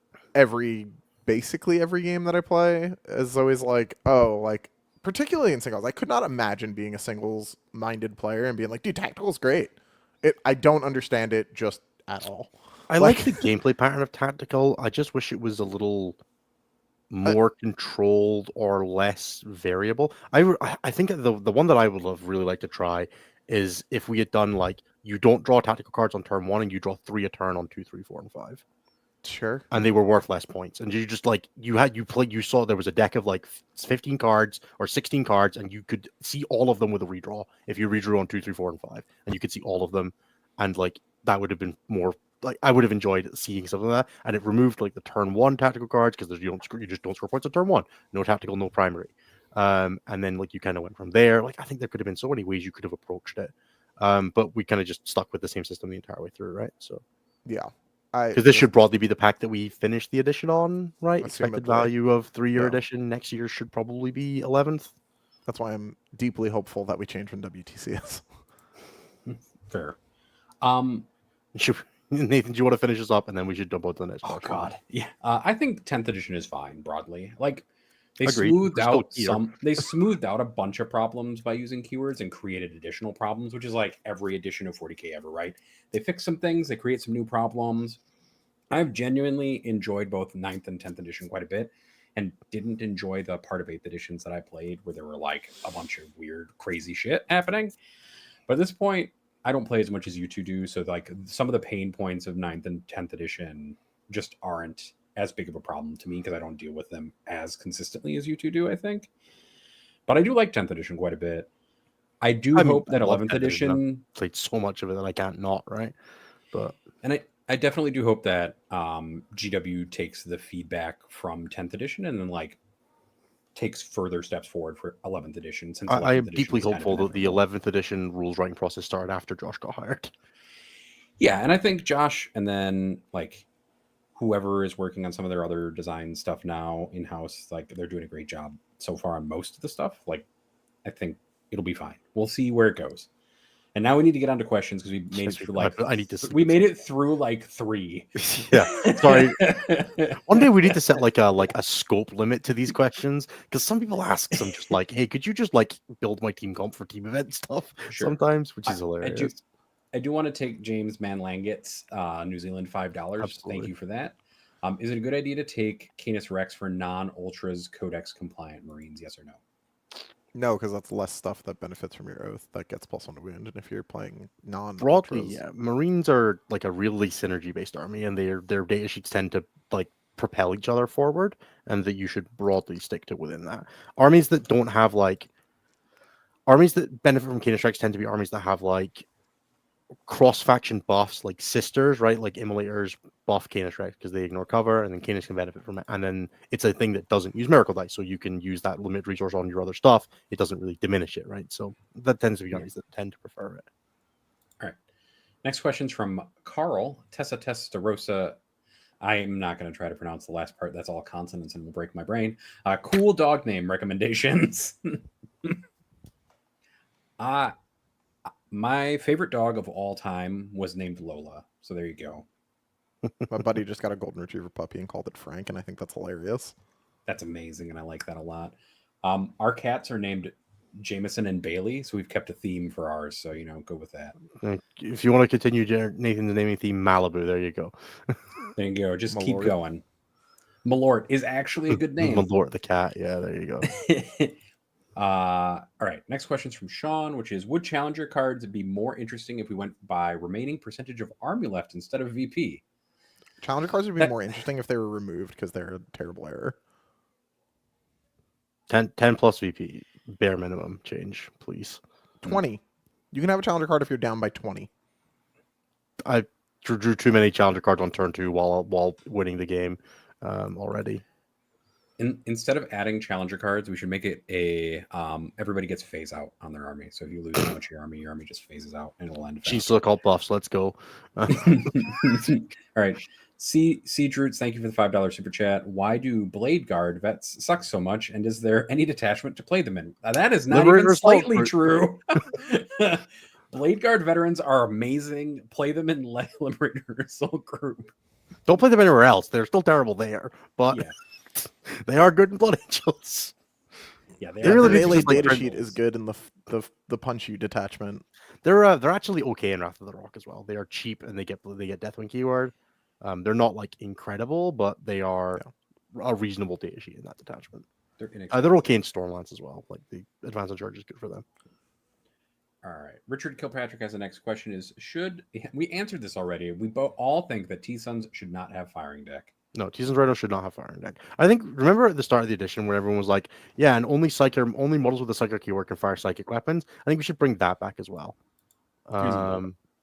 basically every game that I play is always like, oh, like, particularly in singles, I could not imagine being a singles-minded player and being like, dude, tactical's great. I don't understand it just at all. I like the gameplay pattern of tactical. I just wish it was a little more controlled or less variable. I think the one that I would have really liked to try is if we had done like you don't draw tactical cards on turn 1 and you draw 3 a turn on 2, 3, 4, and 5. Sure. And they were worth less points. And you just like you saw there was a deck of like 15 cards or 16 cards, and you could see all of them with a redraw if you redrew on 2, 3, 4, and 5, and you could see all of them, and like that would have been more like I would have enjoyed seeing something like that. And it removed like the turn 1 tactical cards because you just don't score points on turn 1. No tactical, no primary. And then like you kind of went from there. Like I think there could have been so many ways you could have approached it. But we kind of just stuck with the same system the entire way through, right? So yeah. Because this should broadly be the pack that we finished the edition on, right? Expected Assumedly. value of 3-year Yeah. edition next year should probably be 11th. That's why I'm deeply hopeful that we change when WTC is. Fair. Nathan, do you want to finish this up, and then we should jump on to the next? Oh God, yeah. I think 10th edition is fine broadly. Like they Agreed. smoothed We're still out here. they smoothed out a bunch of problems by using keywords and created additional problems, which is like every edition of 40K ever, right? They fix some things, they create some new problems. I've genuinely enjoyed both 9th and 10th edition quite a bit, and didn't enjoy the part of 8th editions that I played where there were like a bunch of weird, crazy shit happening. But at this point, I don't play as much as you two do, so like some of the pain points of 9th and 10th edition just aren't as big of a problem to me because I don't deal with them as consistently as you two do, I think. But I do like 10th edition quite a bit. I hope that 11th edition I've played so much of it that I can't not, right? But and I definitely do hope that GW takes the feedback from 10th edition and then like takes further steps forward for 11th edition. Since I am 11th deeply edition is hopeful kind of that the 11th edition rules writing process started after Josh got hired. Yeah, and I think Josh and then like whoever is working on some of their other design stuff now in-house, like they're doing a great job so far on most of the stuff. Like I think it'll be fine. We'll see where it goes. And now we need to get on to questions because we made it through like I need to. We made it through like 3. Yeah, sorry. One day we need to set like a scope limit to these questions because some people ask some just like, hey, could you just like build my team comp for team event stuff sometimes, which is hilarious. I do want to take James Manlanget's New Zealand $5. Absolutely. Thank you for that. Is it a good idea to take Canis Rex for non-Ultras Codex compliant Marines? Yes or no? No, because that's less stuff that benefits from your oath that gets +1 to wound. And if you're playing broadly, yeah, Marines are like a really synergy-based army, and their data sheets tend to like propel each other forward, and that you should broadly stick to within that. Armies that don't have like armies that benefit from Canis Rex tend to be armies that have like cross-faction buffs, like sisters, right? Like Immolators buff Canis Rex because they ignore cover, and then Canis can benefit from it. And then it's a thing that doesn't use Miracle Dice, so you can use that limited resource on your other stuff. It doesn't really diminish it, right? So that tends to be armies that tend to prefer it. All right. Next question's from Carl Testarossa I'm not going to try to pronounce the last part. That's all consonants and will break my brain. Cool dog name recommendations. My favorite dog of all time was named Lola. So there you go. My buddy just got a golden retriever puppy and called it Frank, and I think that's hilarious. That's amazing, and I like that a lot. Our cats are named Jameson and Bailey, so we've kept a theme for ours. So go with that. If you want to continue Nathan's naming theme, Malibu. There you go. There you go. Just keep Malort. going. Malort is actually a good name. Malort the cat. Yeah, there you go. All right. Next question is from Sean, which is: would challenger cards be more interesting if we went by remaining percentage of army left instead of VP? Challenger cards would be more interesting if they were removed because they're a terrible error. 10 plus VP, bare minimum change, please. 20. You can have a challenger card if you're down by 20. I drew too many challenger cards on turn 2 while winning the game already. Instead of adding challenger cards, we should make it a everybody gets phase out on their army. So if you lose too much of your army just phases out and it'll end. She's still called buffs. Let's go. All right. C Droots, thank you for the $5 super chat. Why do Blade Guard vets suck so much? And is there any detachment to play them in? That is not even slightly true. Blade Guard veterans are amazing. Play them in Liberator Assault Group. Don't play them anywhere else. They're still terrible there, but they are good in Blood Angels. Yeah, they really melee data sheet is good in the punch you detachment. They're actually okay in Wrath of the Rock as well. They are cheap and they get Deathwing keyword. They're not like incredible, but they are a reasonable data sheet in that detachment. They're okay in Stormlands as well. Like the advance on charge is good for them. All right. Richard Kilpatrick has the next question: we answered this already? We all think that T-Suns should not have firing deck. No, T-Suns Rhino should not have firing deck. I think, remember at the start of the edition where everyone was like, yeah, and only models with a psychic keyword can fire psychic weapons. I think we should bring that back as well.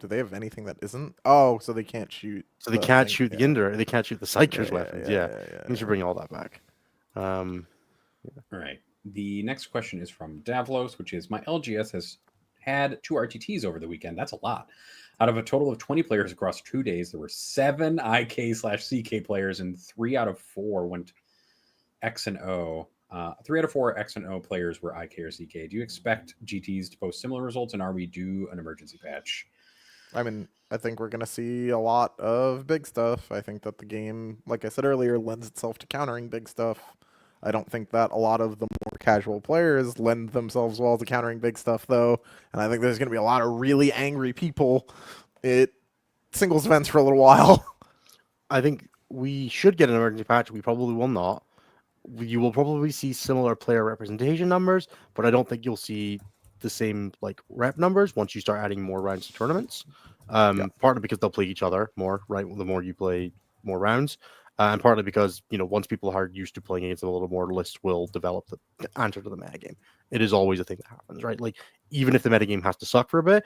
Do they have anything that isn't? Oh, so they can't shoot. So they can't shoot the Inder. They can't shoot the Psyker's weapons. We should bring all that back. All right. The next question is from Davlos, which is: my LGS has had 2 RTTs over the weekend. That's a lot. Out of a total of 20 players across 2 days, there were 7 IK/CK players, and 3 out of 4 went X and O. 3 out of 4 X and O players were IK or CK. Do you expect GTs to post similar results, and are we due an emergency patch? I mean, I think we're going to see a lot of big stuff. I think that the game, like I said earlier, lends itself to countering big stuff. I don't think that a lot of the more casual players lend themselves well to countering big stuff, though. And I think there's going to be a lot of really angry people at singles events for a little while. I think we should get an emergency patch. We probably will not. You will probably see similar player representation numbers, but I don't think you'll see the same like rep numbers once you start adding more rounds to tournaments. Partly because they'll play each other more, right? The more you play more rounds. And partly because, once people are used to playing against them a little more, lists will develop the answer to the metagame. It is always a thing that happens, right? Like, even if the metagame has to suck for a bit,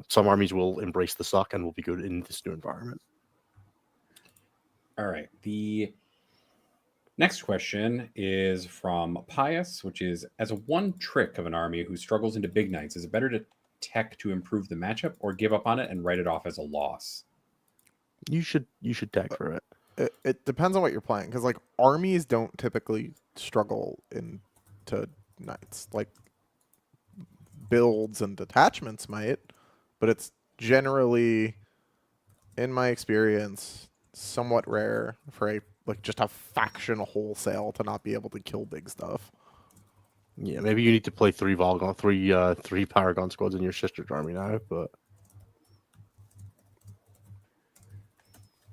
some armies will embrace the suck and will be good in this new environment. All right. The next question is from Pius, which is: as a one trick of an army who struggles into big knights, is it better to tech to improve the matchup or give up on it and write it off as a loss? You should tech for it. It depends on what you're playing, because like armies don't typically struggle into knights. Like builds and detachments might, but it's generally, in my experience, somewhat rare for just a faction wholesale to not be able to kill big stuff. Yeah, maybe you need to play 3 Paragon squads in your sister's army now, but.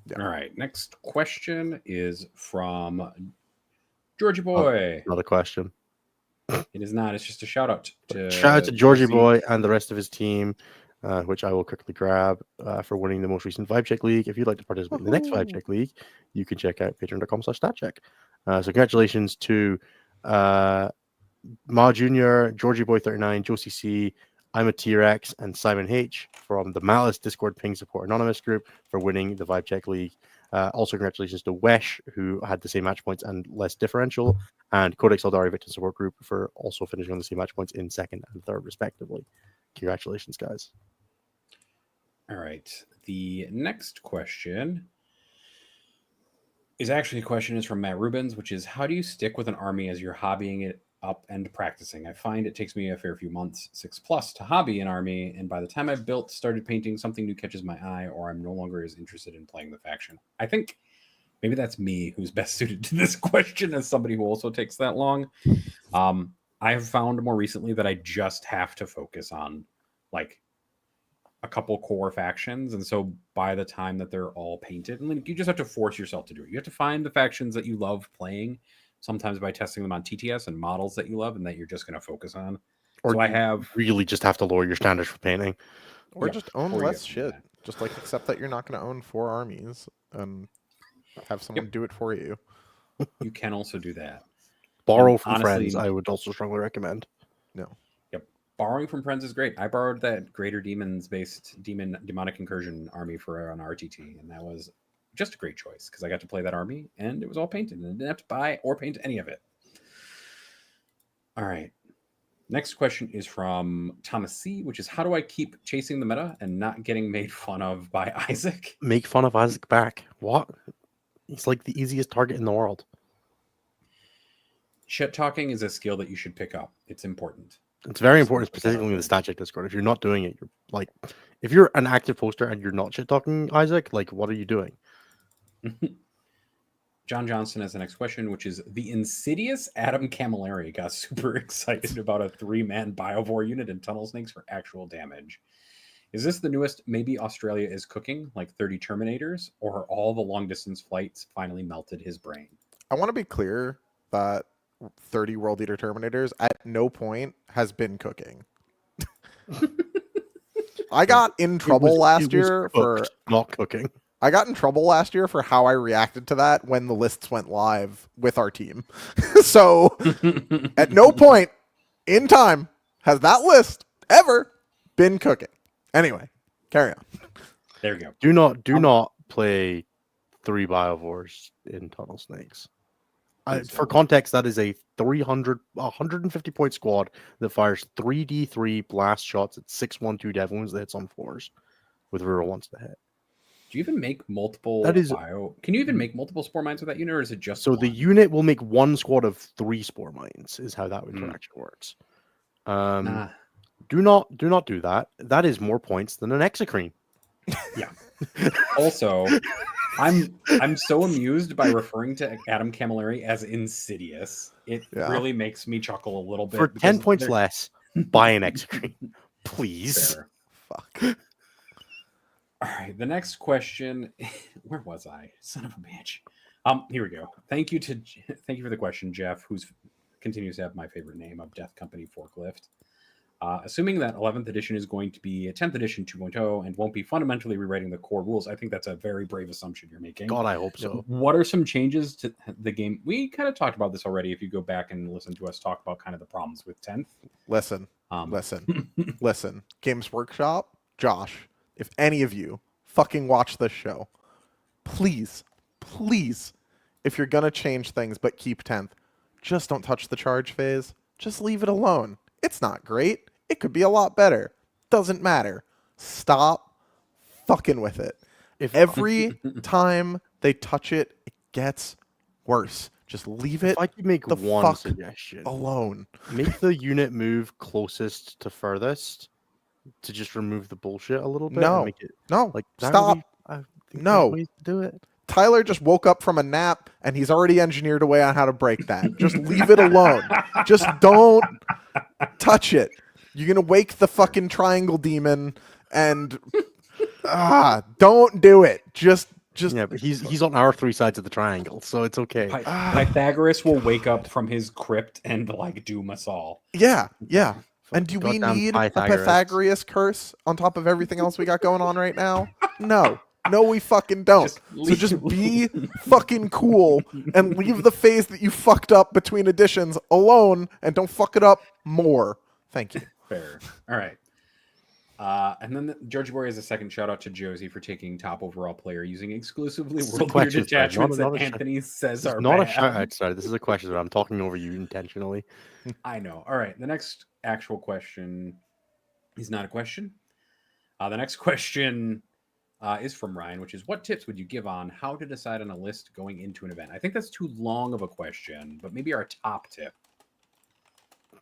Yeah. All right. Next question is from Georgie Boy. Another question. It is not. It's just a shout out to Georgie Boy and the rest of his team, which I will quickly grab for winning the most recent Vibe Check League. If you'd like to participate in the next Vibe Check League, you can check out patreon.com/statcheck. So congratulations to Ma Jr., Georgie Boy 39, Josie C, I'm a T-Rex, and Simon H from the Malice Discord Ping Support Anonymous group for winning the Vibe Check League. Also, congratulations to Wesh, who had the same match points and less differential, and Codex Eldari Victim Support Group for also finishing on the same match points in 2nd and 3rd, respectively. Congratulations, guys. All right. The next question is actually a question is from Matt Rubens, which is how do you stick with an army as you're hobbying it up and practicing? I find it takes me a fair few months, 6+ to hobby an army, and by the time I've started painting, something new catches my eye, or I'm no longer as interested in playing the faction. I think maybe that's me who's best suited to this question as somebody who also takes that long. I have found more recently that I just have to focus on like a couple core factions, and so by the time that they're all painted, and like, you just have to force yourself to do it. You have to find the factions that you love playing, sometimes by testing them on TTS and models that you love and that you're just going to focus on. Or So I have really just have to lower your standards for painting. Or Yep, just own or you less have to do shit. that. Just like accept that you're not going to own 4 armies and have someone do it for you. You can also do that. Borrow And from honestly, friends, I would also strongly recommend. No. Yep. Borrowing from friends is great. I borrowed that Greater Demons based demonic incursion army for an RTT, and that was just a great choice because I got to play that army and it was all painted and I didn't have to buy or paint any of it. All right. Next question is from Thomas C, which is how do I keep chasing the meta and not getting made fun of by Isaac? Make fun of Isaac back. What? He's like the easiest target in the world. Shit talking is a skill that you should pick up. It's important. It's very important, specifically in the StatCheck Discord. If you're not doing it, you're like, if you're an active poster and you're not shit talking Isaac, like, what are you doing? John Johnson has the next question, which is the insidious Adam Camilleri got super excited about a 3-man Biovore unit and tunnel snakes for actual damage. Is this the newest maybe Australia is cooking, like 30 Terminators, or are all the long distance flights finally melted his brain? I want to be clear that 30 World Eater Terminators at no point has been cooking. I got in trouble last year for not cooking. I got in trouble last year for how I reacted to that when the lists went live with our team. So at no point in time has that list ever been cooking. Anyway, carry on. There we go. Do not play 3 Biovores in Tunnel Snakes. For context, that is a 150 point squad that fires 3d3 blast shots at 612 dev wounds that hits on 4s with reroll 1s to hit. Do you even make multiple Can you even make multiple spore mines with that unit, or is it just so one? The unit will make one squad of 3 spore mines, is how that interaction works. Do not do that. That is more points than an Exocrine. Yeah. Also, I'm so amused by referring to Adam Camilleri as insidious. It really makes me chuckle a little bit. For 10 points less, buy an Exocrine, please. Fair. Fuck. All right, the next question. Where was I? Son of a bitch. Here we go. Thank you for the question, Jeff, who continues to have my favorite name of Death Company Forklift. Assuming that 11th edition is going to be a 10th edition 2.0 and won't be fundamentally rewriting the core rules, I think that's a very brave assumption you're making. God, I hope so. What are some changes to the game? We kind of talked about this already. If you go back and listen to us talk about kind of the problems with 10th. Listen. Games Workshop, Josh, if any of you fucking watch this show, please, if you're going to change things but keep 10th, just don't touch the charge phase. Just leave it alone. It's not great. It could be a lot better. Doesn't matter. Stop fucking with it. If every time they touch it, it gets worse. Just leave it. If I could make one suggestion alone. Make the unit move closest to furthest to just remove the bullshit a little bit. No, make it, like stop. No, do it. Tyler just woke up from a nap and he's already engineered a way on how to break that. Just leave it alone. Just don't touch it. You're gonna wake the fucking triangle demon and don't do it. Just yeah, but he's on our 3 sides of the triangle, so it's okay. Pythagoras will wake up from his crypt and like doom us all. Yeah. And do we need a Pythagoras curse on top of everything else we got going on right now? No, we fucking don't. So just be fucking cool and leave the phase that you fucked up between editions alone and don't fuck it up more. Thank you. Fair. All right. And then George Boy has a second shout out to Josie for taking top overall player using exclusively World Leader detachments that Anthony says are not bad. A shout out. Sorry, this is a question that I'm talking over you intentionally. I know. All right. The next actual question is not a question. The next question is from Ryan, which is, what tips would you give on how to decide on a list going into an event? I think that's too long of a question, but maybe our top tip.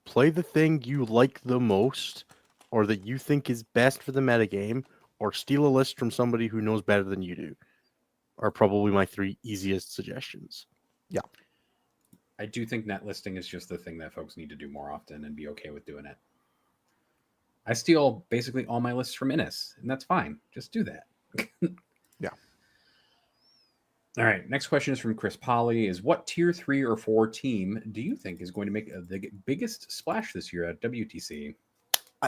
Play the thing you like the most, or that you think is best for the metagame, or steal a list from somebody who knows better than you do, are probably my 3 easiest suggestions. Yeah. I do think net listing is just the thing that folks need to do more often and be okay with doing it. I steal basically all my lists from Innis, and that's fine. Just do that. Yeah. All right. Next question is from Chris Polly. Is what tier 3 or 4 team do you think is going to make the biggest splash this year at WTC?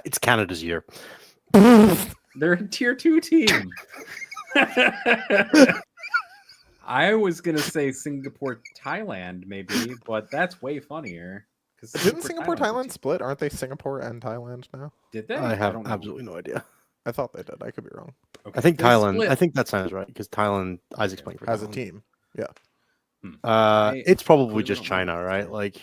It's Canada's year. They're a tier 2 team. I was going to say Singapore, Thailand, maybe, but that's way funnier. Didn't Singapore, Thailand split? Aren't they Singapore and Thailand now? Did they? I have don't know. absolutely no idea. I thought they did. I could be wrong. Okay. I think They Thailand. split. I think that sounds right because Thailand. Isaac's playing for As a Thailand. team. It's probably clearly just don't know China, what right? to say. Like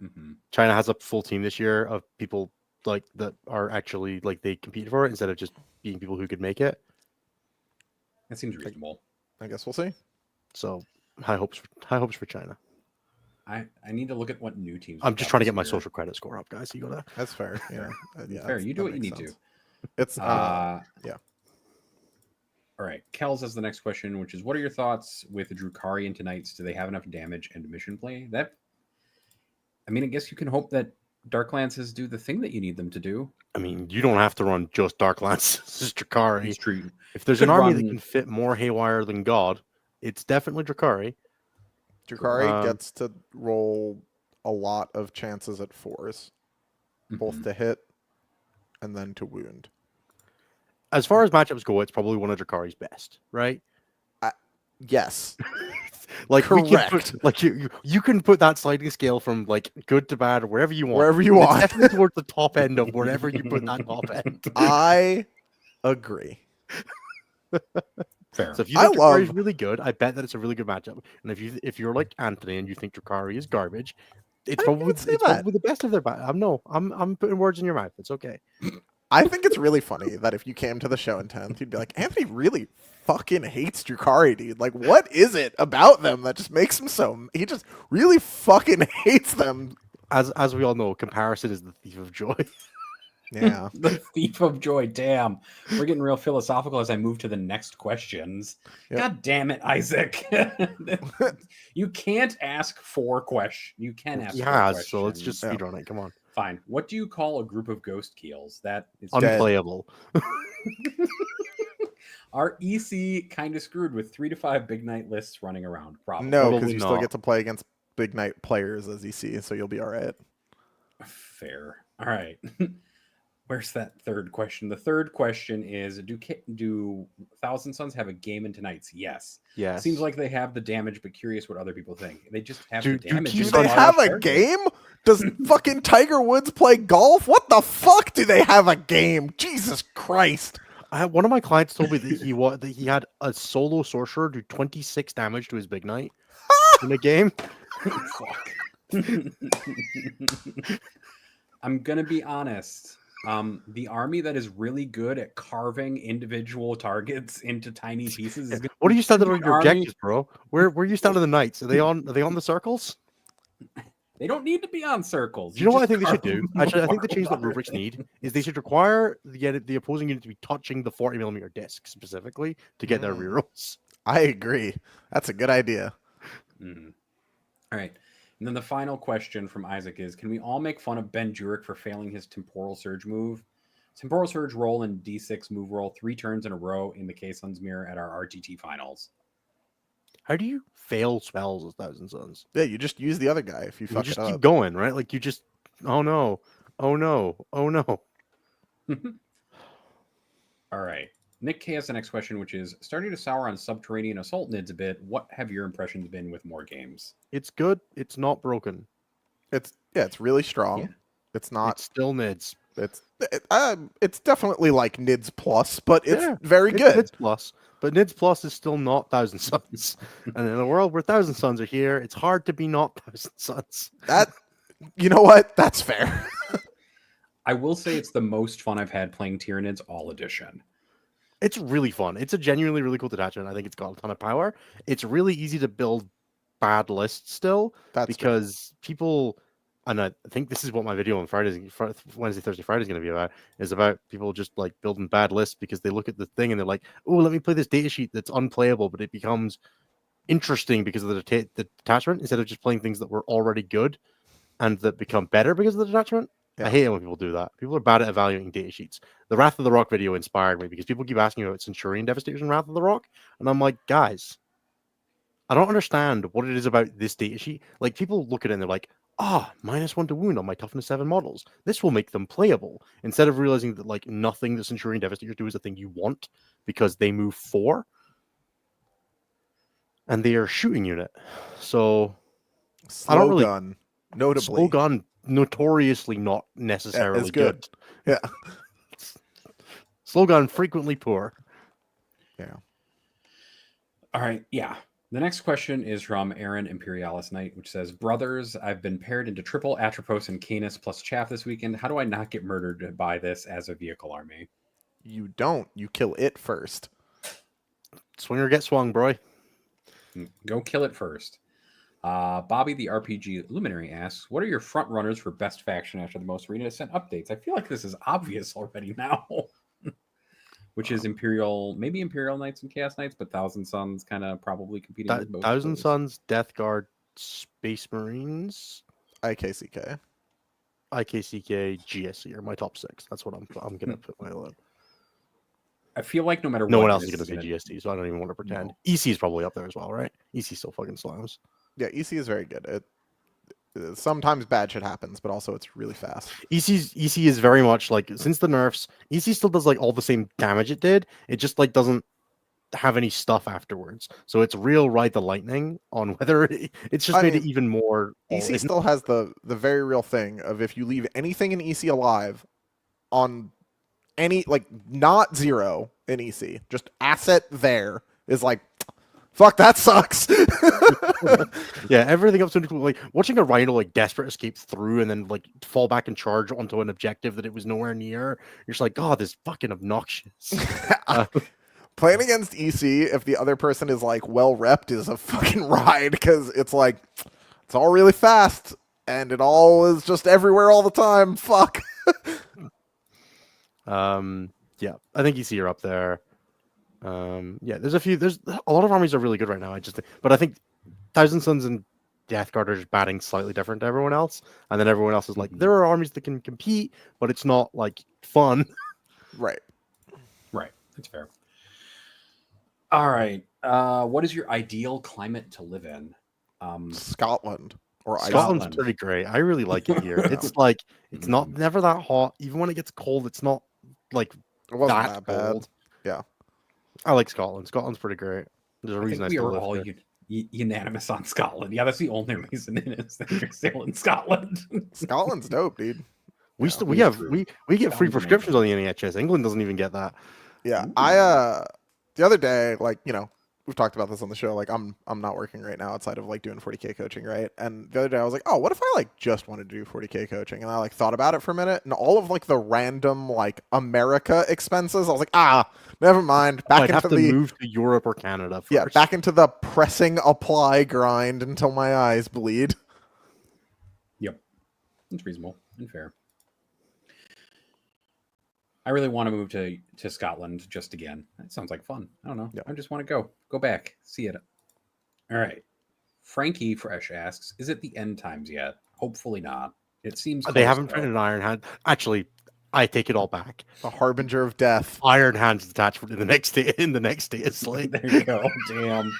Mhm. China has a full team this year of people like that are actually like they compete for it instead of just being people who could make it. That seems reasonable. I guess we'll see. So high hopes for China. I need to look at what new teams. I'm we've just got trying to this get my year. social credit score up, guys. You gotta. That's fair. Yeah. Yeah. Fair. You do that what you makes need sense. to. It's Yeah. All right. Kells has the next question, which is, what are your thoughts with Drukhari into Knights? Do they have enough damage and mission play? I mean, I guess you can hope that Darklances do the thing that you need them to do. I mean, you don't have to run just Dark Lances, it's Drukhari. It's true. If there's could an army that run- can fit more Haywire than God, it's definitely Drukhari. Drukhari gets to roll a lot of chances at 4s, both Mhm. to hit and then to wound. As far as matchups go, it's probably one of Drukhari's best, right? Yes. Like we can Correct. put, like you can put that sliding scale from like good to bad or wherever you want. Wherever you It's want. definitely towards the top end of wherever you put that top end. I agree. Fair. So if you I think Drukhari is love- really good, I bet that it's a really good matchup. And if you're like Anthony and you think Drukhari is garbage, it's I probably would say it's that. probably the best of their battle. I'm putting words in your mouth. It's okay. I think it's really funny that if you came to the show in 10th, you'd be like, Anthony really fucking hates Drukhari, dude. Like, what is it about them that just makes him so... He just really fucking hates them. As we all know, comparison is the thief of joy. Yeah. The thief of joy. Damn. We're getting real philosophical as I move to the next questions. Yep. God damn it, Isaac. You can't ask 4 questions. You can ask He 4 has, questions. so let's just Yeah. speedrun it. Come on. Fine. What do you call a group of ghost keels? That is Dead. Unplayable. Our EC kind of screwed with 3 to 5 big night lists running around. Probably. No, because Probably you still not. get to play against big night players as you see, so you'll be all right. Fair. All right. Where's that third question? The third question is, do Thousand Sons have a game in tonight's? Yes. Yes. Seems like they have the damage, but curious what other people think. They just have Do- the do damage. Keystone Do and they Sons not have a charges. game? Does fucking Tiger Woods play golf? What the fuck do they have a game? Jesus Christ. One of my clients told me that he had a solo sorcerer do 26 damage to his big knight in a game. Fuck. I'm gonna be honest. The army that is really good at carving individual targets into tiny pieces is gonna What are you standing on an your army- objectives, bro? Where are you standing the knights? Are they on the circles? They don't need to be on circles. Do you know what I just think they should carve do? them Actually, I think the apart change that with rubrics other need things. is they should require the opposing unit to be touching the 40mm disc specifically to get their rerolls. I agree. That's a good idea. Mhm. All right. And then the final question from Isaac is, can we all make fun of Ben Jurek for failing his Temporal Surge move? Temporal Surge roll and D6 move roll 3 turns in a row in the K-Suns mirror at our RTT finals. How do you fail spells as Thousand Sons? Yeah, you just use the other guy if you You fuck just it keep up. going, right? Like you just, oh no, oh no, oh no. All right. Nick K has the next question, which is, starting to sour on Subterranean Assault Nids a bit. What have your impressions been with more games? It's good. It's not broken. It's really strong. Yeah. It's not. It's still Nids. It's definitely like Nids Plus, but it's Yeah, very It's good. Nids Plus, but Nids Plus is still not Thousand Sons. And in a world where Thousand Sons are here, it's hard to be not Thousand Sons. That, you know what? That's fair. I will say it's the most fun I've had playing Tyranids All Edition. It's really fun. It's a genuinely really cool detachment. I think it's got a ton of power. It's really easy to build bad lists still That's true. because people, and I think this is what my video on Wednesday, Thursday, Friday is going to be about, is about people just like building bad lists because they look at the thing and they're like, oh, let me play this datasheet that's unplayable, but it becomes interesting because of the detachment instead of just playing things that were already good and that become better because of the detachment. I Yeah. hate it when people do that. People are bad at evaluating data sheets. The Wrath of the Rock video inspired me because people keep asking about Centurion Devastators and Wrath of the Rock, and I'm like, guys, I don't understand what it is about this data sheet. Like, people look at it and they're like, -1 to wound on my toughness 7 models. This will make them playable. Instead of realizing that like nothing that Centurion Devastators do is a thing you want because they move 4 and they are a shooting unit. So I don't Slow really gun, notably, slow gun notoriously not necessarily is good. Yeah. Slow gun frequently poor. Yeah. All right, yeah. The next question is from Aaron Imperialis Knight, which says, "Brothers, I've been paired into triple Atropos and Canis plus Chaff this weekend. How do I not get murdered by this as a vehicle army?" You don't. You kill it first. Swing or get swung, bro. Go kill it first. Bobby the RPG Luminary asks, "What are your front runners for best faction after the most recent updates?" I feel like this is obvious already now. Which is maybe Imperial Knights and Chaos Knights, but Thousand Suns kind of probably competing with both. Thousand Suns, Death Guard, Space Marines, IKCK. IKCK, GSC are my top 6. That's what I'm gonna put my load. I feel like no matter no what, one else is gonna say GST, so I don't even want to pretend. No. EC is probably up there as well, right? EC still fucking slams. Yeah, EC is very good. Sometimes bad shit happens, but also it's really fast. EC is very much like, since the nerfs, EC still does like all the same damage it did. It just like doesn't have any stuff afterwards. So it's real ride the lightning on whether it's just made it even more. EC still has the very real thing of if you leave anything in EC alive on any, like, not 0 in EC, just asset there is like, fuck, that sucks. Yeah, everything up to like watching a rhino like desperate escape through and then like fall back and charge onto an objective that it was nowhere near. You're just like, God, this is fucking obnoxious. Playing against EC, if the other person is like well repped, is a fucking ride because it's like it's all really fast and it all is just everywhere all the time. Fuck. Yeah, I think EC are up there. Yeah, there's a lot of armies are really good right now. But I think Thousand Suns and Death Guard are just batting slightly different to everyone else, and then everyone else is like, there are armies that can compete, but it's not like fun. Right. That's fair. All right. What is your ideal climate to live in? Scotland or Scotland's Iceland. pretty great. I really like it here. It's like it's not never that hot. Even when it gets cold, it's not like It wasn't that that bad. cold. Yeah. I like Scotland. Scotland's pretty great. There's a reason I we still are live all here. unanimous on Scotland. Yeah, that's the only reason it is that you're still in Scotland. Scotland's dope, dude. We get free prescriptions on the NHS. England doesn't even get that. Yeah. Ooh. The other day, like, we've talked about this on the show. Like, I'm not working right now outside of like doing 40K coaching, right? And the other day I was like, oh, what if I like just wanted to do 40K coaching? And I like thought about it for a minute, and all of like the random like America expenses, I was like, never mind. I'd have to move to Europe or Canada first. Yeah, back into the pressing apply grind until my eyes bleed. Yep, it's reasonable and fair. I really want to move to Scotland just again. That sounds like fun. I don't know. Yeah. I just want to go back, see it. All right. Frankie Fresh asks, is it the end times yet? Hopefully not. It seems they haven't printed an Iron Hand. Actually, I take it all back. The harbinger of death. Iron Hand's detachment in the next day is slate. There you go. Damn.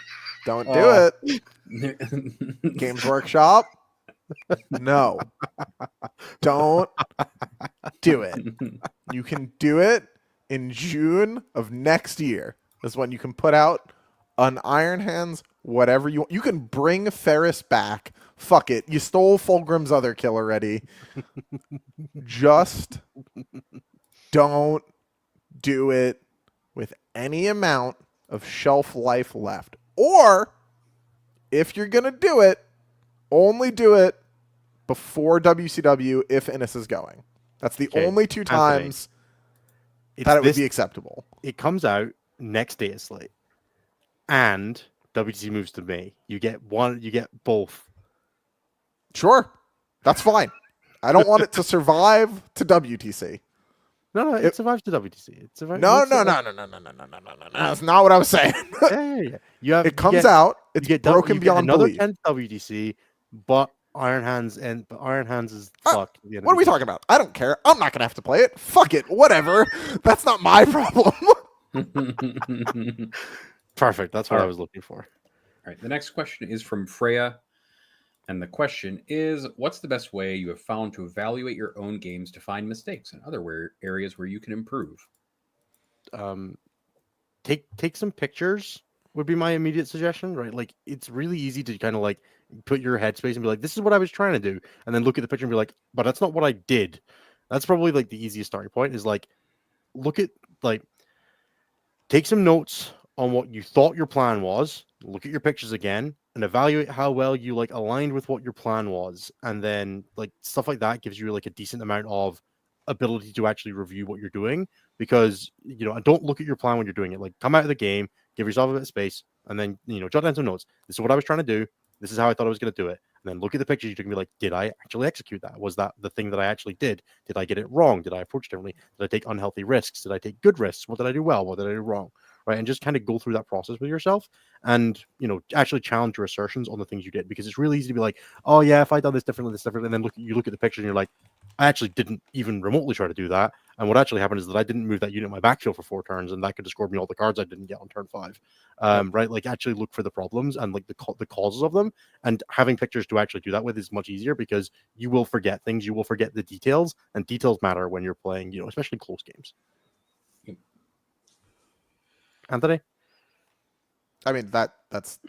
Don't do it. Games Workshop. No. Don't do it. You can do it in June of next year. Is when you can put out an Iron Hands, whatever you want. You can bring Ferris back. Fuck it. You stole Fulgrim's other kill already. Just don't do it with any amount of shelf life left. Or, if you're going to do it, only do it before WCW if Innis is going. That's the only two times. It's that it would this, be acceptable. it comes out next data slate, and WTC moves to May. You get both. Sure, that's fine. I don't want it to survive to WTC. No, it It- survives to WTC. It survives. No. That's not what I was saying. Yeah. You have It comes out. It's you get broken you get beyond another belief. 10 WTC, but Iron Hands is fucked. at the end of What are we the talking about? I don't care. I'm not gonna have to play it. Fuck it. Whatever. That's not my problem. game. Perfect. That's what I was looking for. All right. The next question is from Freya. And the question is, what's the best way you have found to evaluate your own games to find mistakes and other areas where you can improve? Take some pictures would be my immediate suggestion, right? Like it's really easy to kind of like put your headspace and be like, this is what I was trying to do, and then look at the picture and be like, but that's not what I did. That's probably like the easiest starting point is like look at like take some notes on what you thought your plan was, look at your pictures again, and evaluate how well you like aligned with what your plan was, and then like stuff like that gives you like a decent amount of ability to actually review what you're doing, because don't look at your plan when you're doing it. Like come out of the game, give yourself a bit of space, and then jot down some notes. This is what I was trying to do, this is how I thought I was going to do it, and then look at the pictures. You can be like, did I actually execute that? Was that the thing that I actually did? Did I get it wrong? Did I approach differently? Did I take unhealthy risks? Did I take good risks? What did I do well? What did I do wrong? Right, and just kind of go through that process with yourself, and actually challenge your assertions on the things you did, because it's really easy to be like, oh yeah, if I done this differently, and then you look at the picture and you're like, I actually didn't even remotely try to do that, and what actually happened is that I didn't move that unit in my backfield for 4 turns, and that could have scored me all the cards I didn't get on turn 5. Right, like actually look for the problems and like the causes of them, and having pictures to actually do that with is much easier, because you will forget things, you will forget the details, and details matter when you're playing, especially close games. Anthony? I mean that's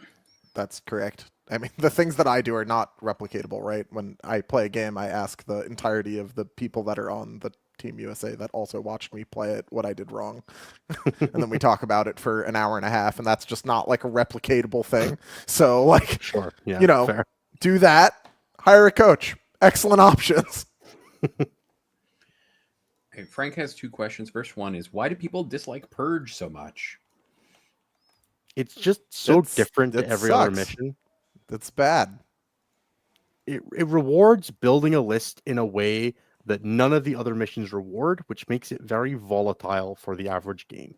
correct. I mean the things that I do are not replicatable, right? When I play a game, I ask the entirety of the people that are on the Team USA that also watched me play it what I did wrong, and then we talk about it for an hour and a half, and that's just not like a replicatable thing. So like, sure, yeah, fair. Do that. Hire a coach. Excellent options. Okay, Frank has 2 questions. First one is, why do people dislike Purge so much? It's just so different to every other mission. That's bad. It rewards building a list in a way that none of the other missions reward, which makes it very volatile for the average game.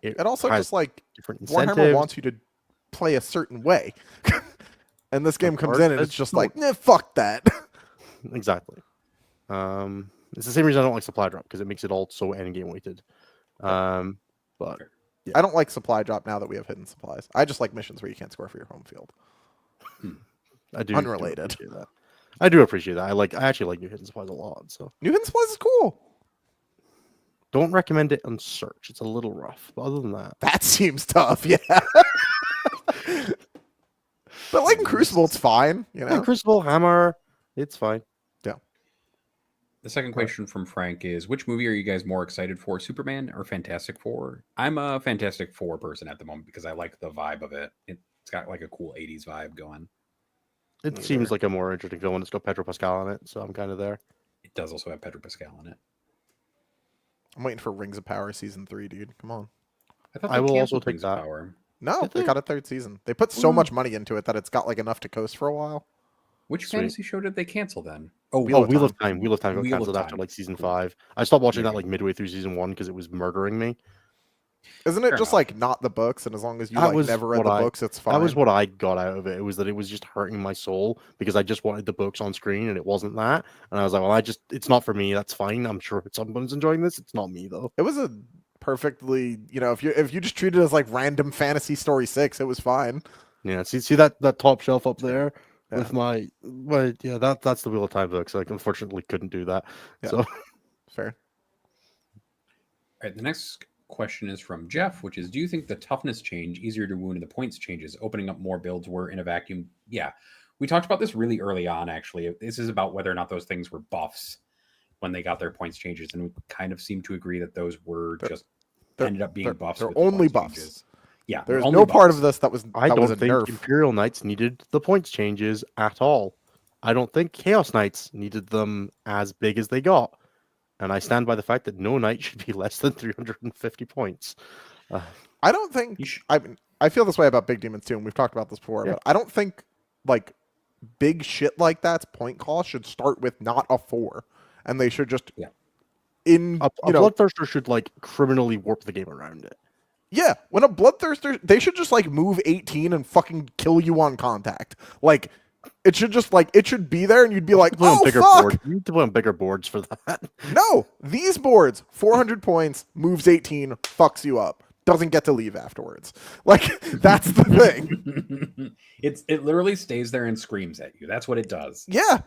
It also just like different incentives. Warhammer wants you to play a certain way, and this game comes in and it's just like, nah, fuck that. Exactly. It's the same reason I don't like supply drop, because it makes it all so end game weighted. But yeah. I don't like supply drop now that we have hidden supplies. I just like missions where you can't score for your home field. I do. Unrelated. I do appreciate that. I actually like new hidden supplies a lot. So new hidden supplies is cool. Don't recommend it on search. It's a little rough. But other than that seems tough. Yeah. But like in Crucible, it's fine. Yeah, Crucible, Hammer, it's fine. Yeah. The second question from Frank is, which movie are you guys more excited for, Superman or Fantastic Four? I'm a Fantastic Four person at the moment because I like the vibe of it. It's got like a cool 80s vibe going. It seems like a more interesting villain. It's got Pedro Pascal in it, so I'm kind of there. It does also have Pedro Pascal in it. I'm waiting for Rings of Power season 3, dude. Come on. I will also take that. Power. No, they got a 3rd season. They put so much money into it that it's got like enough to coast for a while. Which fantasy show did they cancel then? Wheel of Time. Wheel of Time got canceled after like season 5. I stopped watching that like midway through season 1 because it was murdering me. Isn't it just like not the books, and as long as you like never read the books, it's fine? That was what I got out of it. It was that it was just hurting my soul because I just wanted the books on screen and it wasn't that. And I was like, well, it's not for me. That's fine. I'm sure someone's enjoying this. It's not me though. It was a perfectly, if you just treat it as like random fantasy story 6, it was fine. Yeah. See that top shelf up there with that's the Wheel of Time books. I unfortunately couldn't do that. Yeah. So fair. All right. The next question is from Jeff, which is, do you think the toughness change, easier to wound, and the points changes, opening up more builds were in a vacuum? Yeah. We talked about this really early on, actually. This is about whether or not those things were buffs when they got their points changes, and we kind of seem to agree that those were ended up being buffs. They're only buffs. Changes. Yeah. There's no part of this that was I don't was a think nerf. Imperial Knights needed the points changes at all. I don't think Chaos Knights needed them as big as they got. and I stand by the fact that no knight should be less than 350 points. I don't think I feel this way about big demons too, and we've talked about this before, Yeah. but I don't think like big shit like that's point cost should start with not a 4, and they should just in A bloodthirster should like criminally warp the game around it. Yeah, when a bloodthirster, they should just like move 18 and fucking kill you on contact. Like, it should just like it should be there, and you'd be like, Play on oh bigger fuck. boards. You need to play on bigger boards for that. No, these boards, 400 points, moves 18, fucks you up, doesn't get to leave afterwards. Like, that's the thing. It literally stays there and screams at you. That's what it does. Yeah.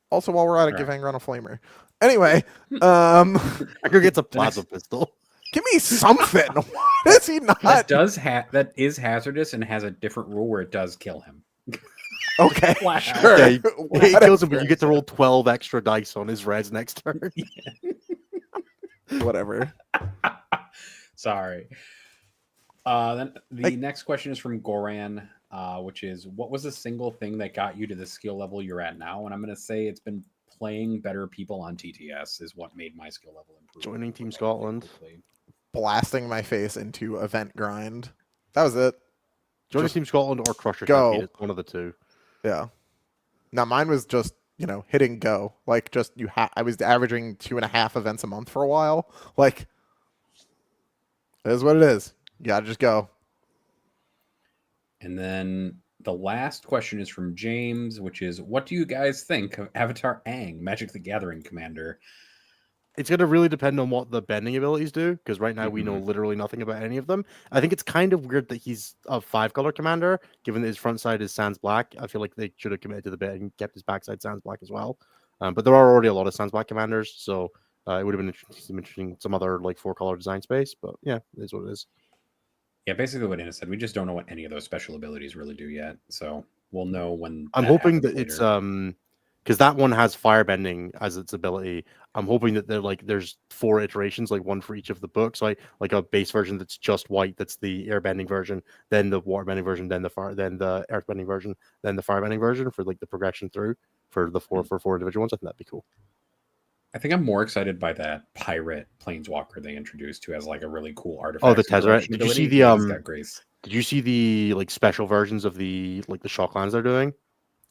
Also, while we're at it, give Angron a flamer. Anyway, Anger gets a plasma pistol. give me something. Why does he not? That is hazardous and has a different rule where it does kill him. Okay, Wow. sure. Yeah, he kills him, but you get to roll 12 extra dice on his res next turn. Whatever. Sorry. Then the next question is from Goran, which is, what was the single thing that got you to the skill level you're at now? And I'm going to say it's been playing better people on TTS is what made my skill level improve. Joining Team Scotland. Blasting my face into event grind. That was it. Joining Team Scotland or Crusher go. Campaign, it's one of the two. Yeah. Now mine was just, hitting go. Like just I was averaging 2.5 events a month for a while. Like, it is what it is. You gotta just go. And then the last question is from James, which is, what do you guys think of Avatar Aang, Magic the Gathering commander? It's going to really depend on what the bending abilities do, because right now we know literally nothing about any of them. I think it's kind of weird that he's a 5-color commander, given that his front side is Sans Black. I feel like they should have committed to the bit and kept his backside Sans Black as well. But there are already a lot of Sans Black commanders, so it would have been interesting some other like 4-color design space. But yeah, it is what it is. Yeah, basically what Anna said. We just don't know what any of those special abilities really do yet. So we'll know when. I'm hoping that it's because that one has firebending as its ability. I'm hoping that there's 4 iterations, like one for each of the books, like a base version that's just white, that's the airbending version, then the waterbending version, then the earthbending version, then the firebending version for like the progression through for the 4 individual ones. I think that'd be cool. I think I'm more excited by that pirate planeswalker they introduced, who has like a really cool artifact. Oh, the Tezzeret. Did you see the got Grace. Did you see the like special versions of the shocklands they're doing?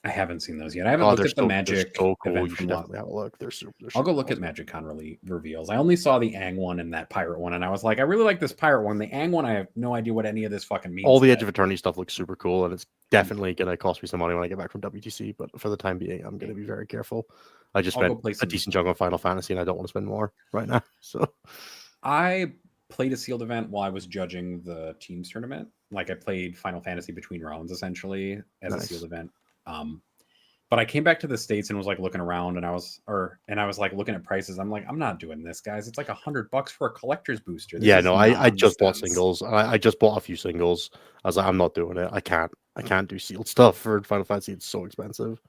I haven't seen those yet. I haven't looked at the Magic. They're so cool. event You should definitely have a look. They're super. I'll go look at Magic Con reveals. I only saw the Aang one and that pirate one, and I was like, I really like this pirate one. The Aang one, I have no idea what any of this fucking means. All the Edge of Eternity stuff looks super cool, and it's definitely going to cost me some money when I get back from WTC. But for the time being, I'm going to be very careful. I just spent a decent chunk on Final Fantasy, and I don't want to spend more right now. So I played a sealed event while I was judging the teams tournament. Like I played Final Fantasy between rounds essentially as a sealed event. But I came back to the States and was like looking around, and I was like looking at prices. I'm like, I'm not doing this, guys. It's like $100 for a collector's booster. I just bought singles. I just bought a few singles. I was like, I'm not doing it. I can't do sealed stuff for Final Fantasy. It's so expensive.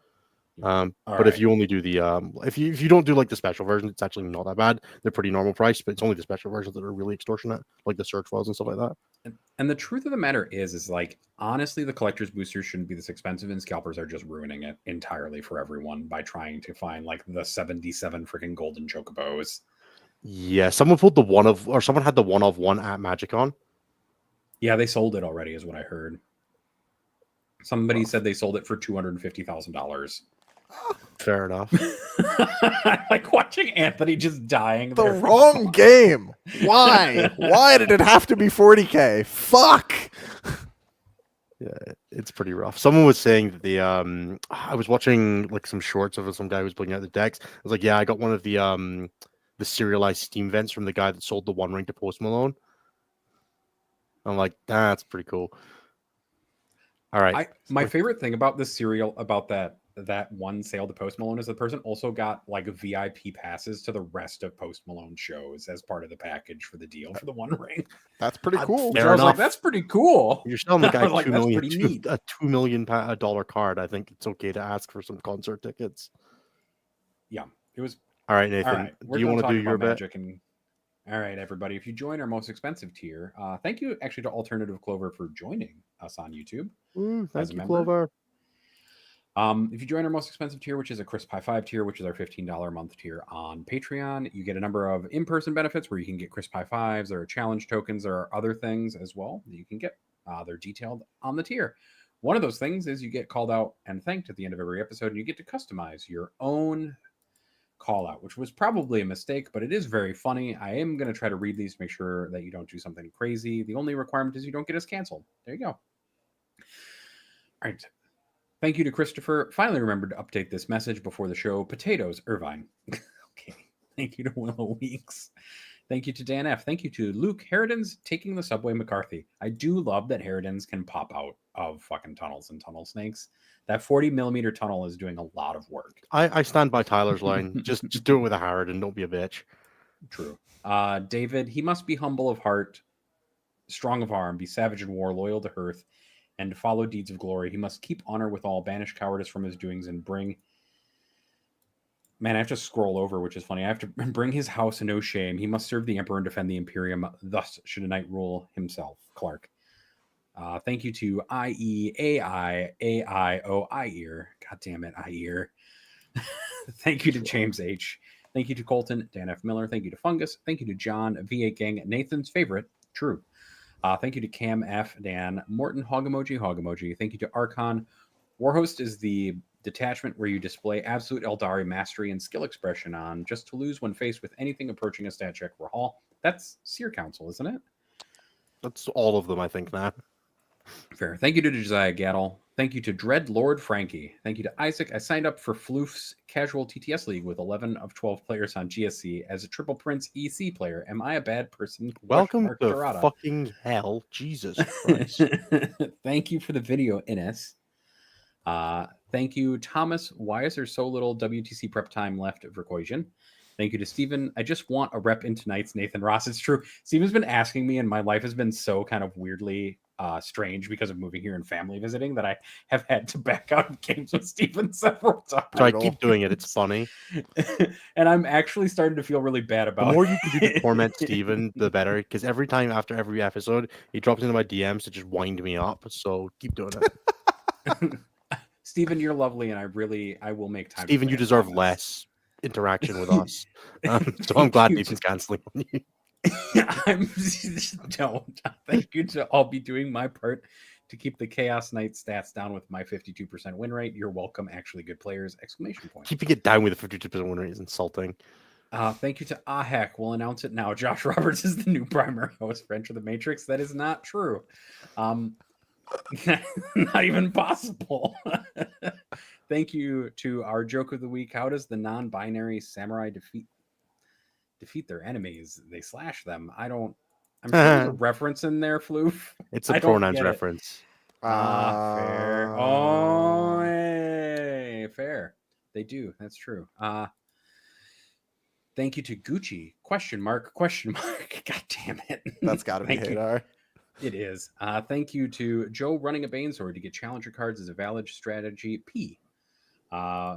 But if you only do the if you don't do like the special version, it's actually not that bad. They're pretty normal price, but it's only the special versions that are really extortionate, like the search files and stuff like that. And the truth of the matter is like, honestly, the collector's boosters shouldn't be this expensive, and scalpers are just ruining it entirely for everyone by trying to find like the 77 freaking golden chocobos. Yeah, someone had the one of one at MagicCon. Yeah, they sold it already, is what I heard. Somebody said they sold it for $250,000. Fair enough. I like watching Anthony just dying. The wrong game. Why? Why did it have to be 40K? Fuck. Yeah, it's pretty rough. Someone was saying that the I was watching like some shorts of some guy who was putting out the decks. I was like, yeah, I got one of the serialized Steam vents from the guy that sold the One Ring to Post Malone. I'm like, that's pretty cool. All right. My favorite thing about this serial about that one sale to Post Malone is the person also got like VIP passes to the rest of Post Malone shows as part of the package for the deal for the One Ring. That's pretty cool. I was like, that's pretty cool. You're selling the guy like, a $2 million card. I think it's okay to ask for some concert tickets. Yeah, it was. All right, Nathan. All right, do you want to do your bit? All right, everybody. If you join our most expensive tier, thank you actually to Alternative Clover for joining us on YouTube. Thank you, Clover. If you join our most expensive tier, which is a Crisp High 5 tier, which is our $15 a month tier on Patreon, you get a number of in-person benefits where you can get Crisp High 5s, there are challenge tokens, there are other things as well that you can get. They're detailed on the tier. One of those things is you get called out and thanked at the end of every episode, and you get to customize your own call out, which was probably a mistake, but it is very funny. I am going to try to read these to make sure that you don't do something crazy. The only requirement is you don't get us canceled. There you go. All right. Thank you to Christopher. Finally remembered to update this message before the show. Potatoes, Irvine. Okay. Thank you to Willow Weeks. Thank you to Dan F. Thank you to Luke. Harridan's taking the subway McCarthy. I do love that Harridan's can pop out of fucking tunnels and tunnel snakes. That 40 millimeter tunnel is doing a lot of work. I stand by Tyler's line. Just do it with a Harrod and don't be a bitch. True. David, he must be humble of heart, strong of arm, be savage in war, loyal to hearth, and follow deeds of glory. He must keep honor with all, banish cowardice from his doings, and bring... Man, I have to scroll over, which is funny. I have to bring his house no shame. He must serve the emperor and defend the Imperium. Thus should a knight rule himself. Clark. Thank you to IEAIAIO God damn it, IER. Thank you to James H. Thank you to Colton, Dan F. Miller. Thank you to Fungus. Thank you to John, V8 Gang, Nathan's favorite, True. Thank you to Cam F, Dan, Morton, Hog Emoji. Thank you to Archon. Warhost is the detachment where you display absolute Eldari mastery and skill expression on just to lose when faced with anything approaching a stat check or haul. That's Seer Council, isn't it? That's all of them, I think, now. Fair. Thank you to Josiah Gattle. Thank you to Dread Lord Frankie. Thank you to Isaac. I signed up for Floof's Casual TTS League with 11 of 12 players on GSC as a Triple Prince EC player. Am I a bad person? Welcome to fucking hell. Jesus Christ. Thank you for the video, Ines. Thank you, Thomas. Why is there so little WTC prep time left of Requation? Thank you to Steven. I just want a rep in tonight's Nathan Ross. It's true. Steven's been asking me, and my life has been so kind of weirdly strange because of moving here and family visiting that I have had to back out of games with Steven several times. So I keep doing it. It's funny. And I'm actually starting to feel really bad about it. The more you can do to torment Steven, the better. Because every time after every episode, he drops into my DMs to just wind me up. So keep doing it. Steven, you're lovely, and I will make time. Steven, you deserve less interaction with us. So I'm glad Nathan's canceling on you. Don't. Thank you to all be doing my part to keep the Chaos Knight stats down with my 52% win rate. You're welcome, actually good players! Exclamation point. Keeping it down with a 52% win rate is insulting. Thank you to Ahek. We'll announce it now. Josh Roberts is the new primary host for Enter the Matrix. That is not true. Not even possible. Thank you to our joke of the week. How does the non-binary samurai defeat their enemies? They slash them. I'm sure there's a reference in there, Floof. It's a pronouns reference. Fair. Oh, hey, fair. They do. That's true. Thank you to Gucci. Question mark. God damn it. That's got to be Hadar. It is. Thank you to Joe running a Banesword to get challenger cards as a valid strategy. P.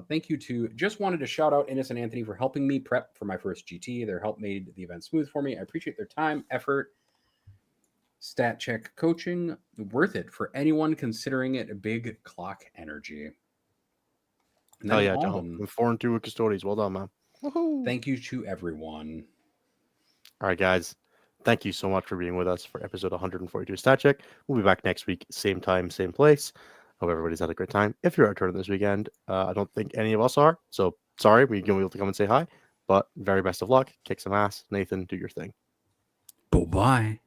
Thank you to just wanted to shout out Innes and Anthony for helping me prep for my first GT. Their help made the event smooth for me. I appreciate their time, effort, stat check, coaching. Worth it for anyone considering it a big clock energy. Oh yeah, John. 4-2 with Custodes. Well done, man. Woohoo. Thank you to everyone. All right, guys. Thank you so much for being with us for episode 142 Stat Check. We'll be back next week, same time, same place. Hope everybody's had a great time. If you're at a tournament this weekend, I don't think any of us are. So sorry, we can be able to come and say hi. But very best of luck. Kick some ass. Nathan, do your thing. Bye-bye.